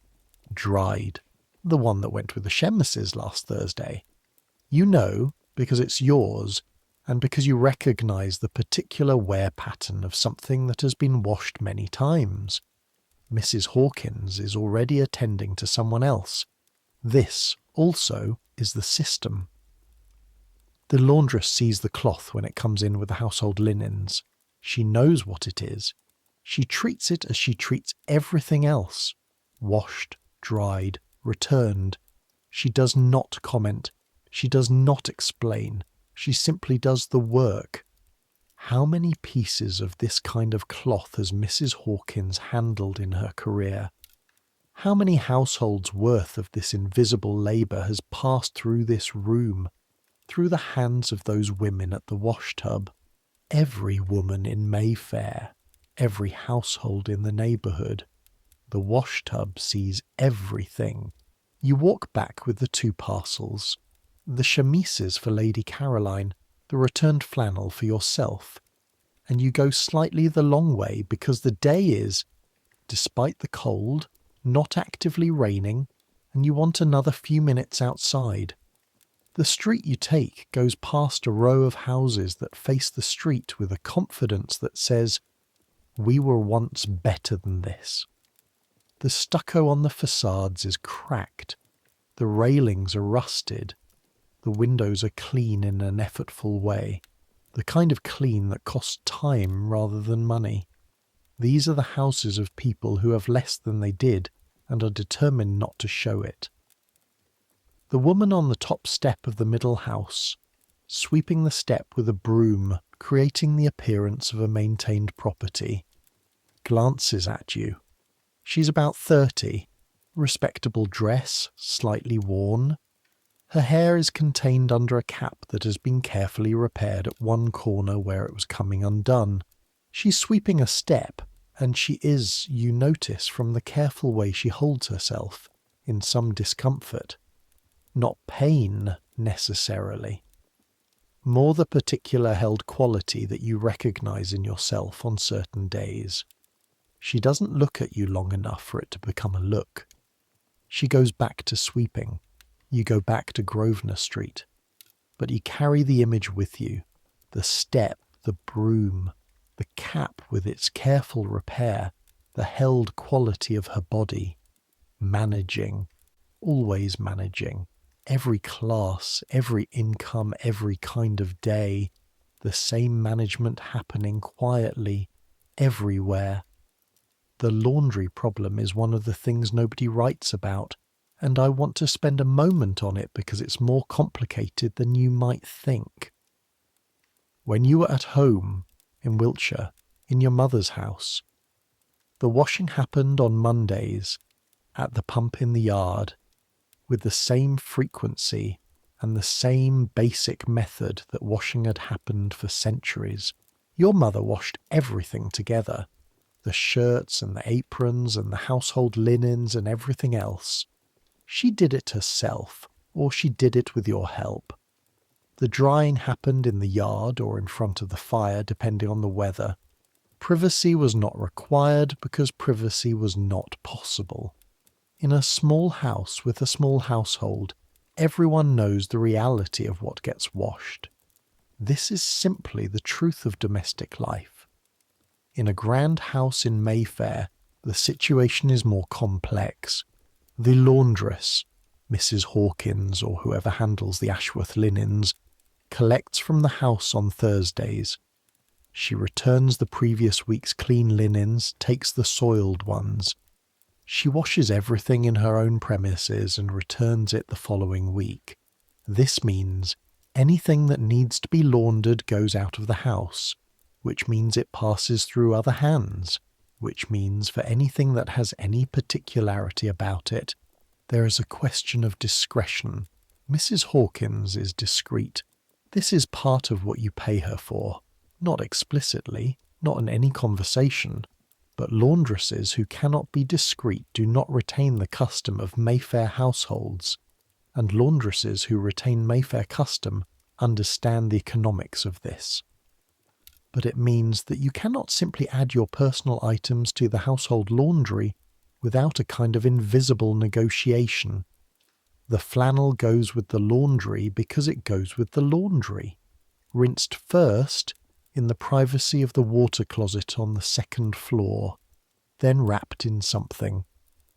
Dried. The one that went with the chemises last Thursday. You know, because it's yours, and because you recognise the particular wear pattern of something that has been washed many times. Mrs. Hawkins is already attending to someone else. This, also, is the system. The laundress sees the cloth when it comes in with the household linens. She knows what it is. She treats it as she treats everything else. Washed, dried, returned. She does not comment. She does not explain. She simply does the work. How many pieces of this kind of cloth has Mrs. Hawkins handled in her career? How many households' worth of this invisible labour has passed through this room, through the hands of those women at the washtub? Every woman in Mayfair, every household in the neighbourhood. The washtub sees everything. You walk back with the 2 parcels, the chemises for Lady Caroline, the returned flannel for yourself, and you go slightly the long way because the day is, despite the cold, not actively raining, and you want another few minutes outside. The street you take goes past a row of houses that face the street with a confidence that says, "We were once better than this." The stucco on the facades is cracked. The railings are rusted. The windows are clean in an effortful way, the kind of clean that costs time rather than money. These are the houses of people who have less than they did and are determined not to show it. The woman on the top step of the middle house, sweeping the step with a broom, creating the appearance of a maintained property, glances at you. She's about 30, respectable dress, slightly worn. Her hair is contained under a cap that has been carefully repaired at one corner where it was coming undone. She's sweeping a step, and she is, you notice from the careful way she holds herself, in some discomfort. Not pain, necessarily. More the particular held quality that you recognise in yourself on certain days. She doesn't look at you long enough for it to become a look. She goes back to sweeping. You go back to Grosvenor Street. But you carry the image with you. The step, the broom, the cap with its careful repair, the held quality of her body. Managing, always managing. Every class, every income, every kind of day. The same management happening quietly, everywhere. The laundry problem is one of the things nobody writes about, and I want to spend a moment on it because it's more complicated than you might think. When you were at home, in Wiltshire, in your mother's house, the washing happened on Mondays, at the pump in the yard, with the same frequency and the same basic method that washing had happened for centuries. Your mother washed everything together, the shirts and the aprons and the household linens and everything else. She did it herself, or she did it with your help. The drying happened in the yard or in front of the fire, depending on the weather. Privacy was not required because privacy was not possible. In a small house with a small household, everyone knows the reality of what gets washed. This is simply the truth of domestic life. In a grand house in Mayfair, the situation is more complex. The laundress, Mrs. Hawkins or whoever handles the Ashworth linens, collects from the house on Thursdays. She returns the previous week's clean linens, takes the soiled ones. She washes everything in her own premises and returns it the following week. This means anything that needs to be laundered goes out of the house, which means it passes through other hands, which means for anything that has any particularity about it, there is a question of discretion. Mrs. Hawkins is discreet. This is part of what you pay her for. Not explicitly, not in any conversation, but laundresses who cannot be discreet do not retain the custom of Mayfair households, and laundresses who retain Mayfair custom understand the economics of this. But it means that you cannot simply add your personal items to the household laundry without a kind of invisible negotiation. The flannel goes with the laundry because it goes with the laundry, rinsed first in the privacy of the water closet on the second floor, then wrapped in something,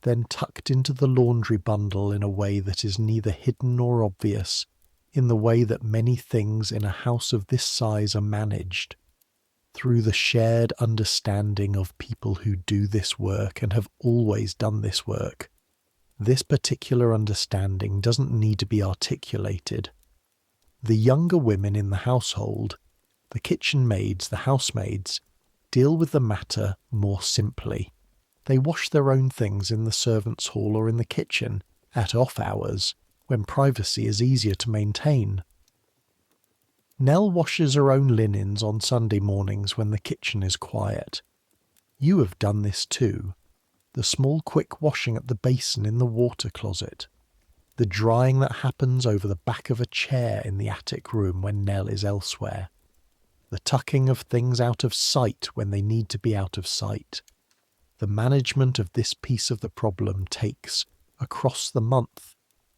then tucked into the laundry bundle in a way that is neither hidden nor obvious, in the way that many things in a house of this size are managed, through the shared understanding of people who do this work and have always done this work. This particular understanding doesn't need to be articulated. The younger women in the household, the kitchen maids, the housemaids, deal with the matter more simply. They wash their own things in the servants' hall or in the kitchen at off hours, when privacy is easier to maintain. Nell washes her own linens on Sunday mornings when the kitchen is quiet. You have done this too. The small quick washing at the basin in the water closet. The drying that happens over the back of a chair in the attic room when Nell is elsewhere. The tucking of things out of sight when they need to be out of sight. The management of this piece of the problem takes, across the month,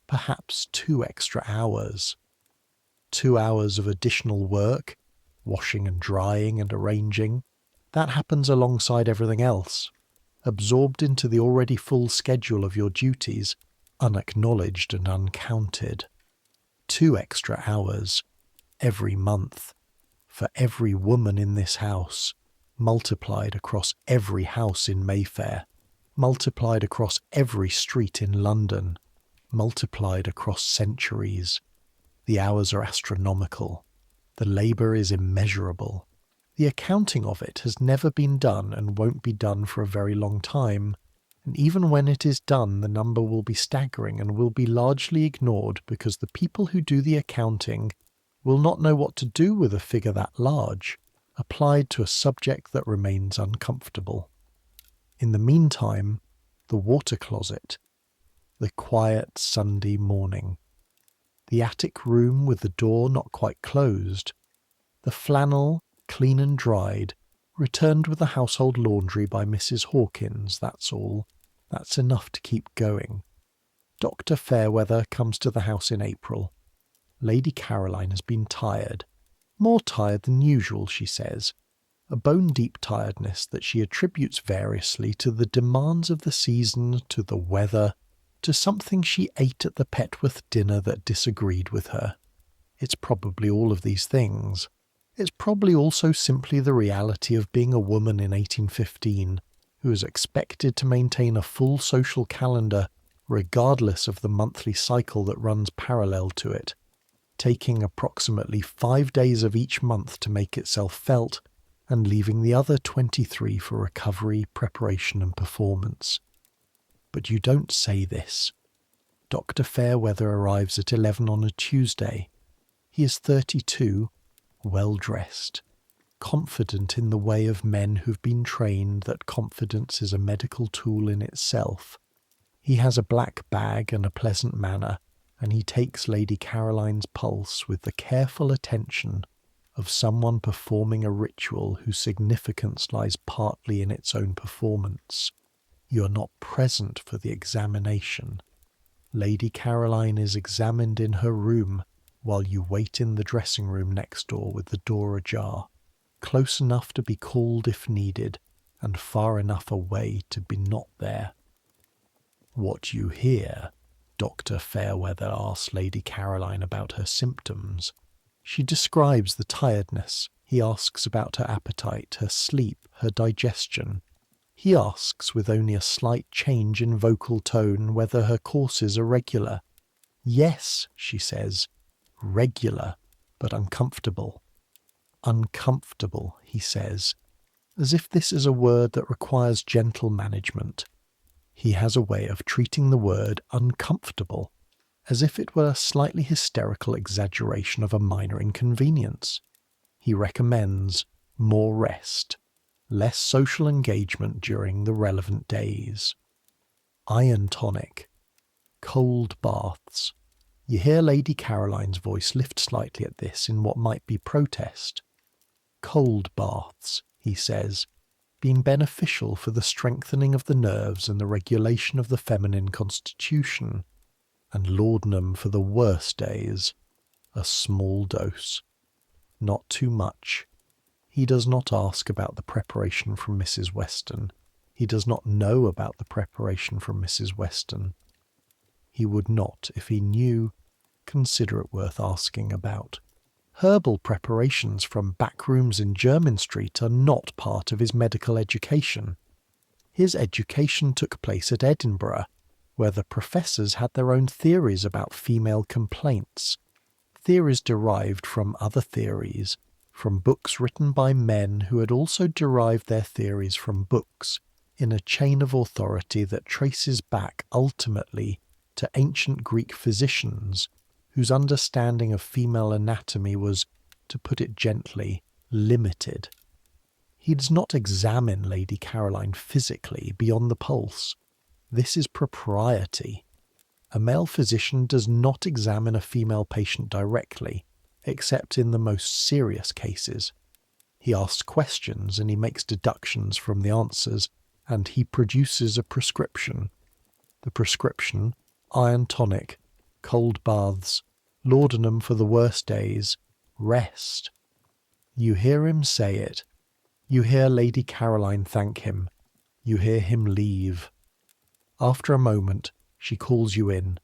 perhaps 2 extra hours. 2 hours of additional work, washing and drying and arranging, that happens alongside everything else, absorbed into the already full schedule of your duties, unacknowledged and uncounted. 2 extra hours, every month, for every woman in this house, multiplied across every house in Mayfair, multiplied across every street in London, multiplied across centuries. The hours are astronomical. The labour is immeasurable. The accounting of it has never been done and won't be done for a very long time, and even when it is done the number will be staggering and will be largely ignored because the people who do the accounting will not know what to do with a figure that large, applied to a subject that remains uncomfortable. In the meantime, the water closet, the quiet Sunday morning, the attic room with the door not quite closed, the flannel, clean and dried, returned with the household laundry by Mrs. Hawkins, that's all. That's enough to keep going. Dr. Fairweather comes to the house in April. Lady Caroline has been tired. More tired than usual, she says. A bone-deep tiredness that she attributes variously to the demands of the season, to the weather, to something she ate at the Petworth dinner that disagreed with her. It's probably all of these things. It's probably also simply the reality of being a woman in 1815 who is expected to maintain a full social calendar regardless of the monthly cycle that runs parallel to it, taking approximately 5 days of each month to make itself felt and leaving the other 23 for recovery, preparation and performance. But you don't say this. Dr. Fairweather arrives at 11 on a Tuesday. He is 32, well-dressed, confident in the way of men who've been trained that confidence is a medical tool in itself. He has a black bag and a pleasant manner, and he takes Lady Caroline's pulse with the careful attention of someone performing a ritual whose significance lies partly in its own performance. You are not present for the examination. Lady Caroline is examined in her room while you wait in the dressing room next door with the door ajar, close enough to be called if needed, and far enough away to be not there. What you hear? Dr. Fairweather asks Lady Caroline about her symptoms. She describes the tiredness. He asks about her appetite, her sleep, her digestion. He asks, with only a slight change in vocal tone, whether her courses are regular. Yes, she says, regular, but uncomfortable. Uncomfortable, he says, as if this is a word that requires gentle management. He has a way of treating the word uncomfortable as if it were a slightly hysterical exaggeration of a minor inconvenience. He recommends more rest, less social engagement during the relevant days. Iron tonic, cold baths. You hear Lady Caroline's voice lift slightly at this in what might be protest. Cold baths, he says, being beneficial for the strengthening of the nerves and the regulation of the feminine constitution, and laudanum for the worst days. A small dose. Not too much. He does not ask about the preparation from Mrs. Weston. He does not know about the preparation from Mrs. Weston. He would not, if he knew, consider it worth asking about. Herbal preparations from back rooms in Jermyn Street are not part of his medical education. His education took place at Edinburgh, where the professors had their own theories about female complaints, theories derived from other theories, from books written by men who had also derived their theories from books, in a chain of authority that traces back ultimately to ancient Greek physicians whose understanding of female anatomy was, to put it gently, limited. He does not examine Lady Caroline physically beyond the pulse. This is propriety. A male physician does not examine a female patient directly, except in the most serious cases. He asks questions and he makes deductions from the answers, and he produces a prescription. The prescription: iron tonic, cold baths, laudanum for the worst days, rest. You hear him say it. You hear Lady Caroline thank him. You hear him leave. After a moment, she calls you in.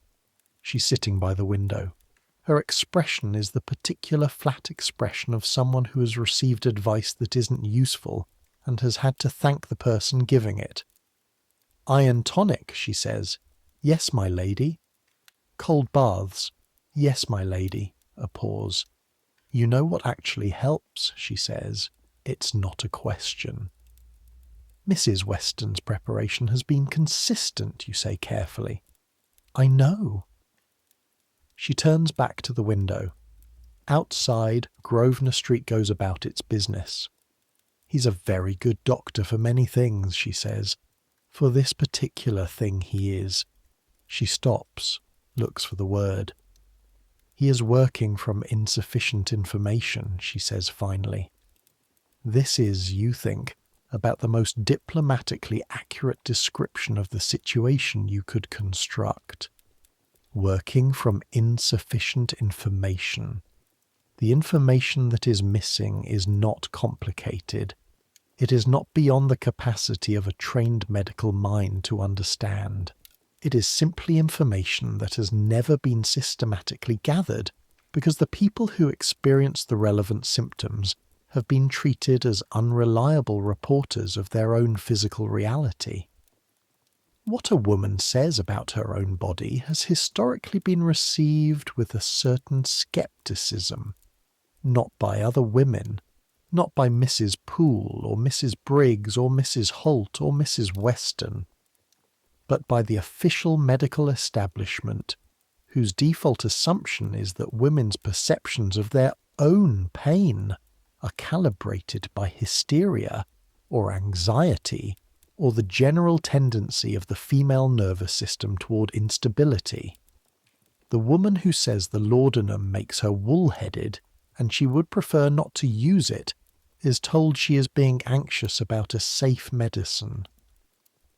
She's sitting by the window. Her expression is the particular flat expression of someone who has received advice that isn't useful and has had to thank the person giving it. Iron tonic, she says. Yes, my lady. Cold baths. Yes, my lady. A pause. You know what actually helps, she says. It's not a question. Mrs. Weston's preparation has been consistent, you say carefully. I know. She turns back to the window. Outside, Grosvenor Street goes about its business. He's a very good doctor for many things, she says. For this particular thing he is. She stops, looks for the word. He is working from insufficient information, she says finally. This is, you think, about the most diplomatically accurate description of the situation you could construct. Working from insufficient information. The information that is missing is not complicated. It is not beyond the capacity of a trained medical mind to understand. It is simply information that has never been systematically gathered, because the people who experience the relevant symptoms have been treated as unreliable reporters of their own physical reality. What a woman says about her own body has historically been received with a certain skepticism, not by other women, not by Mrs. Poole or Mrs. Briggs or Mrs. Holt or Mrs. Weston, but by the official medical establishment, whose default assumption is that women's perceptions of their own pain are calibrated by hysteria or anxiety or the general tendency of the female nervous system toward instability. The woman who says the laudanum makes her wool-headed and she would prefer not to use it is told she is being anxious about a safe medicine.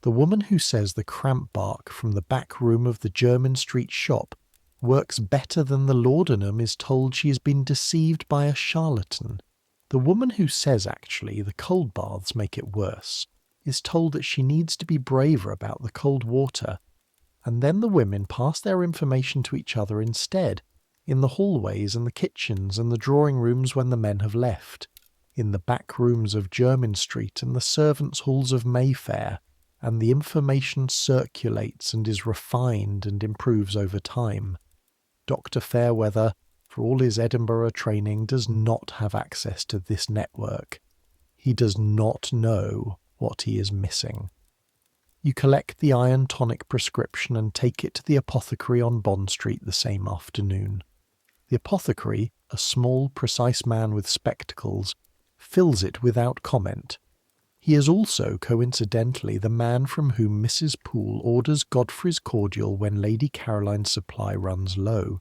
The woman who says the cramp bark from the back room of the Jermyn Street shop works better than the laudanum is told she has been deceived by a charlatan. The woman who says actually the cold baths make it worse is told that she needs to be braver about the cold water, and then the women pass their information to each other instead, in the hallways and the kitchens and the drawing rooms when the men have left, in the back rooms of Jermyn Street and the servants' halls of Mayfair, and the information circulates and is refined and improves over time. Dr. Fairweather, for all his Edinburgh training, does not have access to this network. He does not know what he is missing. You collect the iron tonic prescription and take it to the apothecary on Bond Street the same afternoon. The apothecary, a small, precise man with spectacles, fills it without comment. He is also, coincidentally, the man from whom Mrs. Poole orders Godfrey's cordial when Lady Caroline's supply runs low.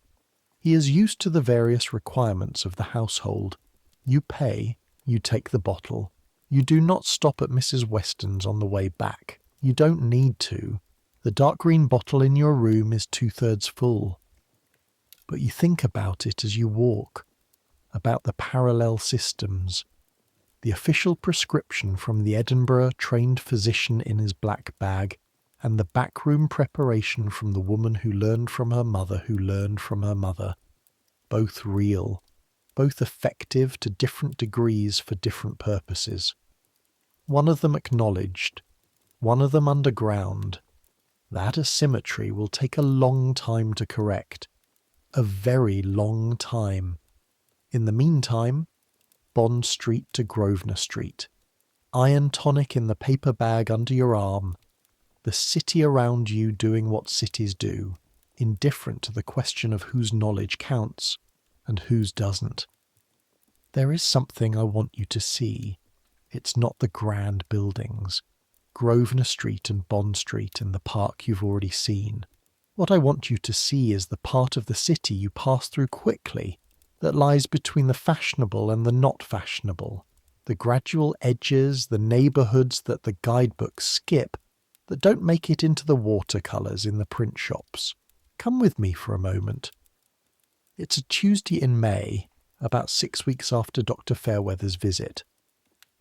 He is used to the various requirements of the household. You pay, you take the bottle. You do not stop at Mrs. Weston's on the way back. You don't need to. The dark green bottle in your room is 2/3 full. But you think about it as you walk, about the parallel systems. The official prescription from the Edinburgh trained physician in his black bag, and the backroom preparation from the woman who learned from her mother who learned from her mother. Both real, both effective to different degrees for different purposes. One of them acknowledged, one of them underground. That asymmetry will take a long time to correct. A very long time. In the meantime, Bond Street to Grosvenor Street. Iron tonic in the paper bag under your arm. The city around you doing what cities do, indifferent to the question of whose knowledge counts and whose doesn't. There is something I want you to see. It's not the grand buildings, Grosvenor Street and Bond Street and the park you've already seen. What I want you to see is the part of the city you pass through quickly, that lies between the fashionable and the not fashionable, the gradual edges, the neighbourhoods that the guidebooks skip, that don't make it into the watercolours in the print shops. Come with me for a moment. It's a Tuesday in May, about 6 weeks after Dr. Fairweather's visit.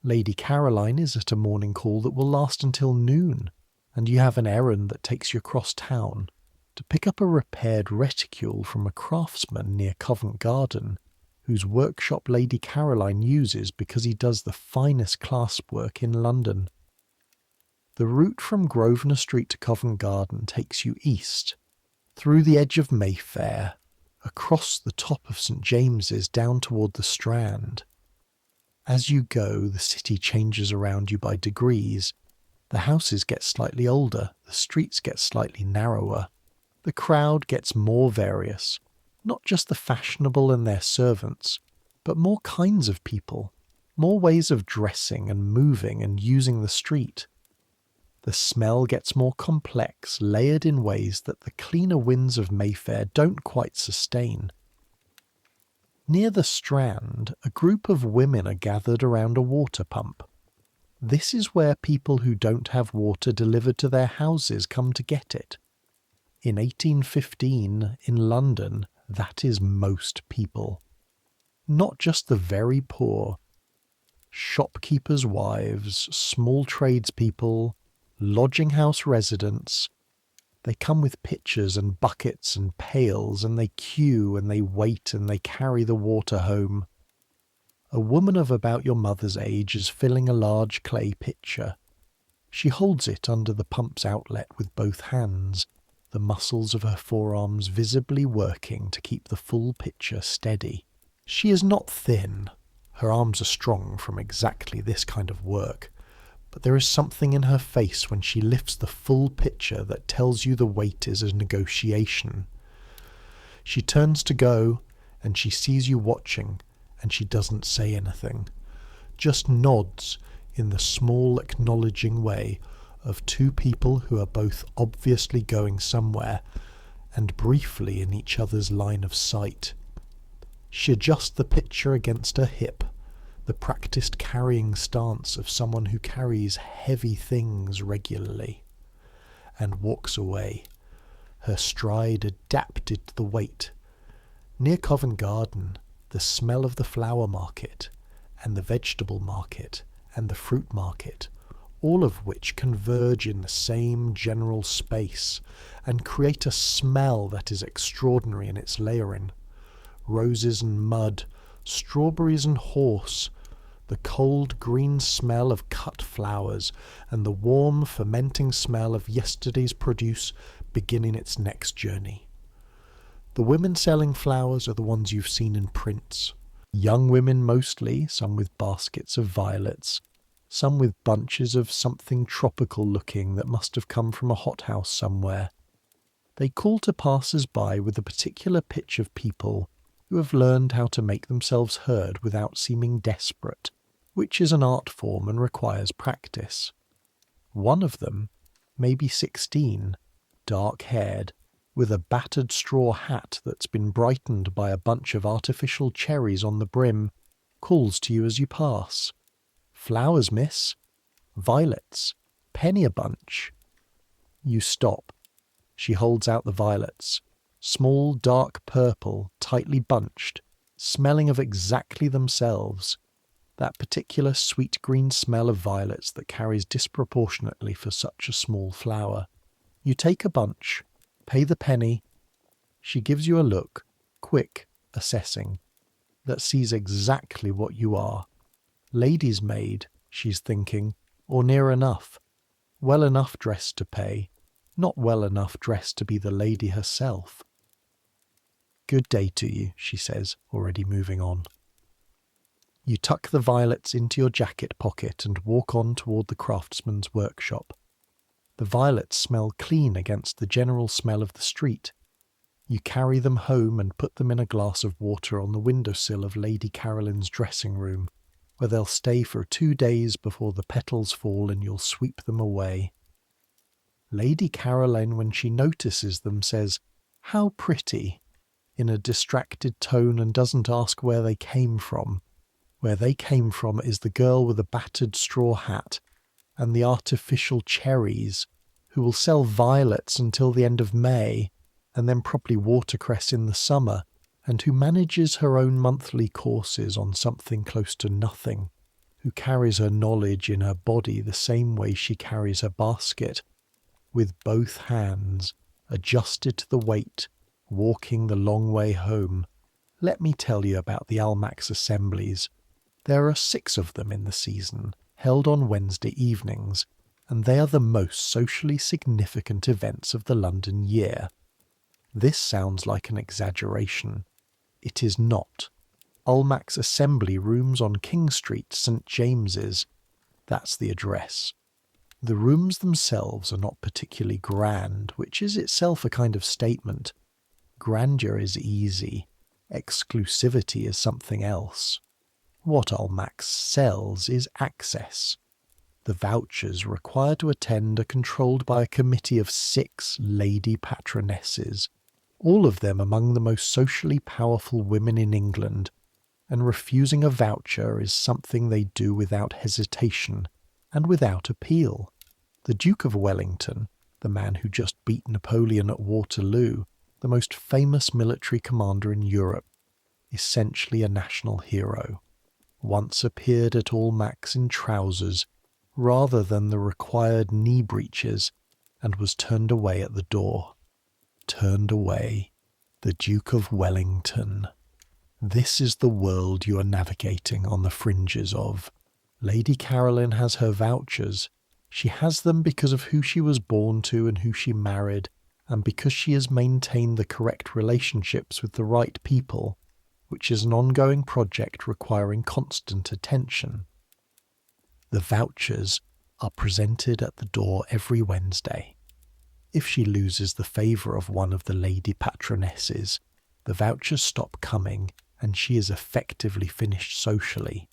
Lady Caroline is at a morning call that will last until noon, and you have an errand that takes you across town to pick up a repaired reticule from a craftsman near Covent Garden, whose workshop Lady Caroline uses because he does the finest clasp work in London. The route from Grosvenor Street to Covent Garden takes you east, through the edge of Mayfair, across the top of St. James's down toward the Strand. As you go, the city changes around you by degrees. The houses get slightly older, the streets get slightly narrower. The crowd gets more various, not just the fashionable and their servants, but more kinds of people, more ways of dressing and moving and using the street. The smell gets more complex, layered in ways that the cleaner winds of Mayfair don't quite sustain. Near the Strand, a group of women are gathered around a water pump. This is where people who don't have water delivered to their houses come to get it. In 1815, in London, that is most people. Not just the very poor. Shopkeepers' wives, small tradespeople, lodging house residents. They come with pitchers and buckets and pails, and they queue and they wait and they carry the water home. A woman of about your mother's age is filling a large clay pitcher. She holds it under the pump's outlet with both hands, the muscles of her forearms visibly working to keep the full pitcher steady. She is not thin. Her arms are strong from exactly this kind of work. But there is something in her face when she lifts the full pitcher that tells you the weight is a negotiation. She turns to go, and she sees you watching, and she doesn't say anything, just nods in the small acknowledging way of two people who are both obviously going somewhere and briefly in each other's line of sight. She adjusts the pitcher against her hip, the practiced carrying stance of someone who carries heavy things regularly, and walks away, her stride adapted to the weight. Near Covent Garden, the smell of the flower market, and the vegetable market, and the fruit market, all of which converge in the same general space, and create a smell that is extraordinary in its layering. Roses and mud, strawberries and horse, the cold green smell of cut flowers, and the warm fermenting smell of yesterday's produce beginning its next journey. The women selling flowers are the ones you've seen in prints. Young women mostly, some with baskets of violets, some with bunches of something tropical looking that must have come from a hothouse somewhere. They call to passers-by with a particular pitch of people who have learned how to make themselves heard without seeming desperate, which is an art form and requires practice. One of them, maybe 16, dark-haired, with a battered straw hat that's been brightened by a bunch of artificial cherries on the brim, calls to you as you pass. "Flowers, miss. Violets. Penny a bunch." You stop. She holds out the violets. Small, dark purple, tightly bunched, smelling of exactly themselves. That particular sweet green smell of violets that carries disproportionately for such a small flower. You take a bunch, pay the penny. She gives you a look, quick, assessing, that sees exactly what you are. Lady's maid, she's thinking, or near enough. Well enough dressed to pay. not well enough dressed to be the lady herself. "Good day to you," she says, already moving on. You tuck the violets into your jacket pocket and walk on toward the craftsman's workshop. The violets smell clean against the general smell of the street. You carry them home and put them in a glass of water on the windowsill of Lady Caroline's dressing room, where they'll stay for 2 days before the petals fall and you'll sweep them away. Lady Caroline, when she notices them, says, "How pretty," in a distracted tone, and doesn't ask where they came from. Where they came from is the girl with a battered straw hat and the artificial cherries, who will sell violets until the end of May, and then probably watercress in the summer, and who manages her own monthly courses on something close to nothing, who carries her knowledge in her body the same way she carries her basket, with both hands adjusted to the weight, walking the long way home. Let me tell you about the Almack's assemblies. There are 6 of them in the season, held on Wednesday evenings, and they are the most socially significant events of the London year. This sounds like an exaggeration. It is not. Almack's assembly rooms on King Street, St. James's. That's the address. The rooms themselves are not particularly grand, which is itself a kind of statement. Grandeur is easy. Exclusivity is something else. What Almack's sells is access. The vouchers required to attend are controlled by a committee of 6 lady patronesses, all of them among the most socially powerful women in England, and refusing a voucher is something they do without hesitation and without appeal. The Duke of Wellington, the man who just beat Napoleon at Waterloo, the most famous military commander in Europe, essentially a national hero, once appeared at Almack's in trousers rather than the required knee breeches, and was turned away at the door. Turned away. The Duke of Wellington. This is the world you are navigating on the fringes of. Lady Caroline has her vouchers. She has them because of who she was born to and who she married, and because she has maintained the correct relationships with the right people, which is an ongoing project requiring constant attention. The vouchers are presented at the door every Wednesday. If she loses the favour of one of the lady patronesses, the vouchers stop coming and she is effectively finished socially.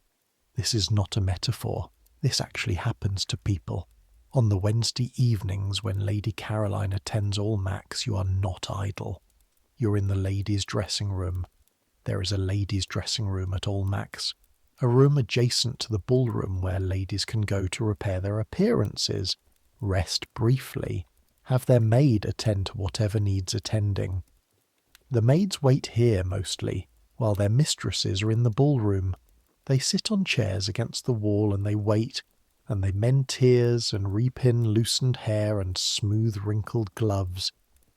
This is not a metaphor. This actually happens to people. On the Wednesday evenings when Lady Caroline attends Almack's, you are not idle. You're in the ladies' dressing room. There is a ladies' dressing room at Almack's, a room adjacent to the ballroom where ladies can go to repair their appearances, rest briefly, have their maid attend to whatever needs attending. The maids wait here mostly, while their mistresses are in the ballroom. They sit on chairs against the wall and they wait, and they mend tears and repin loosened hair and smooth wrinkled gloves,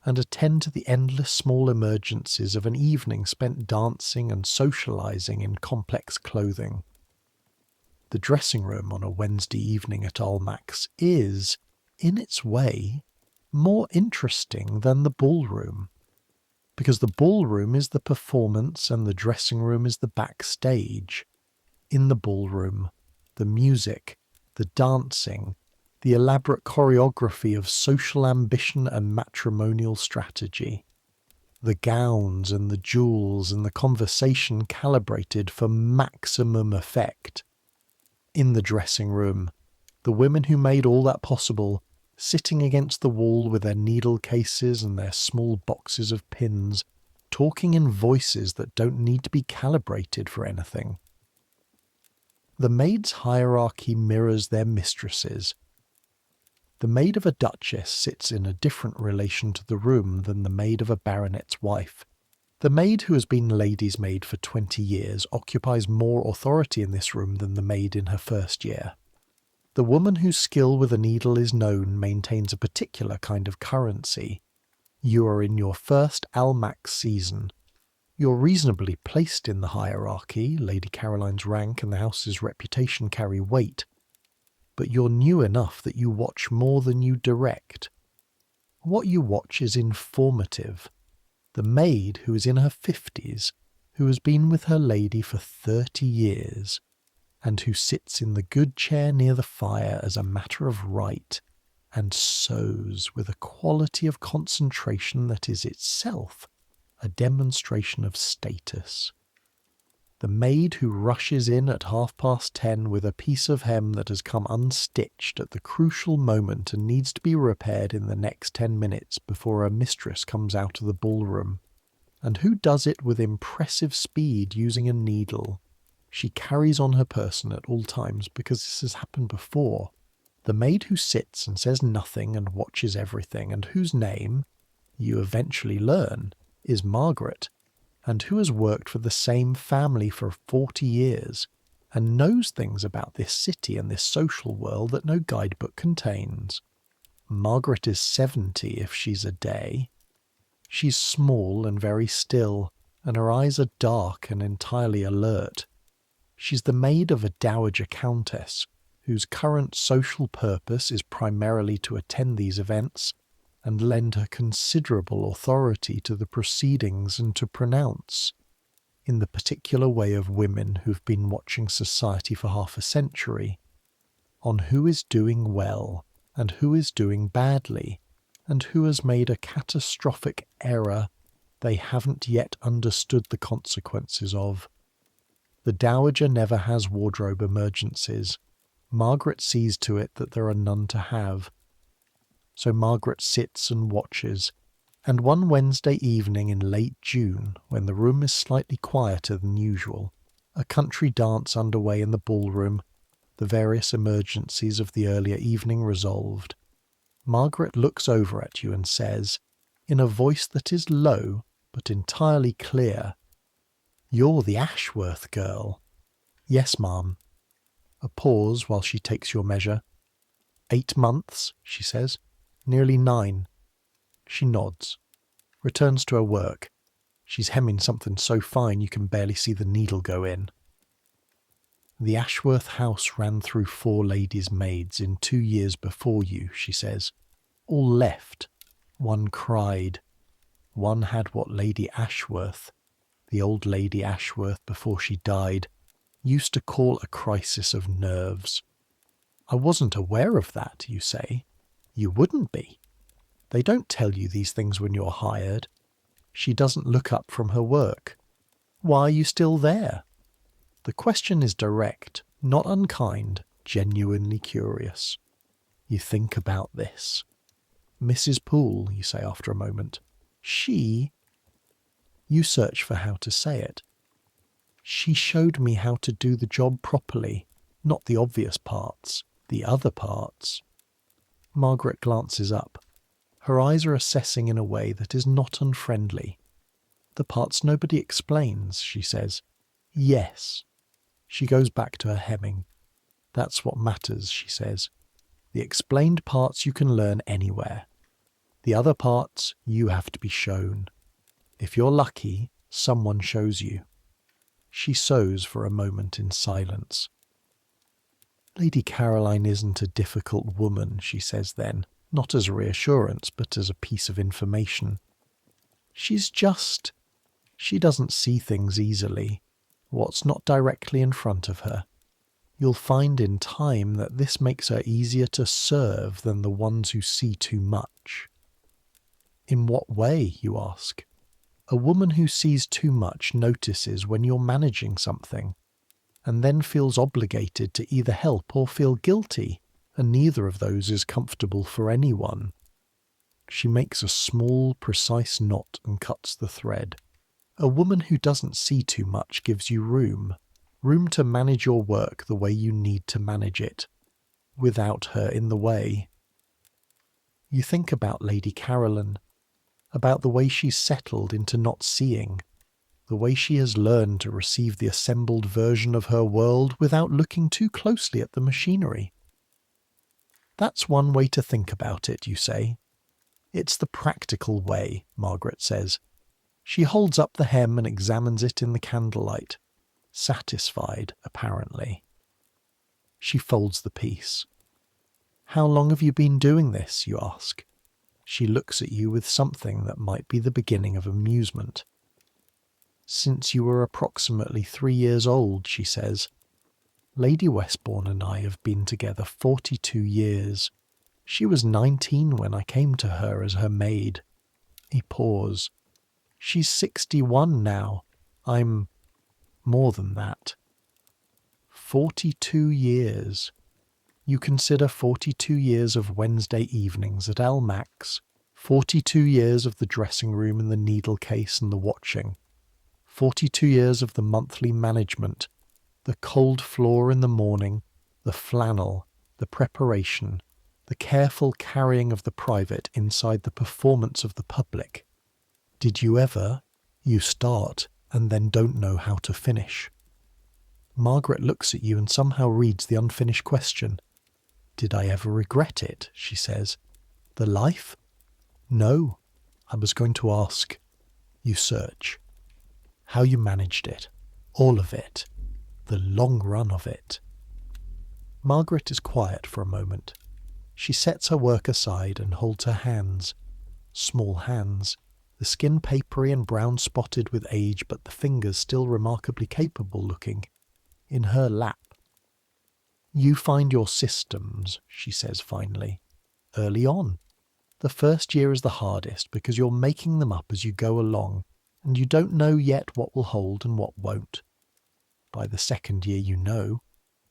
and attend to the endless small emergencies of an evening spent dancing and socializing in complex clothing. The dressing room on a Wednesday evening at Almack's is, in its way, more interesting than the ballroom, because the ballroom is the performance and the dressing room is the backstage. In the ballroom, the music, the dancing, the elaborate choreography of social ambition and matrimonial strategy, the gowns and the jewels and the conversation calibrated for maximum effect. In the dressing room, the women who made all that possible, sitting against the wall with their needle cases and their small boxes of pins, talking in voices that don't need to be calibrated for anything. The maid's hierarchy mirrors their mistresses. The maid of a duchess sits in a different relation to the room than the maid of a baronet's wife. The maid who has been lady's maid for 20 years occupies more authority in this room than the maid in her first year. The woman whose skill with a needle is known maintains a particular kind of currency. You are in your first Almack's season. You're reasonably placed in the hierarchy. Lady Caroline's rank and the house's reputation carry weight. But you're new enough that you watch more than you direct. What you watch is informative. The maid, who is in her 50s, who has been with her lady for 30 years, and who sits in the good chair near the fire as a matter of right, and sews with a quality of concentration that is itself a demonstration of status. The maid who rushes in at 10:30 with a piece of hem that has come unstitched at the crucial moment and needs to be repaired in the next 10 minutes before her mistress comes out of the ballroom, and who does it with impressive speed using a needle. She carries on her person at all times because this has happened before. The maid who sits and says nothing and watches everything, and whose name, you eventually learn, is Margaret, and who has worked for the same family for 40 years, and knows things about this city and this social world that no guidebook contains. Margaret is 70 if she's a day. She's small and very still, and her eyes are dark and entirely alert. She's the maid of a dowager countess, whose current social purpose is primarily to attend these events and lend her considerable authority to the proceedings and to pronounce, in the particular way of women who've been watching society for half a century, on who is doing well and who is doing badly, and who has made a catastrophic error they haven't yet understood the consequences of. The dowager never has wardrobe emergencies. Margaret sees to it that there are none to have. So Margaret sits and watches, and one Wednesday evening in late June, when the room is slightly quieter than usual, a country dance underway in the ballroom, the various emergencies of the earlier evening resolved, Margaret looks over at you and says, in a voice that is low but entirely clear, "You're the Ashworth girl." "Yes, ma'am." A pause while she takes your measure. 8 months, she says. "Nearly 9. She nods, returns to her work. She's hemming something so fine you can barely see the needle go in. "The Ashworth house ran through 4 ladies' maids in 2 years before you," she says. "All left. One cried. One had what Lady Ashworth, the old Lady Ashworth before she died, used to call a crisis of nerves." "I wasn't aware of that," you say. You wouldn't be. They don't tell you these things when you're hired. She doesn't look up from her work. "Why are you still there?" The question is direct, not unkind, genuinely curious. You think about this. "Mrs. Poole," you say after a moment. "She..." You search for how to say it. "She showed me how to do the job properly, not the obvious parts, the other parts." Margaret glances up. Her eyes are assessing in a way that is not unfriendly. "The parts nobody explains," she says. "Yes." She goes back to her hemming. "That's what matters," she says. "The explained parts you can learn anywhere. The other parts you have to be shown. If you're lucky, someone shows you." She sews for a moment in silence. "Lady Caroline isn't a difficult woman," she says then, not as a reassurance, but as a piece of information. She doesn't see things easily, what's not directly in front of her. You'll find in time that this makes her easier to serve than the ones who see too much." "In what way?" you ask. "A woman who sees too much notices when you're managing something, and then feels obligated to either help or feel guilty, and neither of those is comfortable for anyone." She makes a small, precise knot and cuts the thread. "A woman who doesn't see too much gives you room to manage your work the way you need to manage it, without her in the way." You think about Lady Caroline, about the way she's settled into not seeing, the way she has learned to receive the assembled version of her world without looking too closely at the machinery. "That's one way to think about it," you say. "It's the practical way," Margaret says. She holds up the hem and examines it in the candlelight, satisfied, apparently. She folds the piece. "How long have you been doing this?" you ask. She looks at you with something that might be the beginning of amusement. "Since you were approximately 3 years old," she says. "Lady Westbourne and I have been together 42 years. She was 19 when I came to her as her maid." He paused. "She's 61 now. I'm more than that." 42 years. You consider 42 years of Wednesday evenings at Almack's, 42 years of the dressing room and the needle case and the watching, 42 years of the monthly management, the cold floor in the morning, the flannel, the preparation, the careful carrying of the private inside the performance of the public. Did you ever? You start and then don't know how to finish. Margaret looks at you and somehow reads the unfinished question. "Did I ever regret it?" she says. "The life? No. I was going to ask. You search. How you managed it. All of it. The long run of it." Margaret is quiet for a moment. She sets her work aside and holds her hands. Small hands. The skin papery and brown spotted with age, but the fingers still remarkably capable looking. In her lap. "You find your systems," she says finally, "early on. The first year is the hardest because you're making them up as you go along, and you don't know yet what will hold and what won't. By the second year you know.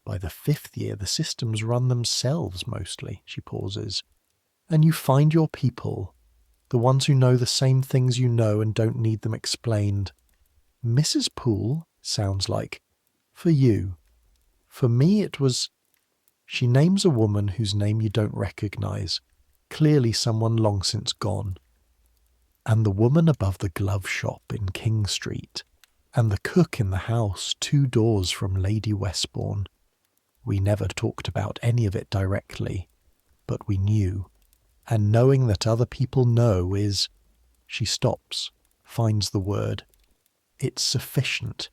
By the 5th year the systems run themselves mostly." She pauses. "And you find your people, the ones who know the same things you know and don't need them explained. Mrs. Poole sounds like, for you. For me it was..." She names a woman whose name you don't recognise, clearly someone long since gone. "And the woman above the glove shop in King Street, and the cook in the house 2 doors from Lady Westbourne. We never talked about any of it directly, but we knew. And knowing that other people know is..." She stops, finds the word. "It's sufficient.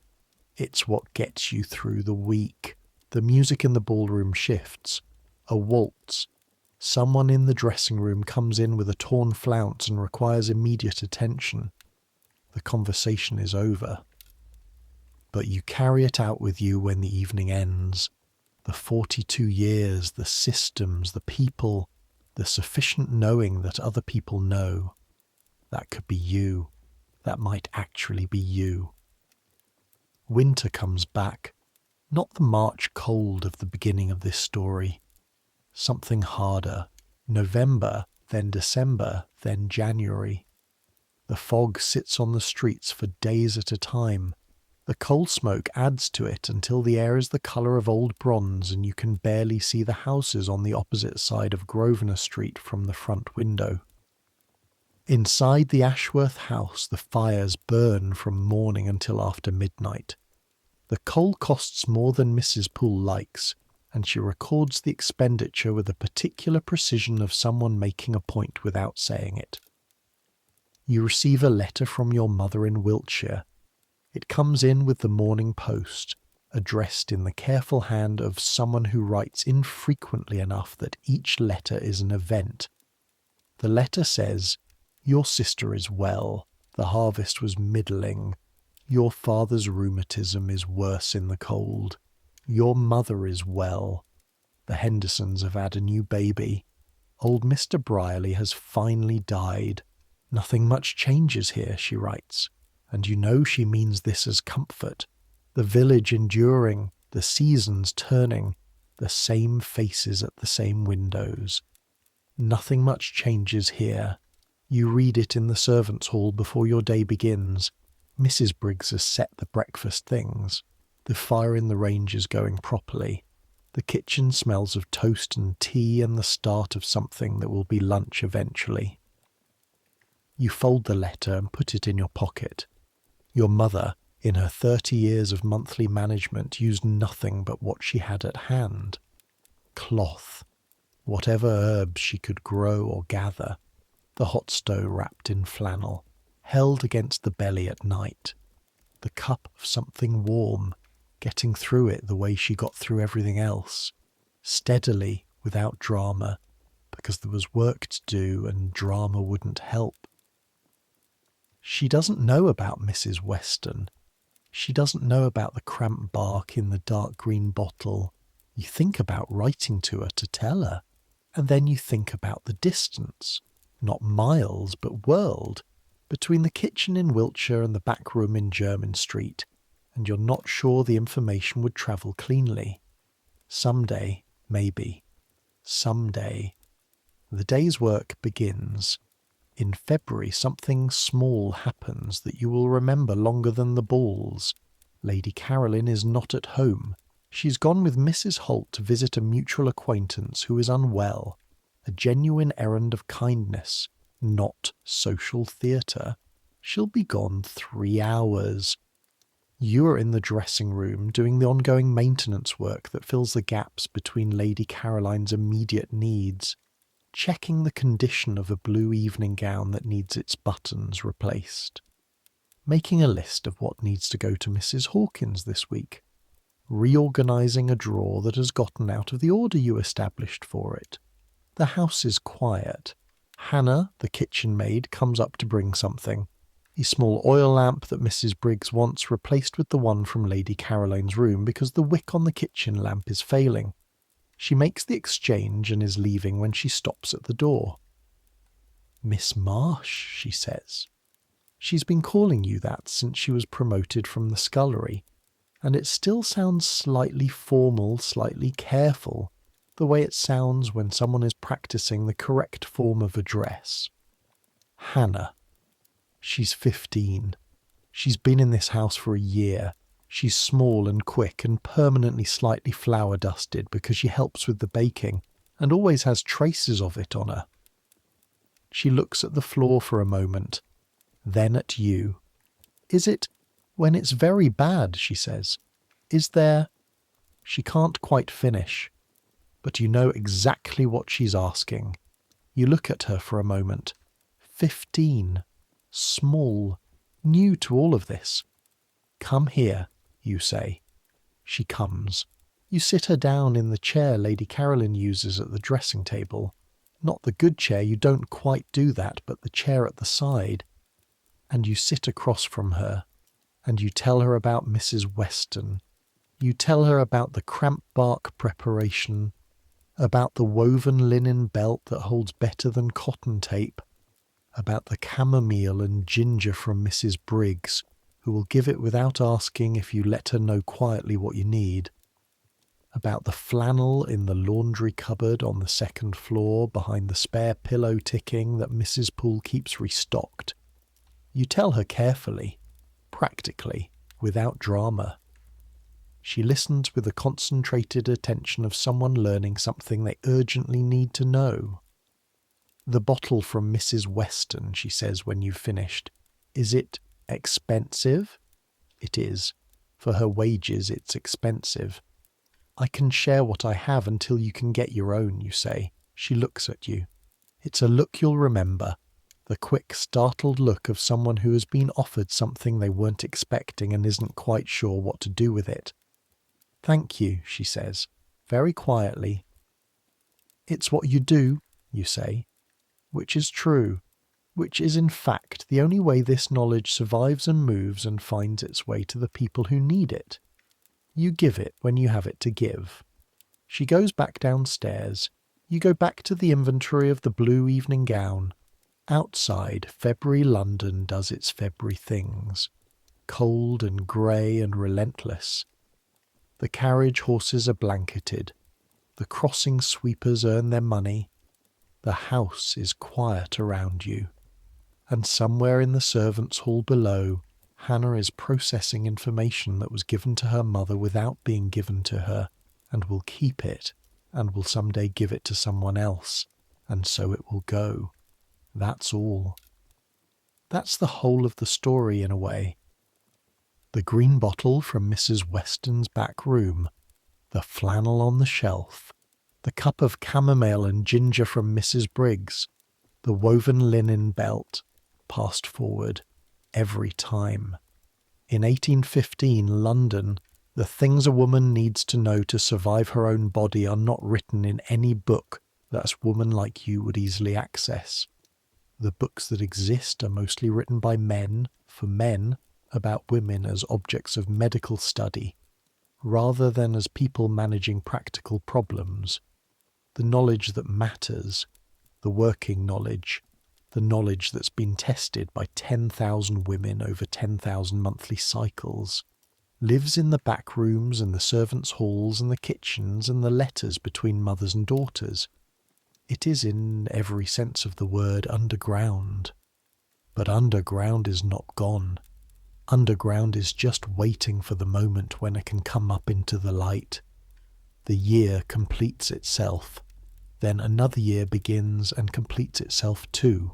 It's what gets you through the week." The music in the ballroom shifts. A waltz. Someone in the dressing room comes in with a torn flounce and requires immediate attention. The conversation is over. But you carry it out with you when the evening ends. The 42 years, the systems, the people, the sufficient knowing that other people know. That could be you. That might actually be you. Winter comes back. Not the March cold of the beginning of this story. Something harder. November, then December, then January. The fog sits on the streets for days at a time. The coal smoke adds to it until the air is the colour of old bronze and you can barely see the houses on the opposite side of Grosvenor Street from the front window. Inside the Ashworth house the fires burn from morning until after midnight. The coal costs more than Mrs. Poole likes, and she records the expenditure with a particular precision of someone making a point without saying it. You receive a letter from your mother in Wiltshire. It comes in with the morning post, addressed in the careful hand of someone who writes infrequently enough that each letter is an event. The letter says, "Your sister is well. The harvest was middling. Your father's rheumatism is worse in the cold. Your mother is well. The Hendersons have had a new baby. Old Mr. Brierly has finally died. Nothing much changes here," she writes, and you know she means this as comfort. The village enduring, the seasons turning, the same faces at the same windows. Nothing much changes here. You read it in the servants' hall before your day begins. Mrs. Briggs has set the breakfast things. The fire in the range is going properly. The kitchen smells of toast and tea and the start of something that will be lunch eventually. You fold the letter and put it in your pocket. Your mother, in her 30 years of monthly management, used nothing but what she had at hand. Cloth. Whatever herbs she could grow or gather. The hot stove wrapped in flannel, held against the belly at night. The cup of something warm, getting through it the way she got through everything else. Steadily, without drama. because there was work to do and drama wouldn't help. She doesn't know about Mrs. Weston. She doesn't know about the cramped bark in the dark green bottle. You think about writing to her to tell her, and then you think about the distance, not miles but world, between the kitchen in Wiltshire and the back room in Jermyn Street, and you're not sure the information would travel cleanly. Someday, maybe. Someday. The day's work begins. In February something small happens that you will remember longer than the balls. Lady Caroline is not at home. She's gone with Mrs. Holt to visit a mutual acquaintance who is unwell. A genuine errand of kindness, not social theatre. She'll be gone 3 hours. You are in the dressing room doing the ongoing maintenance work that fills the gaps between Lady Caroline's immediate needs, checking the condition of a blue evening gown that needs its buttons replaced, making a list of what needs to go to Mrs. Hawkins this week, reorganising a drawer that has gotten out of the order you established for it. The house is quiet. Hannah, the kitchen maid, comes up to bring something. A small oil lamp that Mrs. Briggs wants replaced with the one from Lady Caroline's room because the wick on the kitchen lamp is failing. She makes the exchange and is leaving when she stops at the door. "Miss Marsh," she says. She's been calling you that since she was promoted from the scullery, and it still sounds slightly formal, slightly careful, the way it sounds when someone is practicing the correct form of address. Hannah. She's 15. She's been in this house for a year. She's small and quick and permanently slightly flour-dusted because she helps with the baking and always has traces of it on her. She looks at the floor for a moment, then at you. "Is it when it's very bad?" she says. "Is there—" She can't quite finish, but you know exactly what she's asking. You look at her for a moment. 15. Small. New to all of this. "Come here," you say. She comes. You sit her down in the chair Lady Caroline uses at the dressing table. Not the good chair, you don't quite do that, but the chair at the side. And you sit across from her, and you tell her about Mrs. Weston. You tell her about the cramp bark preparation, about the woven linen belt that holds better than cotton tape, about the chamomile and ginger from Mrs. Briggs, who will give it without asking if you let her know quietly what you need, about the flannel in the laundry cupboard on the second floor behind the spare pillow ticking that Mrs. Poole keeps restocked. You tell her carefully, practically, without drama. She listens with the concentrated attention of someone learning something they urgently need to know. "The bottle from Mrs. Weston," she says when you've finished. "Is it expensive?" "It is. For her wages, it's expensive." "I can share what I have until you can get your own," you say. She looks at you. It's a look you'll remember. The quick, startled look of someone who has been offered something they weren't expecting and isn't quite sure what to do with it. "Thank you," she says, very quietly. "It's what you do," you say, which is true, which is in fact the only way this knowledge survives and moves and finds its way to the people who need it. You give it when you have it to give. She goes back downstairs. You go back to the inventory of the blue evening gown. Outside, February London does its February things, cold and grey and relentless. The carriage horses are blanketed. The crossing sweepers earn their money. The house is quiet around you. And somewhere in the servants' hall below, Hannah is processing information that was given to her mother without being given to her, and will keep it, and will someday give it to someone else, and so it will go. That's all. That's the whole of the story in a way. The green bottle from Mrs. Weston's back room, the flannel on the shelf, the cup of chamomile and ginger from Mrs. Briggs, the woven linen belt, passed forward every time. In 1815 London, the things a woman needs to know to survive her own body are not written in any book that a woman like you would easily access. The books that exist are mostly written by men, for men, about women as objects of medical study, rather than as people managing practical problems. The knowledge that matters, the working knowledge, the knowledge that's been tested by 10,000 women over 10,000 monthly cycles, lives in the back rooms and the servants' halls and the kitchens and the letters between mothers and daughters. It is, in every sense of the word, underground. But underground is not gone. Underground is just waiting for the moment when it can come up into the light. The year completes itself. Then another year begins and completes itself too.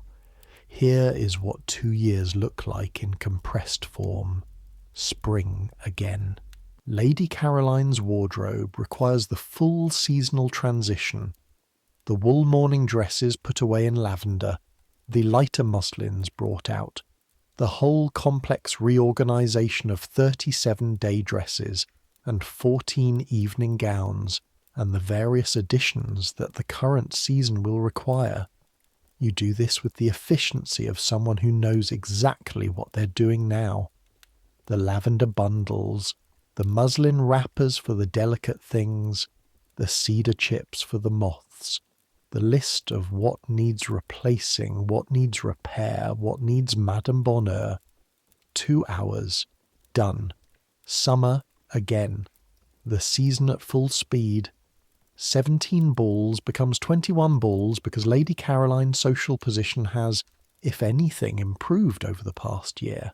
Here is what 2 years look like in compressed form. Spring again. Lady Caroline's wardrobe requires the full seasonal transition. The wool morning dresses put away in lavender, the lighter muslins brought out, the whole complex reorganisation of 37 day dresses and 14 evening gowns, and the various additions that the current season will require. You do this with the efficiency of someone who knows exactly what they're doing now. The lavender bundles, the muslin wrappers for the delicate things, the cedar chips for the moths, the list of what needs replacing, what needs repair, what needs Madame Bonheur. 2 hours. Done. Summer again. The season at full speed. 17 balls becomes 21 balls because Lady Caroline's social position has, if anything, improved over the past year.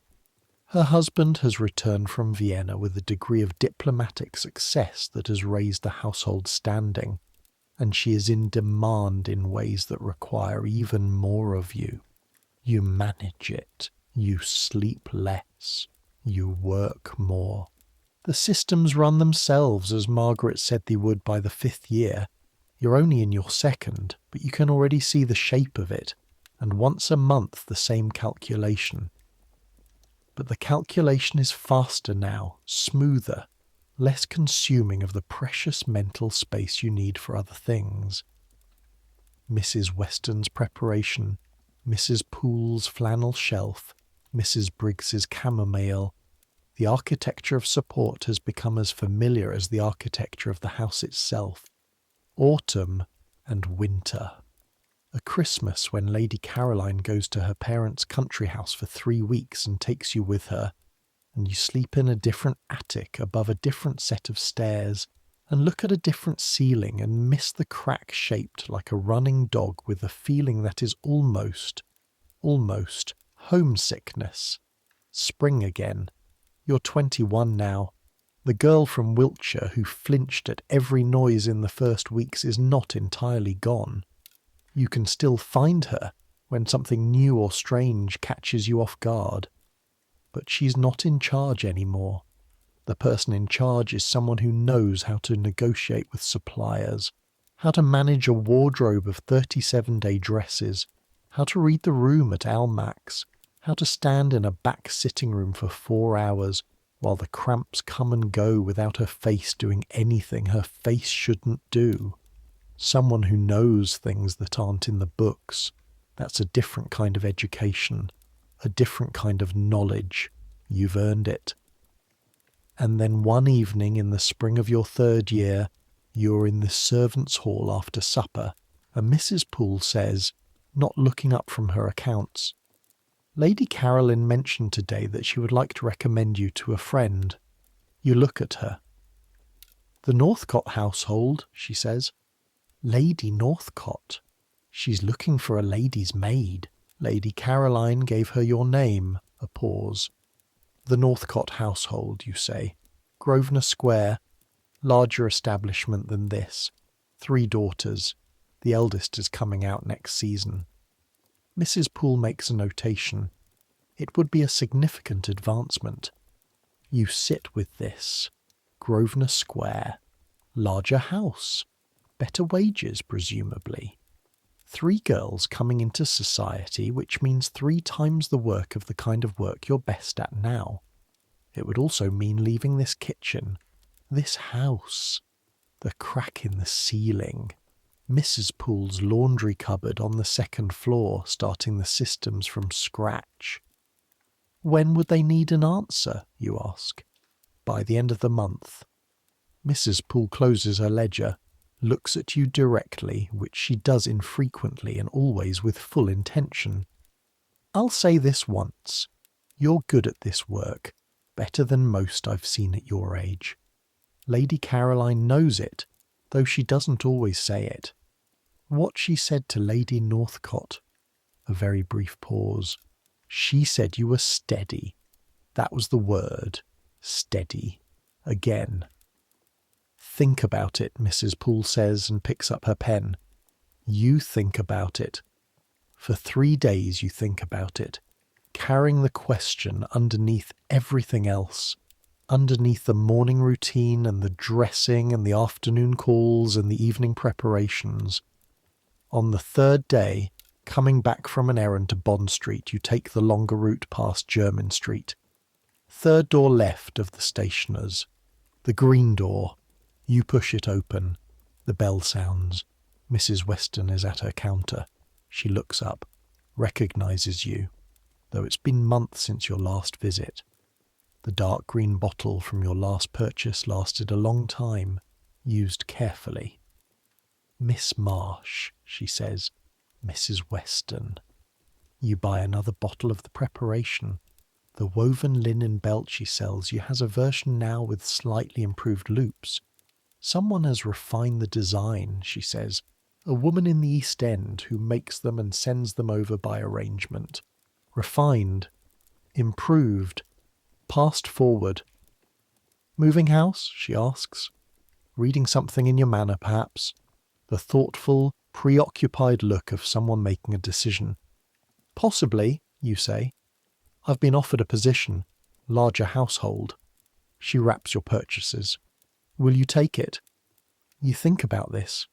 Her husband has returned from Vienna with a degree of diplomatic success that has raised the household standing, and she is in demand in ways that require even more of you. You manage it. You sleep less. You work more. The systems run themselves, as Margaret said they would by the 5th year. You're only in your 2nd, but you can already see the shape of it, and once a month the same calculation. But the calculation is faster now, smoother, less consuming of the precious mental space you need for other things. Mrs. Weston's preparation, Mrs. Poole's flannel shelf, Mrs. Briggs's chamomile. The architecture of support has become as familiar as the architecture of the house itself. Autumn and winter. A Christmas when Lady Caroline goes to her parents' country house for 3 weeks and takes you with her, and you sleep in a different attic above a different set of stairs, and look at a different ceiling and miss the crack shaped like a running dog with a feeling that is almost homesickness. Spring again. You're 21 now. The girl from Wiltshire who flinched at every noise in the first weeks is not entirely gone. You can still find her when something new or strange catches you off guard. But she's not in charge anymore. The person in charge is someone who knows how to negotiate with suppliers, how to manage a wardrobe of 37-day dresses, how to read the room at Almack's, how to stand in a back sitting room for 4 hours while the cramps come and go without her face doing anything her face shouldn't do. Someone who knows things that aren't in the books. That's a different kind of education, a different kind of knowledge. You've earned it. And then one evening in the spring of your 3rd year, you're in the servants' hall after supper, and Mrs. Poole says, not looking up from her accounts, Lady Caroline mentioned today that she would like to recommend you to a friend. You look at her. The Northcott household, she says. Lady Northcott. She's looking for a lady's maid. Lady Caroline gave her your name. A pause. The Northcott household, you say. Grosvenor Square. Larger establishment than this. 3 daughters. The eldest is coming out next season. Mrs. Poole makes a notation. It would be a significant advancement. You sit with this. Grosvenor Square. Larger house. Better wages, presumably. 3 girls coming into society, which means 3 times the work of the kind of work you're best at now. It would also mean leaving this kitchen, this house, the crack in the ceiling. Mrs. Poole's laundry cupboard on the second floor, starting the systems from scratch. When would they need an answer, you ask? By the end of the month. Mrs. Poole closes her ledger, looks at you directly, which she does infrequently and always with full intention. I'll say this once. You're good at this work, better than most I've seen at your age. Lady Caroline knows it, though she doesn't always say it. What she said to Lady Northcote. A very brief pause. She said you were steady. That was the word. Steady. Again. Think about it, Mrs. Poole says and picks up her pen. You think about it. For 3 days you think about it, carrying the question underneath everything else, underneath the morning routine and the dressing and the afternoon calls and the evening preparations. On the 3rd day, coming back from an errand to Bond Street, you take the longer route past Jermyn Street. 3rd door left of the stationer's. The green door. You push it open. The bell sounds. Mrs. Weston is at her counter. She looks up, recognises you, though it's been months since your last visit. The dark green bottle from your last purchase lasted a long time, used carefully. Miss Marsh, she says. Mrs. Weston. You buy another bottle of the preparation. The woven linen belt she sells you has a version now with slightly improved loops. Someone has refined the design, she says. A woman in the East End who makes them and sends them over by arrangement. Refined. Improved. Passed forward. Moving house? She asks. Reading something in your manner, perhaps. The thoughtful, preoccupied look of someone making a decision. Possibly, you say. I've been offered a position. Larger household. She wraps your purchases. Will you take it? You think about this.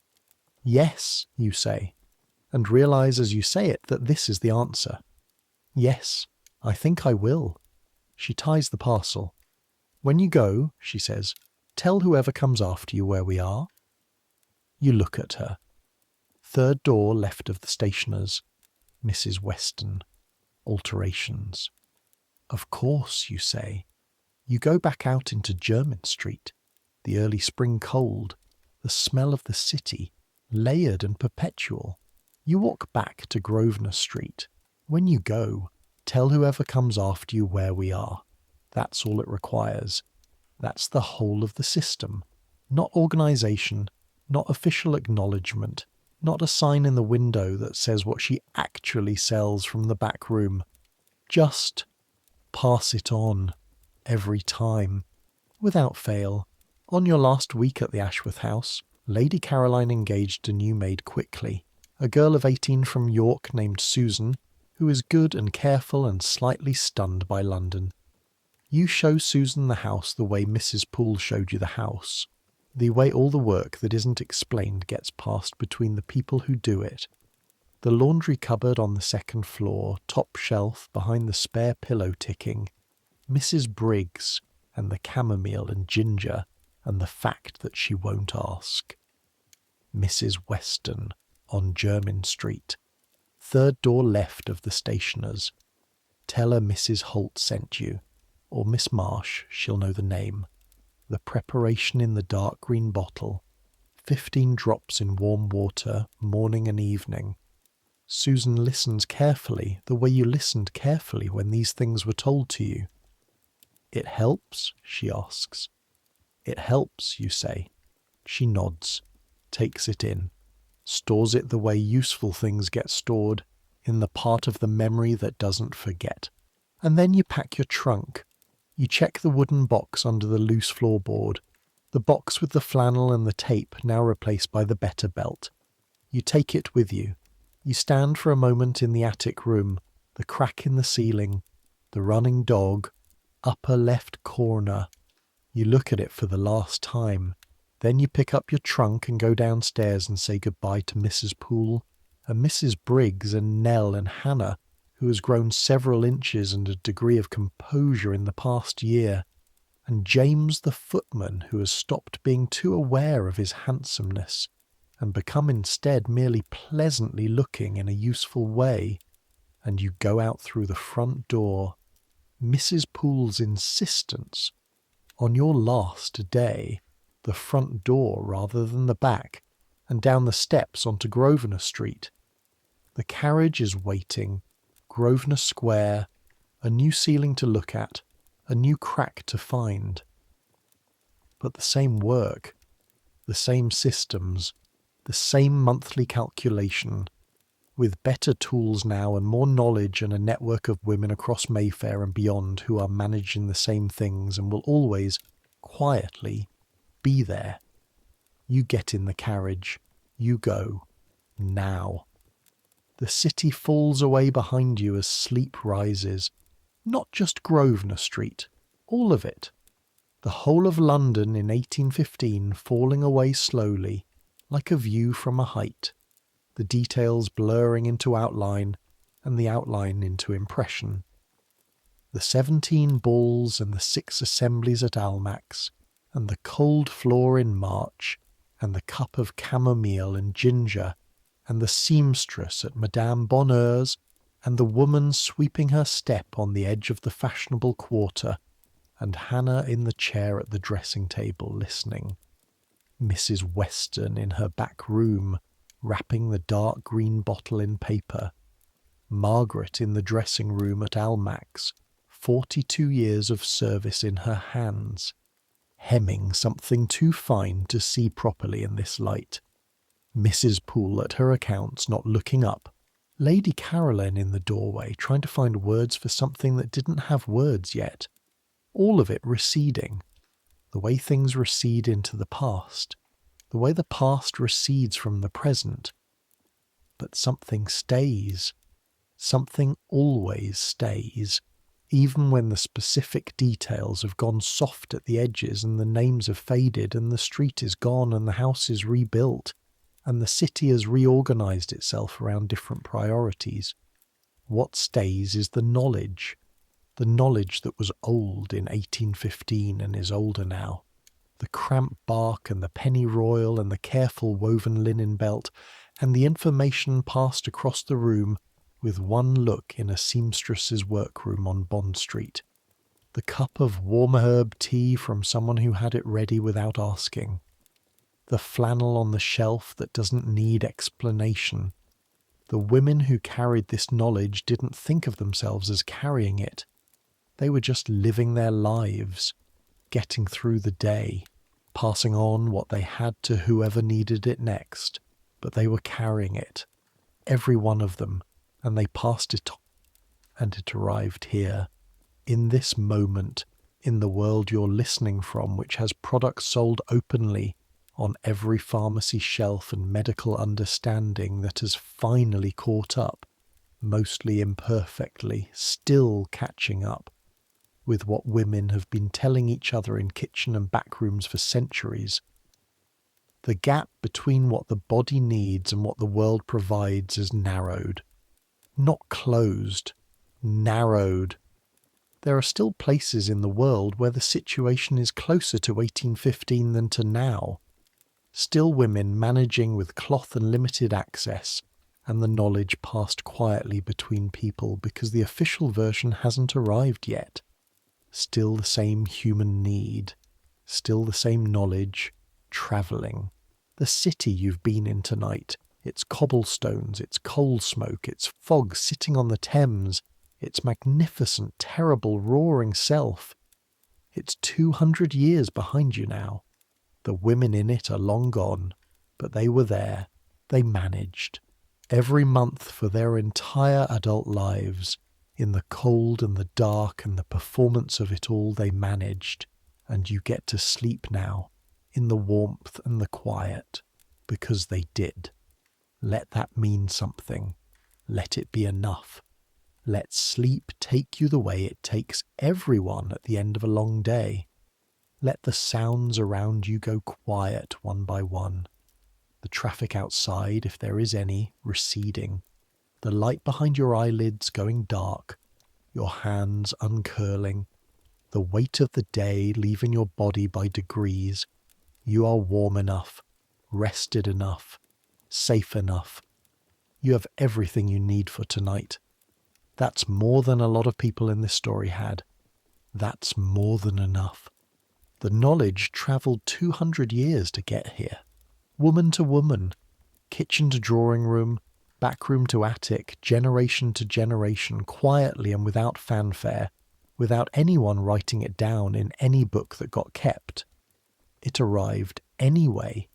Yes, you say, and realise as you say it that this is the answer. Yes, I think I will. She ties the parcel. When you go, she says, tell whoever comes after you where we are. You look at her. 3rd door left of the stationer's. Mrs. Weston. Alterations. Of course, you say. You go back out into Jermyn Street. The early spring cold. The smell of the city. Layered and perpetual. You walk back to Grosvenor Street. When you go, tell whoever comes after you where we are. That's all it requires. That's the whole of the system. Not organisation, not official acknowledgement, not a sign in the window that says what she actually sells from the back room. Just pass it on, every time, without fail. On your last week at the Ashworth house, Lady Caroline engaged a new maid quickly, a girl of 18 from York named Susan, who is good and careful and slightly stunned by London. You show Susan the house the way Mrs. Poole showed you the house, the way all the work that isn't explained gets passed between the people who do it. The laundry cupboard on the 2nd floor, top shelf behind the spare pillow ticking, Mrs. Briggs, and the chamomile and ginger, and the fact that she won't ask. Mrs. Weston, on Jermyn Street. 3rd door left of the stationer's. Tell her Mrs. Holt sent you, or Miss Marsh, she'll know the name. The preparation in the dark green bottle. 15 drops in warm water, morning and evening. Susan listens carefully, the way you listened carefully when these things were told to you. It helps? She asks. It helps, you say. She nods, takes it in, stores it the way useful things get stored, in the part of the memory that doesn't forget. And then you pack your trunk. You check the wooden box under the loose floorboard, the box with the flannel and the tape now replaced by the better belt. You take it with you. You stand for a moment in the attic room, the crack in the ceiling, the running dog, upper left corner. You look at it for the last time. Then you pick up your trunk and go downstairs and say goodbye to Mrs. Poole, and Mrs. Briggs and Nell and Hannah, who has grown several inches and a degree of composure in the past year, and James the footman, who has stopped being too aware of his handsomeness, and become instead merely pleasantly looking in a useful way, and you go out through the front door, Mrs. Poole's insistence on your last day, the front door rather than the back, and down the steps onto Grosvenor Street. The carriage is waiting, Grosvenor Square, a new ceiling to look at, a new crack to find. But the same work, the same systems, the same monthly calculation, with better tools now and more knowledge and a network of women across Mayfair and beyond who are managing the same things and will always, quietly, be there. You get in the carriage. You go. Now. The city falls away behind you as sleep rises. Not just Grosvenor Street. All of it. The whole of London in 1815 falling away slowly, like a view from a height. The details blurring into outline, and the outline into impression. The 17 balls and the 6 assemblies at Almack's, and the cold floor in March, and the cup of camomile and ginger, and the seamstress at Madame Bonheur's, and the woman sweeping her step on the edge of the fashionable quarter, and Hannah in the chair at the dressing-table listening. Mrs. Weston in her back room, wrapping the dark green bottle in paper. Margaret in the dressing-room at Almack's, 42 years of service in her hands, hemming something too fine to see properly in this light. Mrs. Poole at her accounts, not looking up. Lady Caroline in the doorway, trying to find words for something that didn't have words yet. All of it receding. The way things recede into the past. The way the past recedes from the present. But something stays. Something always stays, even when the specific details have gone soft at the edges and the names have faded and the street is gone and the house is rebuilt and the city has reorganized itself around different priorities. What stays is the knowledge that was old in 1815 and is older now. The cramped bark and the pennyroyal and the careful woven linen belt and the information passed across the room with one look in a seamstress's workroom on Bond Street. The cup of warm herb tea from someone who had it ready without asking. The flannel on the shelf that doesn't need explanation. The women who carried this knowledge didn't think of themselves as carrying it. They were just living their lives, getting through the day, passing on what they had to whoever needed it next, but they were carrying it, every one of them, and they passed it on, and it arrived here, in this moment, in the world you're listening from, which has products sold openly on every pharmacy shelf and medical understanding that has finally caught up, mostly imperfectly, still catching up, with what women have been telling each other in kitchen and back rooms for centuries. The gap between what the body needs and what the world provides is narrowed. Not closed, narrowed. There are still places in the world where the situation is closer to 1815 than to now. Still women managing with cloth and limited access, and the knowledge passed quietly between people because the official version hasn't arrived yet. Still the same human need, still the same knowledge, travelling. The city you've been in tonight, its cobblestones, its coal smoke, its fog sitting on the Thames, its magnificent, terrible, roaring self. It's 200 years behind you now. The women in it are long gone, but they were there. They managed. Every month for their entire adult lives, in the cold and the dark and the performance of it all, they managed. And you get to sleep now, in the warmth and the quiet, because they did. Let that mean something. Let it be enough. Let sleep take you the way it takes everyone at the end of a long day. Let the sounds around you go quiet one by one. The traffic outside, if there is any, receding. The light behind your eyelids going dark. Your hands uncurling. The weight of the day leaving your body by degrees. You are warm enough, rested enough, Safe enough. You have everything you need for tonight. That's more than a lot of people in this story had. That's more than enough. The knowledge travelled 200 years to get here. Woman to woman, kitchen to drawing room, back room to attic, generation to generation, quietly and without fanfare, without anyone writing it down in any book that got kept. It arrived anyway.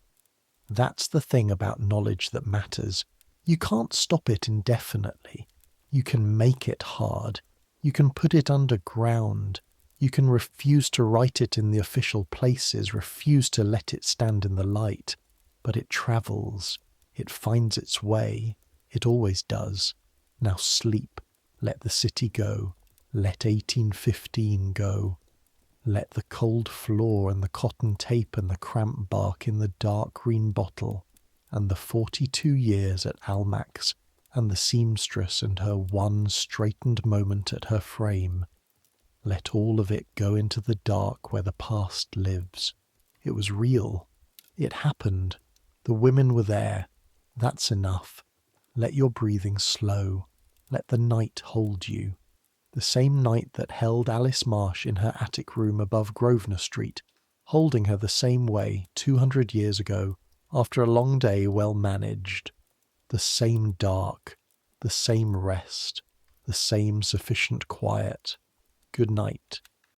That's the thing about knowledge that matters. You can't stop it indefinitely. You can make it hard. You can put it underground. You can refuse to write it in the official places, refuse to let it stand in the light. But it travels. It finds its way. It always does. Now sleep. Let the city go. Let 1815 go. Let the cold floor and the cotton tape and the cramp bark in the dark green bottle, and the 42 years at Almack's, and the seamstress and her one straightened moment at her frame. Let all of it go into the dark where the past lives. It was real. It happened. The women were there. That's enough. Let your breathing slow. Let the night hold you. The same night that held Alice Marsh in her attic room above Grosvenor Street, holding her the same way 200 years ago, after a long day well managed. The same dark, the same rest, the same sufficient quiet. Good night.